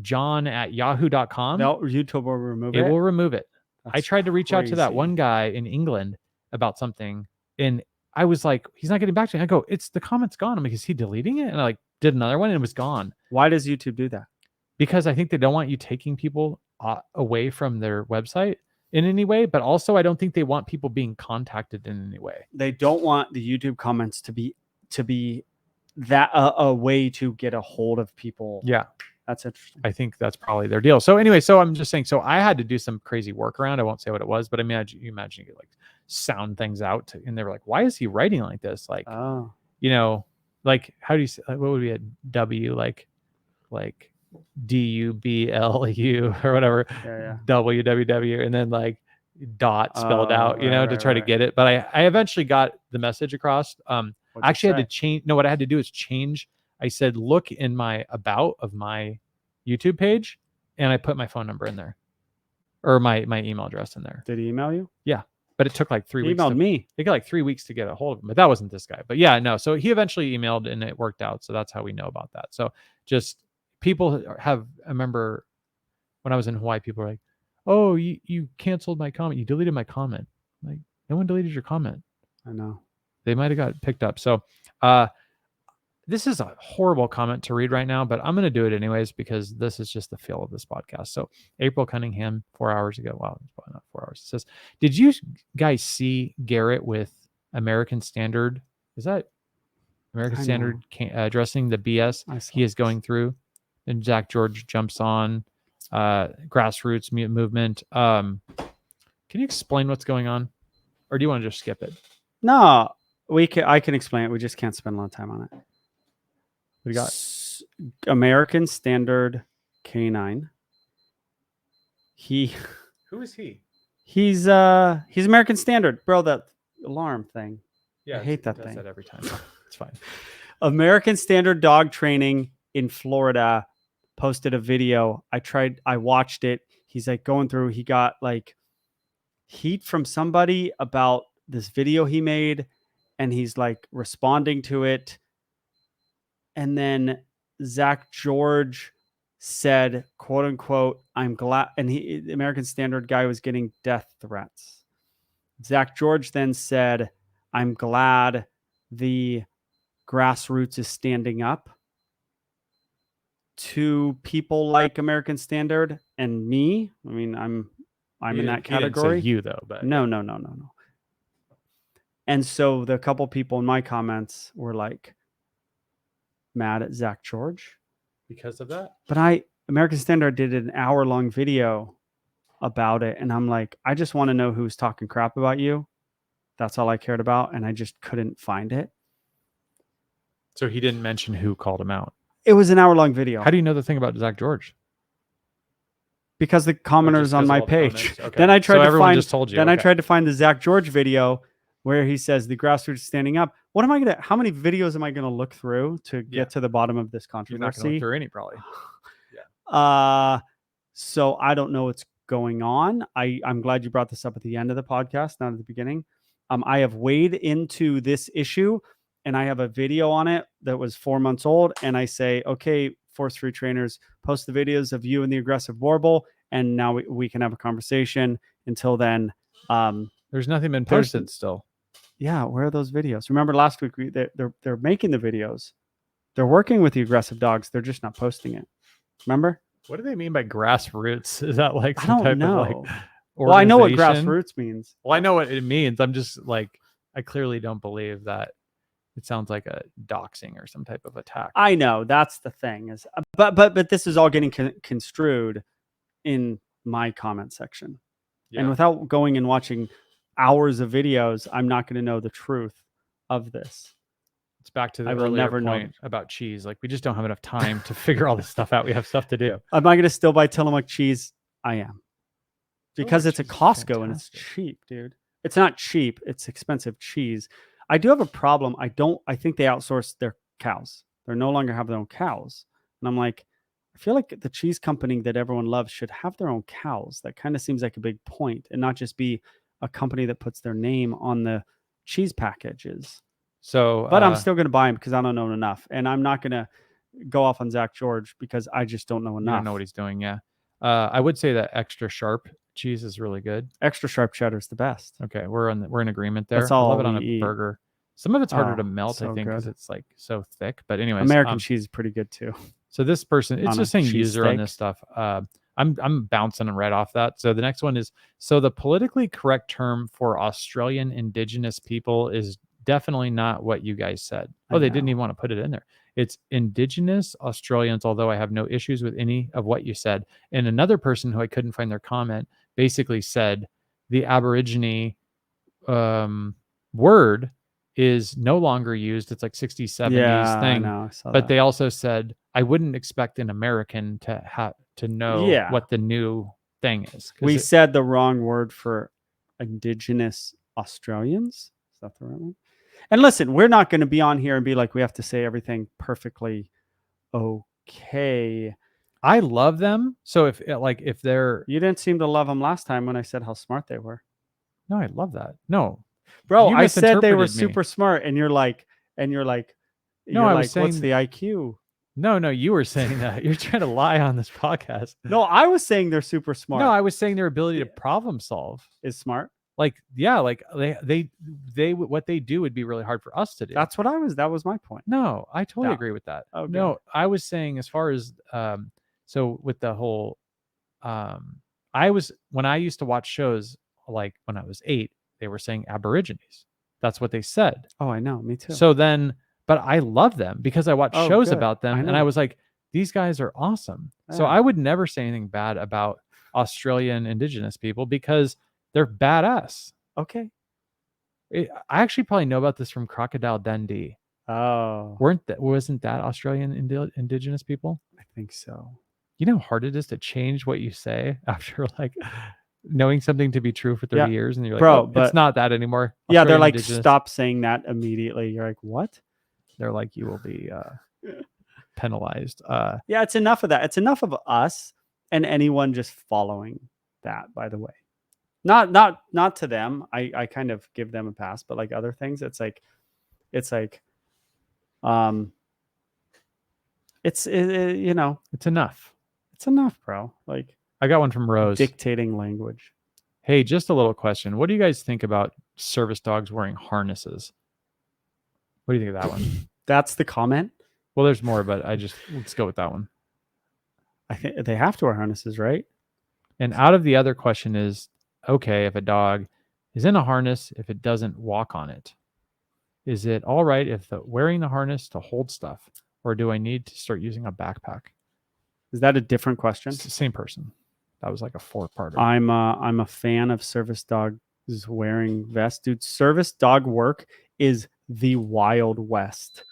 A: john@yahoo.com."
B: YouTube will remove
A: It
B: it.
A: will remove it. I
B: That's
A: tried to reach out to that
B: crazy.
A: one guy in England about something, and I was like, he's not getting back to me. I go, it's the comment's gone. I'm like, is he deleting it? And I like did another one and it was gone
B: Why does YouTube do that?
A: because I think they don't want you taking people away from their website in any way, but also I don't think they want people being contacted in any way.
B: They don't want the YouTube comments to be that a way to get a hold of people.
A: Yeah,
B: That's interesting.
A: I think that's probably their deal. So anyway, so I'm just saying, so I had to do some crazy workaround. I won't say what it was, but I imagine you could like sound things out and they were like, why is he writing like this? Like,
B: Oh,
A: like how do you say, what would be a W, like DUBLU or whatever,
B: yeah.
A: WWW, and then like dot spelled out,
B: Right,
A: to try to
B: right.
A: get it. But I eventually got the message across.
B: What'd
A: I actually
B: you
A: had to change. No, what I had to do is change. I said, look in my about of my YouTube page, and I put my phone number in there or my email address in there.
B: Did he email you?
A: But it took like 3
B: He
A: weeks.
B: emailed me.
A: It got like 3 weeks to get a hold of him, but that wasn't this guy. But yeah, no. So he eventually emailed and it worked out. So that's how we know about that. So just people have, I remember when I was in Hawaii, people were like, oh, you canceled my comment. You deleted my comment. I'm like, no one deleted your comment.
B: I know.
A: They might have got picked up. So this is a horrible comment to read right now, but I'm going to do it anyways because this is just the feel of this podcast. So April Cunningham, 4 hours ago. Wow, it's probably not 4 hours. It says, did you guys see Garrett with American Standard? Is that American
B: I
A: Standard addressing the BS he is going through? And Zach George jumps on grassroots movement. Can you explain what's going on? Or do you want to just skip it?
B: No, I can explain it. We just can't spend a lot of time on it.
A: We got
B: American Standard K9.
A: Who is he?
B: He's American Standard, bro. That alarm thing.
A: Yeah,
B: I hate that
A: does
B: thing.
A: that every time. It's fine.
B: American Standard Dog Training in Florida posted a video. I watched it. He's like going through. He got like heat from somebody about this video he made, and he's like responding to it. And then Zach George said, quote unquote, I'm glad. And the American Standard guy was getting death threats. Zach George then said, I'm glad the grassroots is standing up to people like American Standard and me. I mean, I'm in that category.
A: You though, but
B: No. And so the couple people in my comments were like mad at Zach George
A: because of that.
B: But American Standard did an hour-long video about it, and I'm like, I just want to know who's talking crap about you. That's all I cared about, and I just couldn't find it.
A: So he didn't mention who called him out.
B: It was an hour-long video.
A: How do you know the thing about Zach George?
B: Because the commenters on my page.
A: Okay.
B: Then I tried to find.
A: Just told you.
B: Then I tried to find the Zach George video where he says the grassroots is standing up. What am I gonna? How many videos am I gonna look through to get to the bottom of this controversy?
A: You're not gonna look through any, probably.
B: So I don't know what's going on. I'm glad you brought this up at the end of the podcast, not at the beginning. I have waded into this issue, and I have a video on it that was 4 months old. And I say, okay, Force Free trainers, post the videos of you and the aggressive warble, and now we can have a conversation. Until then,
A: there's nothing been posted still.
B: Yeah, where are those videos? Remember last week they're making the videos. They're working with the aggressive dogs. They're just not posting it. Remember?
A: What do they mean by grassroots? Is that like
B: I
A: some
B: don't
A: type
B: know.
A: of like
B: Well, I know what
A: organization?
B: grassroots means.
A: Well, I know what it means. I'm just like, I clearly don't believe that. It sounds like a doxing or some type of attack.
B: I know that's the thing is, but this is all getting construed in my comment section, and without going and watching hours of videos, I'm not going to know the truth of this.
A: It's back to the
B: I will
A: earlier
B: never know
A: point about cheese. Like we just don't have enough time to figure all this stuff out. We have stuff to do.
B: Am I going to still buy Tillamook cheese? I am. Because it's a
A: cheese is
B: Costco and it's
A: fantastic.
B: cheap, dude. It's not cheap, it's expensive cheese. I do have a problem. I think they outsource their cows. They no longer have their own cows. And I'm like, I feel like the cheese company that everyone loves should have their own cows. That kind of seems like a big point, and not just be a company that puts their name on the cheese packages.
A: So,
B: But I'm still going to buy them because I don't know enough. And I'm not going to go off on Zach George because I just don't know
A: you
B: enough.
A: don't know what he's doing. Yeah. I would say that extra sharp cheese is really good.
B: Extra sharp cheddar is the best.
A: Okay, we're in agreement there.
B: That's
A: I
B: all
A: love it on
B: we
A: a
B: eat.
A: burger. Some of it's harder to
B: Oh,
A: melt, I
B: so
A: think, because
B: good.
A: it's like so thick. But anyways,
B: American cheese is pretty good too.
A: so this person, it's
B: On
A: just
B: a
A: saying user on
B: cheesesteak.
A: this stuff. I'm bouncing right off that. So the next one is, so the politically correct term for Australian Indigenous people is definitely not what you guys said.
B: I
A: Oh, they didn't
B: know.
A: even want to put it in there. It's Indigenous Australians, although I have no issues with any of what you said. And another person who I couldn't find their comment basically said the Aborigine word is no longer used. It's like 60s, 70s
B: Yeah, I
A: thing.
B: know. I saw
A: But
B: that.
A: they also said I wouldn't expect an American to have to know
B: Yeah.
A: what the new thing is. 'cause
B: We
A: it-
B: said the wrong word for Indigenous Australians. Is that the right one? And listen, we're not going to be on here and be like, we have to say everything perfectly okay.
A: I love them. So if they're
B: You didn't seem to love them last time when I said how smart they were.
A: no, I love that. No,
B: Bro,
A: You
B: I said they were
A: misinterpreted me.
B: super smart, and you're like,
A: No,
B: you're
A: I was
B: like, what's
A: saying
B: the IQ?
A: no, you were saying that. You're trying to lie on this podcast.
B: No, I was saying they're super smart.
A: No, I was saying their ability to
B: Yeah.
A: problem solve.
B: Is smart.
A: Like, yeah, like they what they do would be really hard for us to do.
B: That's what I was. That was my point.
A: No, I totally
B: Yeah.
A: agree with that.
B: Okay.
A: No, I was saying as far as so with the whole when I used to watch shows like when I was 8, they were saying Aborigines. That's what they said.
B: Oh, I know. Me too.
A: So then, but I love them because I watched
B: Oh,
A: shows
B: good.
A: about them
B: I
A: and I
B: know.
A: was like, these guys are awesome. So
B: Yeah.
A: I would never say anything bad about Australian Indigenous people because they're badass.
B: Okay.
A: I actually probably know about this from Crocodile Dundee.
B: Oh,
A: Wasn't that Australian Indigenous people?
B: I think so.
A: You know how hard it is to change what you say after like knowing something to be true for 30
B: Yeah,
A: years and you're like,
B: bro,
A: oh, it's
B: but-
A: not that anymore.
B: Yeah, they're
A: Australian
B: like,
A: Indigenous.
B: stop saying that immediately. You're like, what?
A: They're like, you will be penalized.
B: Yeah, it's enough of that. It's enough of us and anyone just following that, by the way. Not to them. I kind of give them a pass, but like other things, it's like it's you know,
A: It's enough.
B: it's enough, bro. Like
A: I got one from Rose.
B: dictating language.
A: Hey, just a little question. What do you guys think about service dogs wearing harnesses? What do you think of that one?
B: That's the comment.
A: Well, there's more, but let's go with that one.
B: I think they have to wear harnesses, right?
A: And out of the other question is, okay, if a dog is in a harness, if it doesn't walk on it, is it all right if wearing the harness to hold stuff, or do I need to start using a backpack?
B: Is that a different question?
A: It's the same person. That was like a 4-parter.
B: I'm a fan of service dogs wearing vests, dude. Service dog work is the Wild West.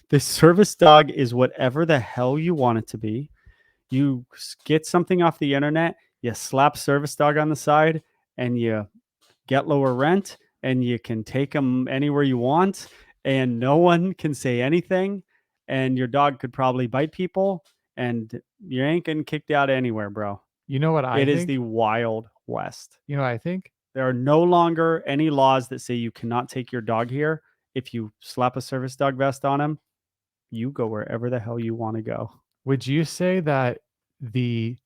B: The service dog is whatever the hell you want it to be. You get something off the internet, you slap service dog on the side, and you get lower rent, and you can take them anywhere you want, and no one can say anything, and your dog could probably bite people, and you ain't getting kicked out anywhere, bro.
A: You know what I
B: It
A: think?
B: is the Wild West.
A: You know what I think?
B: There are no longer any laws that say you cannot take your dog here. If you slap a service dog vest on him, you go wherever the hell you want to go.
A: Would you say that the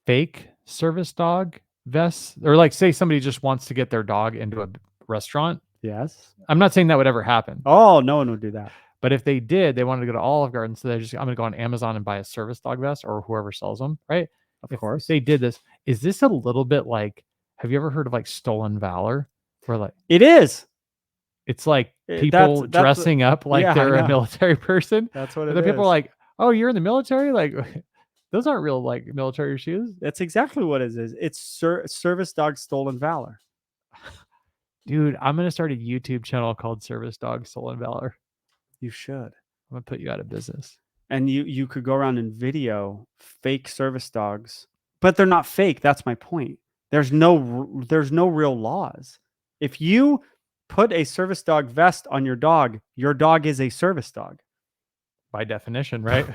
A: fake service dog vests, or like say somebody just wants to get their dog into a restaurant?
B: Yes.
A: I'm not saying that would ever happen,
B: Oh, no one would do that.
A: but if they did, they wanted to go to Olive Garden, so I'm going to go on Amazon and buy a service dog vest or whoever sells them, right?
B: Of
A: If
B: course.
A: they did this, is this a little bit like, have you ever heard of like stolen valor? Where like
B: It is.
A: it's like
B: That's-
A: people
B: that's-
A: dressing up like
B: yeah, I
A: they're a
B: know.
A: military person.
B: That's what
A: And
B: it
A: then
B: is.
A: people are like, "Oh, you're in the military? Like, those aren't real like military shoes."
B: That's exactly what it is. It's service dog stolen valor.
A: Dude, I'm gonna start a YouTube channel called Service Dog Soul and Valor.
B: You should.
A: I'm gonna put you out of business.
B: And you could go around and video fake service dogs, but they're not fake. That's my point. There's no real laws. If you put a service dog vest on your dog is a service dog.
A: By definition, right?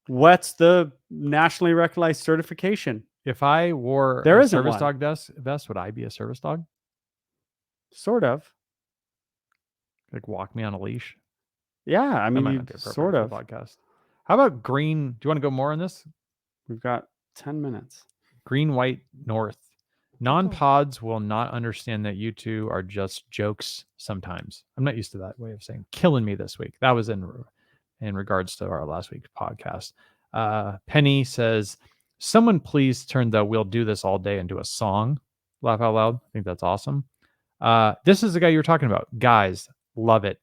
B: What's the nationally recognized certification?
A: If I wore
B: There
A: a
B: isn't
A: service
B: one.
A: dog vest, would I be a service dog?
B: Sort of.
A: Like walk me on a leash?
B: Yeah, I
A: That
B: mean,
A: might
B: you
A: not be appropriate
B: sort
A: for
B: of.
A: the podcast. How about green? Do you want to go more on this?
B: We've got 10 minutes.
A: Green, white, north. Non-pods will not understand that you two are just jokes sometimes. I'm not used to that way of saying killing me this week. That was in regards to our last week's podcast. Penny says, someone please turn the "we'll do this all day" into a song. Laugh out loud. I think that's awesome. This is the guy you were talking about. Guys, love it.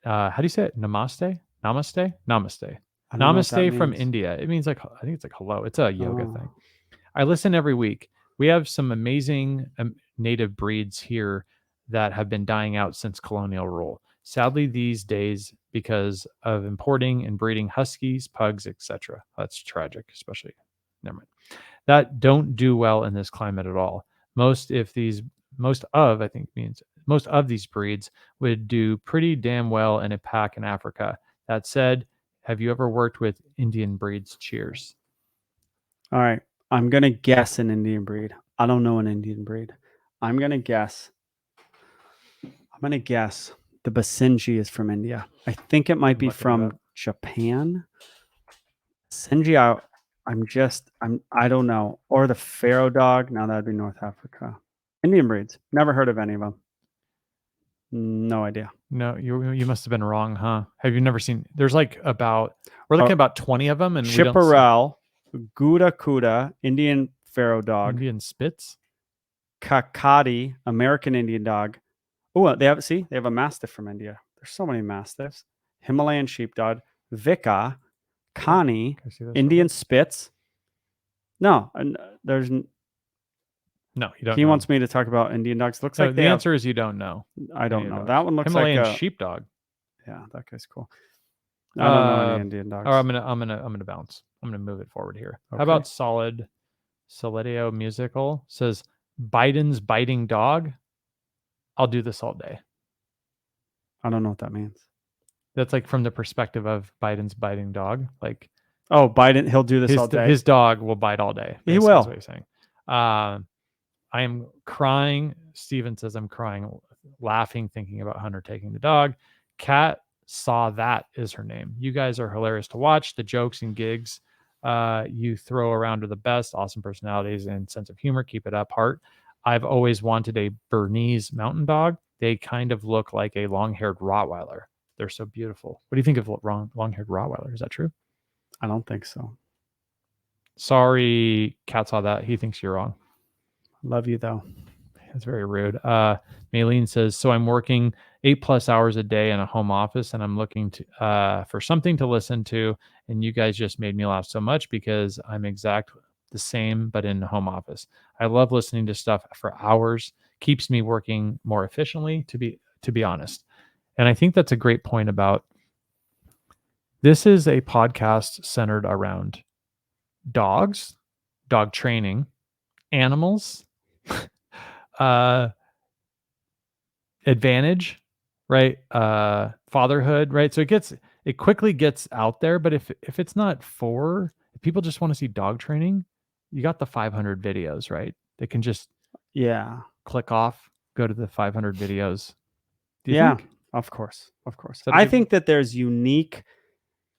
A: How do you say it? Namaste? Namaste? Namaste.
B: I don't know what that
A: Namaste from
B: means.
A: India. It means like, I think it's like hello. It's a yoga
B: Oh.
A: thing. I listen every week. We have some amazing native breeds here that have been dying out since colonial rule. Sadly, these days, because of importing and breeding huskies, pugs, etc. That's tragic, especially. Never mind. That don't do well in this climate at all. Most of these breeds would do pretty damn well in a pack in Africa. That said, have you ever worked with Indian breeds? Cheers.
B: All right. I'm going to guess an Indian breed. I don't know an Indian breed. I'm going to guess the Basenji is from India. I think it might
A: I'm
B: be
A: looking it
B: from
A: up.
B: Japan. Basenji, I don't know. Or the Pharaoh dog. No, that'd be North Africa. Indian breeds. Never heard of any of them. No idea.
A: No, you must have been wrong, huh? Have you never seen? There's like we're looking at about 20 of them, and we don't see
B: Chipperell, Gouda Kuda, Indian Pharaoh dog,
A: Indian Spitz.
B: Kakadi, American Indian dog. Oh, they have a Mastiff from India. There's so many Mastiffs. Himalayan Sheepdog, Vika, Kani,
A: Can I see this?
B: Indian Spitz. No, there's.
A: No, you don't.
B: He
A: know.
B: wants me to talk about Indian dogs. Looks
A: No,
B: like
A: the answer is you don't know.
B: I don't
A: Indian
B: know.
A: dogs.
B: That one looks
A: Himalayan
B: like a
A: sheepdog.
B: Yeah, that guy's cool. I don't know any Indian dogs.
A: Or I'm gonna bounce. I'm gonna move it forward here.
B: Okay.
A: How about Solidio Musical says Biden's biting dog? I'll do this all day.
B: I don't know what that means.
A: That's like from the perspective of Biden's biting dog. Like,
B: oh, Biden, he'll do this all day.
A: His dog will bite all day.
B: He will.
A: That's what he's saying. I am crying. Steven says I'm crying, laughing, thinking about Hunter taking the dog. Kat Saw That is her name. You guys are hilarious to watch. The jokes and gigs you throw around are the best. Awesome personalities and sense of humor. Keep it up, Heart. I've always wanted a Bernese mountain dog. They kind of look like a long-haired Rottweiler. They're so beautiful. What do you think of long-haired Rottweiler? Is that true?
B: I don't think so.
A: Sorry, Kat Saw That. He thinks you're wrong.
B: Love you though.
A: That's very rude. Maylene says, so I'm working 8+ hours a day in a home office and I'm looking for something to listen to. And you guys just made me laugh so much because I'm exactly the same, but in a home office. I love listening to stuff for hours, keeps me working more efficiently, to be honest. And I think that's a great point about this is a podcast centered around dogs, dog training, animals, advantage, right? Fatherhood, right? So it quickly gets out there, but if it's not if people just want to see dog training, you got the 500 videos, right? They can just click off, go to the 500 videos. Do you think?
B: Of course. I think that there's unique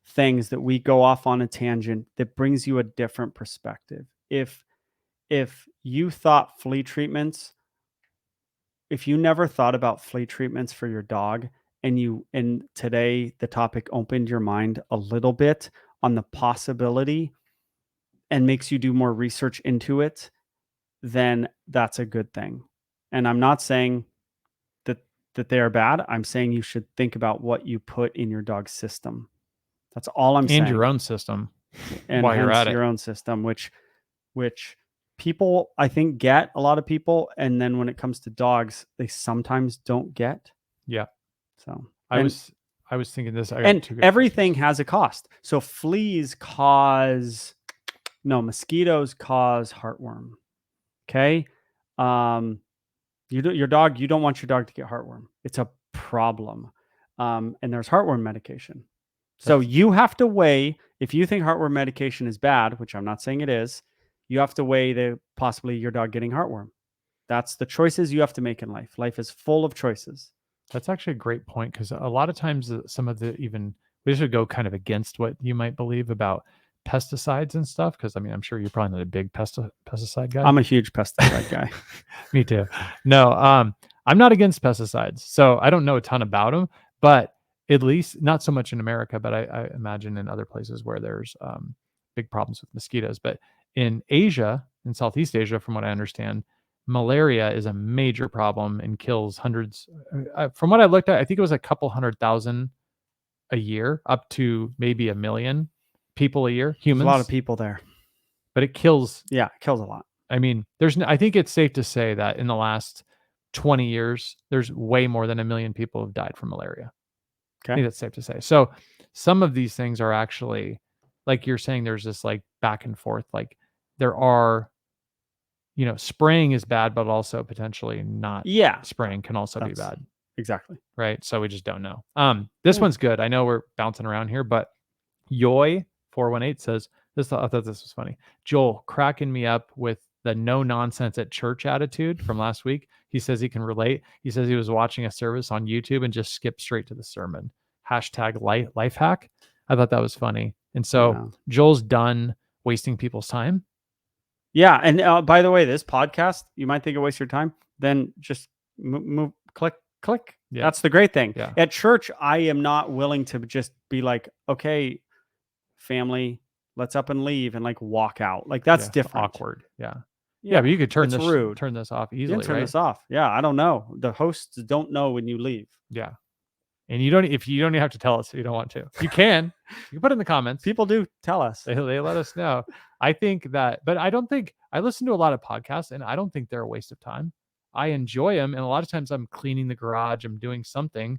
B: things that we go off on a tangent that brings you a different perspective. If you thought flea treatments, if you never thought about flea treatments for your dog and today the topic opened your mind a little bit on the possibility and makes you do more research into it, then that's a good thing. And I'm not saying that they are bad. I'm saying you should think about what you put in your dog's system. That's all I'm saying.
A: And your own system.
B: And
A: while you're at
B: your
A: it.
B: own system, which people, I think, get a lot of people, and then when it comes to dogs, they sometimes don't get.
A: Yeah.
B: So
A: I
B: and,
A: was thinking this. I got
B: and
A: two good
B: everything
A: questions.
B: has a cost. So fleas cause no, mosquitoes cause heartworm. Okay. Um, your dog, you don't want your dog to get heartworm. It's a problem. And there's heartworm medication. So
A: That's
B: you have to weigh, if you think heartworm medication is bad, which I'm not saying it is, you have to weigh the possibly your dog getting heartworm. That's the choices you have to make in life. Life is full of choices.
A: That's actually a great point because a lot of times some of the even we should go kind of against what you might believe about pesticides and stuff. Because I mean, I'm sure you're probably not a big pesticide guy.
B: I'm a huge pesticide guy.
A: Me too. No, I'm not against pesticides, so I don't know a ton about them, but at least not so much in America, but I imagine in other places where there's big problems with mosquitoes. But in Asia, in Southeast Asia, from what I understand, malaria is a major problem and kills hundreds. From what I looked at, I think it was a couple 100,000 a year, up to maybe 1 million people a year,
B: There's a lot of
A: humans.
B: people there.
A: But it kills.
B: Yeah, it kills a lot.
A: I mean, I think it's safe to say that in the last 20 years, there's way more than 1 million people have died from malaria. I
B: Okay.
A: think that's safe to say. So some of these things are actually, like you're saying, there's this like back and forth. Like there are, spraying is bad, but also potentially not
B: Yeah.
A: spraying can also be
B: That's
A: bad,
B: exactly.
A: right? So we just don't know. This
B: Yeah.
A: one's good. I know we're bouncing around here, but Yoy418 says this. I thought this was funny. Joel cracking me up with the no nonsense at church attitude from last week. He says he can relate. He says he was watching a service on YouTube and just skipped straight to the sermon. Hashtag life hack. I thought that was funny. And so
B: Yeah.
A: Joel's done wasting people's time.
B: Yeah. And by the way, this podcast, you might think it wastes your time. Then just move, click.
A: Yeah.
B: That's the great thing.
A: Yeah.
B: At church, I am not willing to just be like, okay, family, let's up and leave and like walk out. Like that's
A: Yeah,
B: different.
A: awkward. Yeah. Yeah, but you could
B: it's rude.
A: turn this off
B: You
A: easily,
B: can turn
A: right?
B: this off. Yeah, I don't know. The hosts don't know when you leave.
A: Yeah. And you don't even have to tell us if you don't want to. You can. You can put it in the comments.
B: People do tell us.
A: They let us know. I think that, but I don't think I listen to a lot of podcasts and I don't think they're a waste of time. I enjoy them. And a lot of times I'm cleaning the garage, I'm doing something,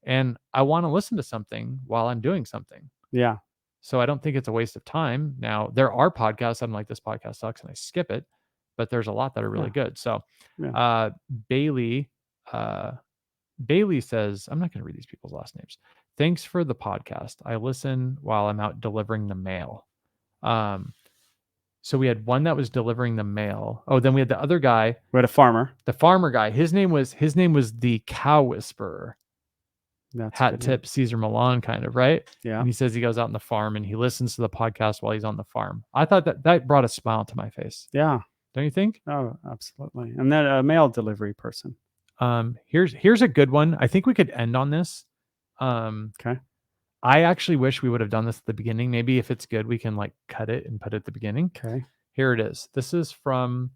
A: and I want to listen to something while I'm doing something.
B: Yeah.
A: So I don't think it's a waste of time. Now, there are podcasts I'm like, this podcast sucks and I skip it, but there's a lot that are really good. So Bailey, Bailey says, I'm not going to read these people's last names. Thanks for the podcast. I listen while I'm out delivering the mail. So we had one that was delivering the mail. Oh, then we had the other guy.
B: We had a farmer.
A: The farmer guy. His name was the Cow Whisperer.
B: That's
A: hat tip Caesar Milan kind of, right?
B: Yeah.
A: And he says he goes out on the farm and he listens to the podcast while he's on the farm. I thought that brought a smile to my face.
B: Yeah.
A: Don't you think?
B: Oh, absolutely. And then a mail delivery person.
A: Here's a good one. I think we could end on this.
B: Okay.
A: I actually wish we would have done this at the beginning. Maybe if it's good, we can like cut it and put it at the beginning.
B: Okay.
A: Here it is. This is from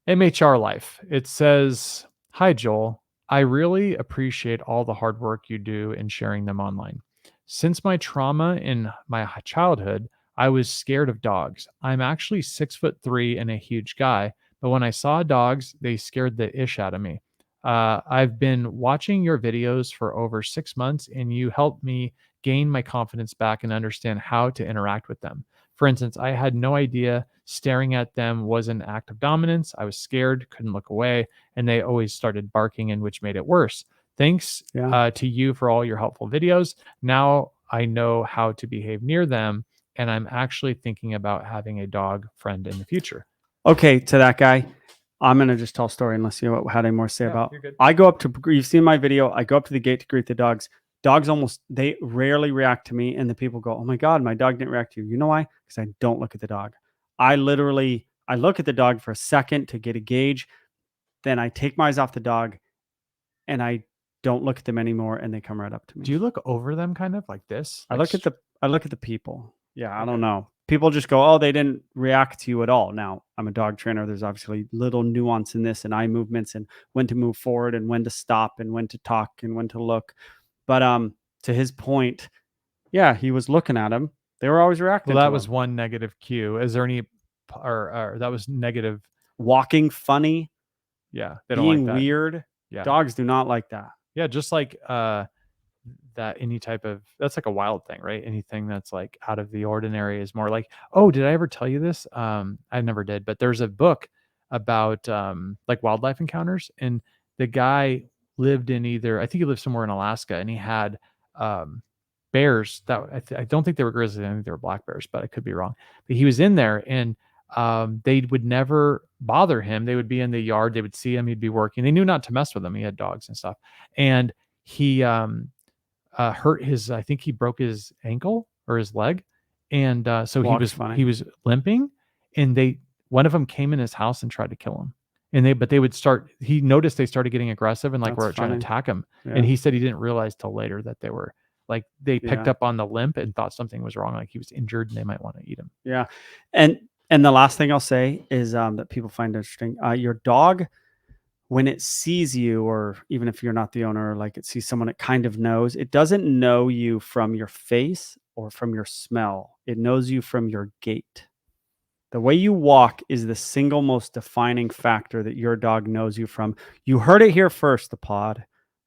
A: MHR Life. It says, "Hi, Joel. I really appreciate all the hard work you do in sharing them online. Since my trauma in my childhood, I was scared of dogs. I'm actually 6'3" and a huge guy, but when I saw dogs, they scared the ish out of me. I've been watching your videos for over 6 months, and you helped me gain my confidence back and understand how to interact with them. For instance, I had no idea staring at them was an act of dominance. I was scared, couldn't look away, and they always started barking, and which made it worse. Thanks to you for all your helpful videos. Now I know how to behave near them, and I'm actually thinking about having a dog friend in the future."
B: Okay, to that guy, I'm going to just tell a story unless you had any more to say about. I go up to, you've seen my video, I go up to the gate to greet the dogs. Dogs they rarely react to me, and the people go, "Oh my God, my dog didn't react to you." You know why? Because I don't look at the dog. I look at the dog for a second to get a gauge. Then I take my eyes off the dog and I don't look at them anymore, and they come right up to me.
A: Do you look over them kind of like this?
B: I look at the people. Yeah, I don't know. People just go, "Oh, they didn't react to you at all." Now, I'm a dog trainer. There's obviously little nuance in this and eye movements and when to move forward and when to stop and when to talk and when to look. But to his point, yeah, he was looking at him. They were always reacting.
A: Well, that was one negative cue. Is there any or that was negative.
B: Walking funny,
A: Yeah, they don't like
B: being
A: that.
B: weird.
A: Yeah,
B: Dogs do not like that.
A: yeah, just like that any type of that's like a wild thing, right? Anything that's like out of the ordinary is more like, oh, did I ever tell you this? I never did, but there's a book about like wildlife encounters, and the guy lived in I think he lived somewhere in Alaska, and he had bears that I don't think they were grizzlies, I think they were black bears, but I could be wrong. But he was in there, and they would never bother him. They would be in the yard, they would see him, he'd be working. They knew not to mess with him. He had dogs and stuff, and he hurt his, I think he broke his ankle or his leg, and so
B: Walks funny.
A: he was limping, and one of them came in his house and tried to kill him, and they would start. He noticed they started getting aggressive and like
B: That's
A: were trying to
B: funny.
A: attack him,
B: Yeah.
A: and he said he didn't realize till later that they were like they picked
B: Yeah.
A: up on the limp and thought something was wrong, like he was injured and they might want to eat him.
B: Yeah. And the last thing I'll say is that people find interesting. Your dog, when it sees you, or even if you're not the owner, like it sees someone it kind of knows, it doesn't know you from your face or from your smell. It knows you from your gait. The way you walk is the single most defining factor that your dog knows you from. You heard it here first, the pod.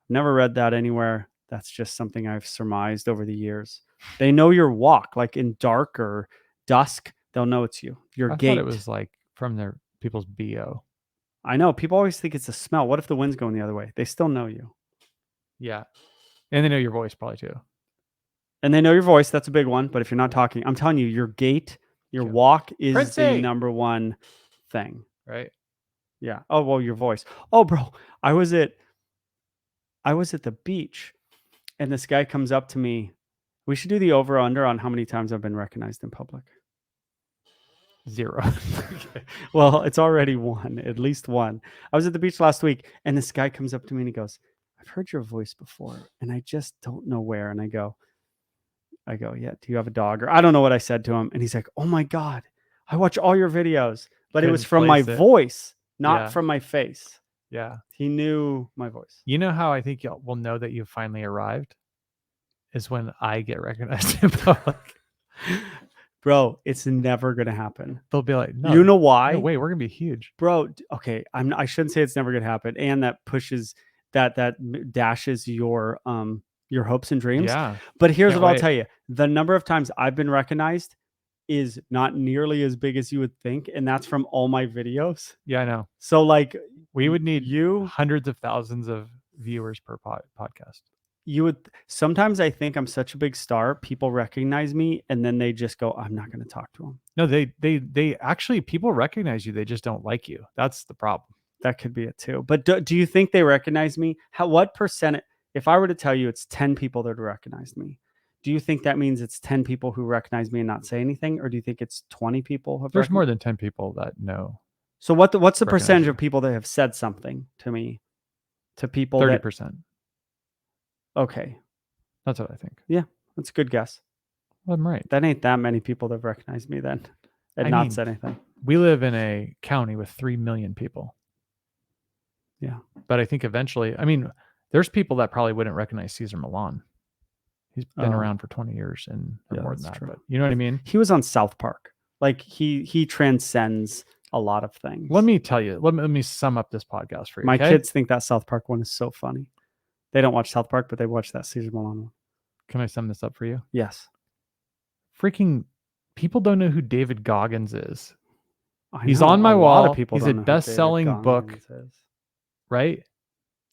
B: Never read that anywhere. That's just something I've surmised over the years. They know your walk, like in dark or dusk, they'll know it's you. Your
A: I
B: gait.
A: thought it was like from their people's BO.
B: I know people always think it's the smell. What if the wind's going the other way? They still know you.
A: Yeah, and they know your voice probably too.
B: And they know your voice. That's a big one. But if you're not talking, I'm telling you, your gait, your
A: Yeah.
B: walk is the
A: Princey!
B: number one thing.
A: Right.
B: Yeah. Oh, well, your voice. Oh, bro, I was at the beach, and this guy comes up to me. We should do the over under on how many times I've been recognized in public.
A: 0.
B: Well, it's already one, at least one. I was at the beach last week, and this guy comes up to me and he goes, "I've heard your voice before, and I just don't know where." And I go, "Yeah, do you have a dog?" Or I don't know what I said to him. And he's like, "Oh my God, I watch all your videos." But it was
A: Couldn't
B: from my
A: place it.
B: voice, not
A: Yeah.
B: from my face.
A: Yeah.
B: He knew my voice.
A: You know how I think y'all will know that you've finally arrived is when I get recognized in public.
B: Bro, it's never going to happen.
A: They'll be like, no,
B: You know why?
A: no way, we're gonna be huge.
B: Bro, okay, I shouldn't say it's never going to happen. And that pushes that dashes your hopes and dreams.
A: Yeah.
B: But here's
A: Can't
B: what I'll
A: wait.
B: tell you. The number of times I've been recognized is not nearly as big as you would think, and that's from all my videos.
A: Yeah, I know.
B: So like
A: We would need
B: you
A: hundreds of thousands of viewers per podcast.
B: you would sometimes I think I'm such a big star, people recognize me and then they just go, "I'm not going to talk to him."
A: No, they actually, people recognize you. They just don't like you. That's the problem.
B: That could be it too. But do you think they recognize me? What percent, if I were to tell you it's 10 people that recognized me, do you think that means it's 10 people who recognize me and not say anything? Or do you think it's 20 people who have
A: There's more than 10 people that know.
B: So what's the
A: recognize
B: percentage
A: you.
B: of people that have said something to me, to people that
A: 30%.
B: Okay,
A: That's what I think.
B: that's a good guess.
A: Well, I'm right.
B: That ain't that many people that have recognized me then and
A: I
B: not
A: mean,
B: said anything.
A: We live in a county with 3 million people.
B: Yeah.
A: But I think eventually, I mean, there's people that probably wouldn't recognize Cesar Millan. He's been
B: Oh.
A: around for 20 years and or
B: Yeah,
A: more than
B: that's
A: that.
B: true.
A: But you know what I mean?
B: He was on South Park. Like he transcends a lot of things.
A: Let me tell you, let me sum up this podcast for you.
B: My
A: okay?
B: kids think that South Park one is so funny. They don't watch South Park, but they watch that Cesar Millan one.
A: Can I sum this up for you?
B: Yes.
A: Freaking people don't know who David Goggins is,
B: I
A: He's
B: know,
A: on my
B: a lot
A: wall.
B: of people
A: He's
B: don't
A: a
B: know who David
A: best-selling book.
B: Goggins is.
A: right?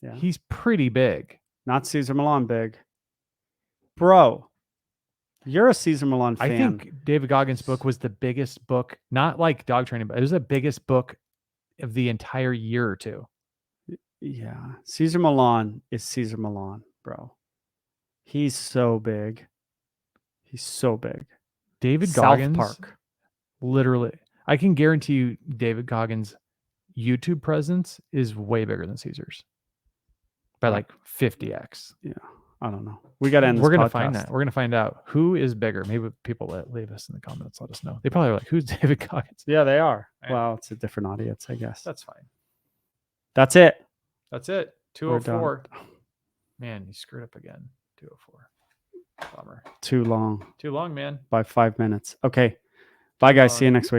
B: Yeah.
A: He's pretty big.
B: Not Cesar Millan big. Bro, you're a Cesar Millan fan.
A: I think David Goggins' book was the biggest book, not like dog training, but it was the biggest book of the entire year or two.
B: Yeah. Cesar Millan is Cesar Millan, bro. He's so big. He's so big.
A: David
B: South
A: Goggins,
B: Park.
A: literally, I can guarantee you David Goggins' YouTube presence is way bigger than Caesar's by like 50x.
B: I don't know. We got to end this
A: We're going to
B: podcast.
A: find that. We're going to find out who is bigger. Maybe people leave us in the comments. Let us know. They probably are like, who's David Goggins?
B: Yeah, they are.
A: Yeah.
B: Well, it's a different audience, I guess.
A: That's fine.
B: That's it.
A: That's it.
B: We're done.
A: 204. Man, you screwed up again. 204. Bummer.
B: Too long
A: Too long, man.
B: by 5 minutes. Okay. Bye, guys.
A: long.
B: See you next week.